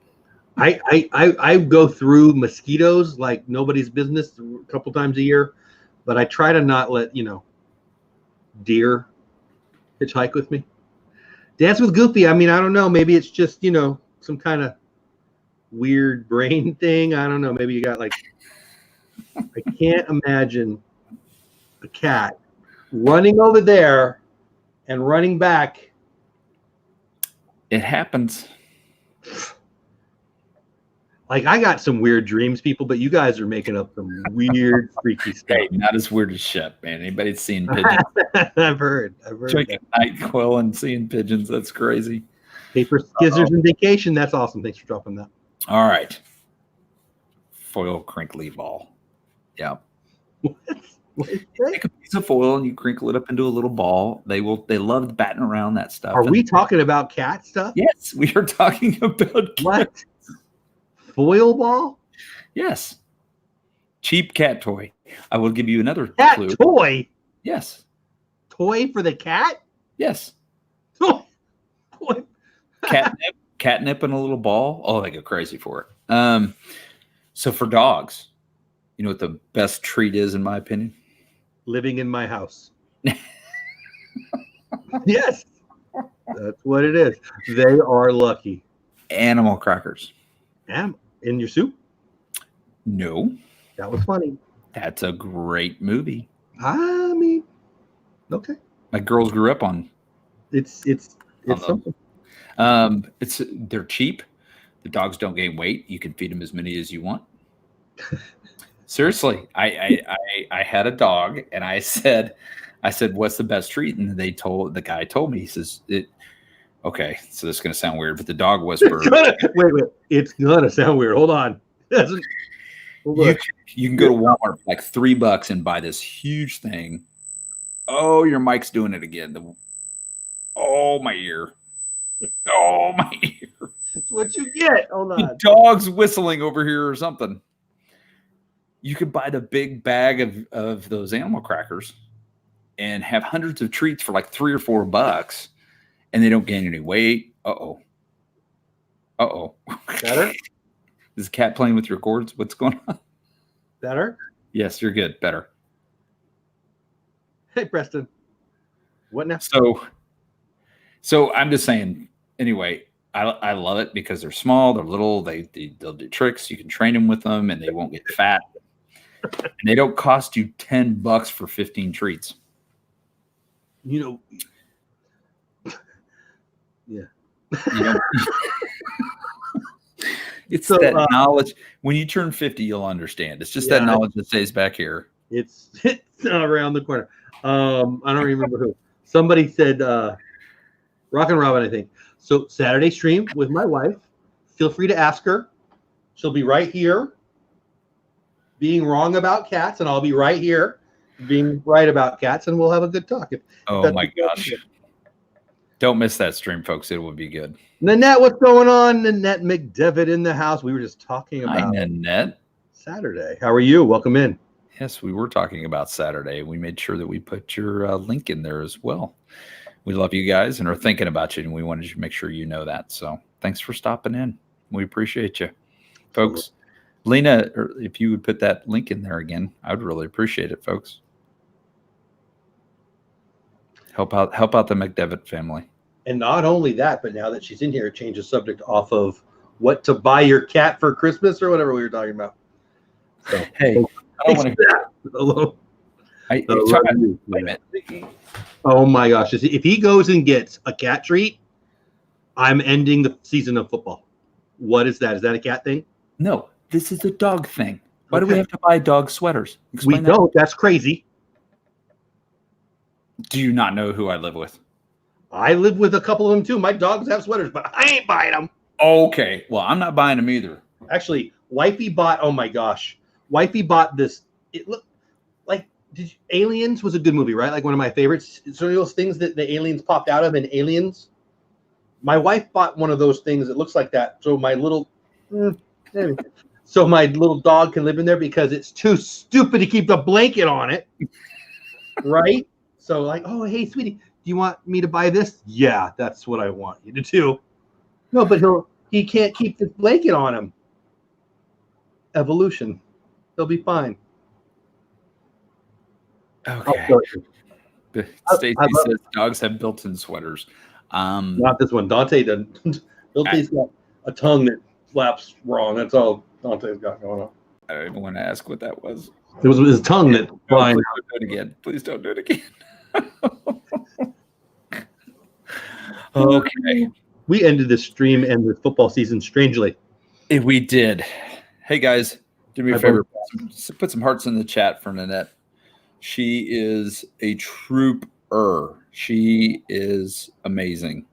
I go through mosquitoes like nobody's business a couple times a year, but I try to not let, deer hitchhike with me. Dance with Goofy. I mean, I don't know. Maybe it's just, some kind of weird brain thing. I don't know. Maybe you got like I can't imagine a cat running over there and running back. It happens. Like, I got some weird dreams, people, but you guys are making up some weird, freaky stuff. Hey, not as weird as shit, man. Anybody seen pigeons? I've heard. Drinking NyQuil and seeing pigeons. That's crazy. Paper, scissors, and vacation. That's awesome. Thanks for dropping that. All right. Foil crinkly ball. Yeah. What is Take a piece of foil and you crinkle it up into a little ball. They love batting around that stuff. Are we talking about cat stuff? Yes, we are talking about What? Foil ball? Yes. Cheap cat toy. I will give you another Cat clue. toy? Yes. Toy for the cat? Yes. Toy. Catnip and a little ball. Oh, they go crazy for it. So for dogs, you know what the best treat is, in my opinion? Living in my house. Yes. That's what it is. They are lucky. Animal crackers. In your soup? No. That was funny. That's a great movie. I mean, okay. My girls grew up on. It's something. They're cheap. The dogs don't gain weight. You can feed them as many as you want. Seriously, I had a dog, and I said, "What's the best treat?" And the guy told me. He says, "Okay, so this is gonna sound weird, but the dog whisperer." Wait. It's gonna sound weird. Hold on. You can go to Walmart for like $3 and buy this huge thing. Oh, your mic's doing it again. Oh, my ear. Oh, my ear. That's what you get. Hold The on. dog's whistling over here or something. You could buy the big bag of those animal crackers and have hundreds of treats for like $3 or $4, and they don't gain any weight. Uh-oh. Better? Is the cat playing with your cords? What's going on? Better? Yes, you're good. Better. Hey, Preston. What now? So I'm just saying, anyway, I love it because they're small, they're little, they'll do tricks. You can train them with them and they won't get fat. And they don't cost you $10 for 15 treats. You know, yeah. It's So, that knowledge. When you turn 50, you'll understand. It's just that knowledge that stays back here. It's around the corner. I don't remember who. Somebody said Rock and Robin, I think. So Saturday stream with my wife. Feel free to ask her. She'll be right here being wrong about cats, and I'll be right here being right about cats, and we'll have a good talk. Oh my gosh. Don't miss that stream, folks. It will be good. Nanette, what's going on? Nanette McDevitt in the house. We were just talking Hi, about Nanette. Saturday. How are you? Welcome in. Yes, we were talking about Saturday. We made sure that we put your link in there as well. We love you guys and are thinking about you, and we wanted to make sure you know that. So thanks for stopping in. We appreciate you. Folks, Lena, if you would put that link in there again, I would really appreciate it, folks. Help out the McDevitt family. And not only that, but now that she's in here, change the subject off of what to buy your cat for Christmas or whatever we were talking about. So, Hey, I don't want to. hello. Wait a minute. Oh my gosh. If he goes and gets a cat treat, I'm ending the season of football. What is that? Is that a cat thing? No, this is a dog thing. Why do we have to buy dog sweaters? Explain We that. don't. That's crazy. Do you not know who I live with? I live with a couple of them too. My dogs have sweaters, but I ain't buying them. Okay. Well, I'm not buying them either. Actually, Wifey bought, oh my gosh. Wifey bought this. It looked like Aliens was a good movie, right? Like one of my favorites. It's one of those things that the aliens popped out of in Aliens. My wife bought one of those things that looks like that. So my little dog can live in there because it's too stupid to keep the blanket on it. Right? So like, oh, hey, sweetie, do you want me to buy this? Yeah, that's what I want you to do. No, but he can't keep the blanket on him. Evolution. He'll be fine. Okay. Stacy says dogs have built-in sweaters. Not this one. Dante doesn't. Dante's got a tongue that flaps wrong. That's all Dante's got going on. I don't even want to ask what that was. It was his tongue that No, flying. please don't do it again. Please don't do it again. Okay. We ended this stream and the football season strangely. We did. Hey, guys, do me a I favor. Put some hearts in the chat for Nanette. She is a trooper. She is amazing.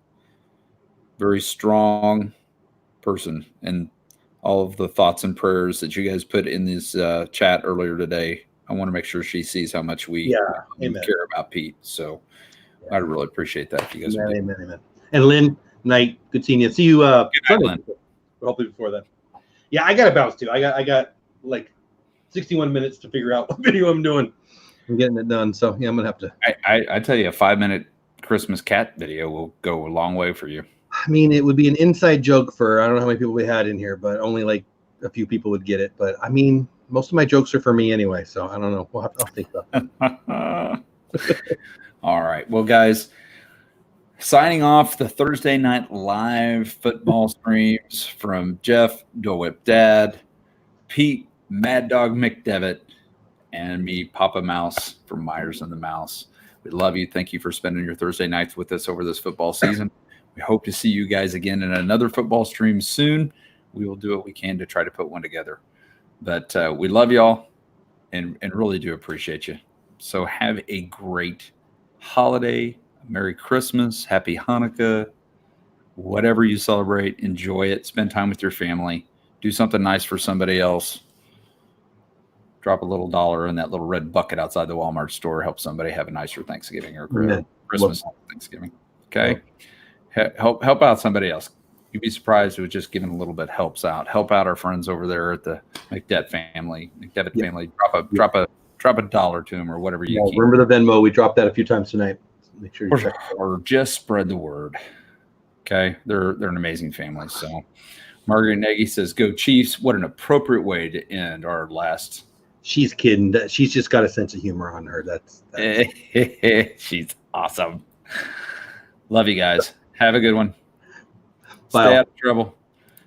Very strong person. And all of the thoughts and prayers that you guys put in this chat earlier today, I want to make sure she sees how much we care about Pete. So I'd really appreciate that if you guys would. Amen. And Lynn, night. Good seeing you. See you Good night, Lynn. hopefully before then. Yeah, I got to bounce too. I got like 61 minutes to figure out what video I'm doing. I'm getting it done. So yeah, I'm gonna have to. I tell you, a 5-minute Christmas cat video will go a long way for you. I mean, it would be an inside joke for I don't know how many people we had in here, but only like a few people would get it. But I mean, most of my jokes are for me anyway, so I don't know. I'll think about it. All right. Well, guys, signing off the Thursday Night Live football streams from Jeff, DeWhip Dad, Pete, Mad Dog McDevitt, and me, Papa Mouse from Meyers and the Mouse. We love you. Thank you for spending your Thursday nights with us over this football season. We hope to see you guys again in another football stream soon. We will do what we can to try to put one together. But we love y'all and really do appreciate you. So have a great holiday, Merry Christmas, Happy Hanukkah, whatever you celebrate, enjoy it. Spend time with your family. Do something nice for somebody else. Drop a little dollar in that little red bucket outside the Walmart store. Help somebody have a nicer Thanksgiving or Christmas Thanksgiving. Okay? Help out somebody else. You'd be surprised with just giving a little bit helps out. Help out our friends over there at the McDevitt family. Drop a dollar to them or whatever you can. Remember the Venmo? We dropped that a few times tonight. Make sure you check it out. Or just spread the word. Okay, they're an amazing family. So, Margaret Nagy says, "Go Chiefs!" What an appropriate way to end our last. She's kidding. She's just got a sense of humor on her. That's She's awesome. Love you guys. Have a good one. Bye. Stay out of trouble.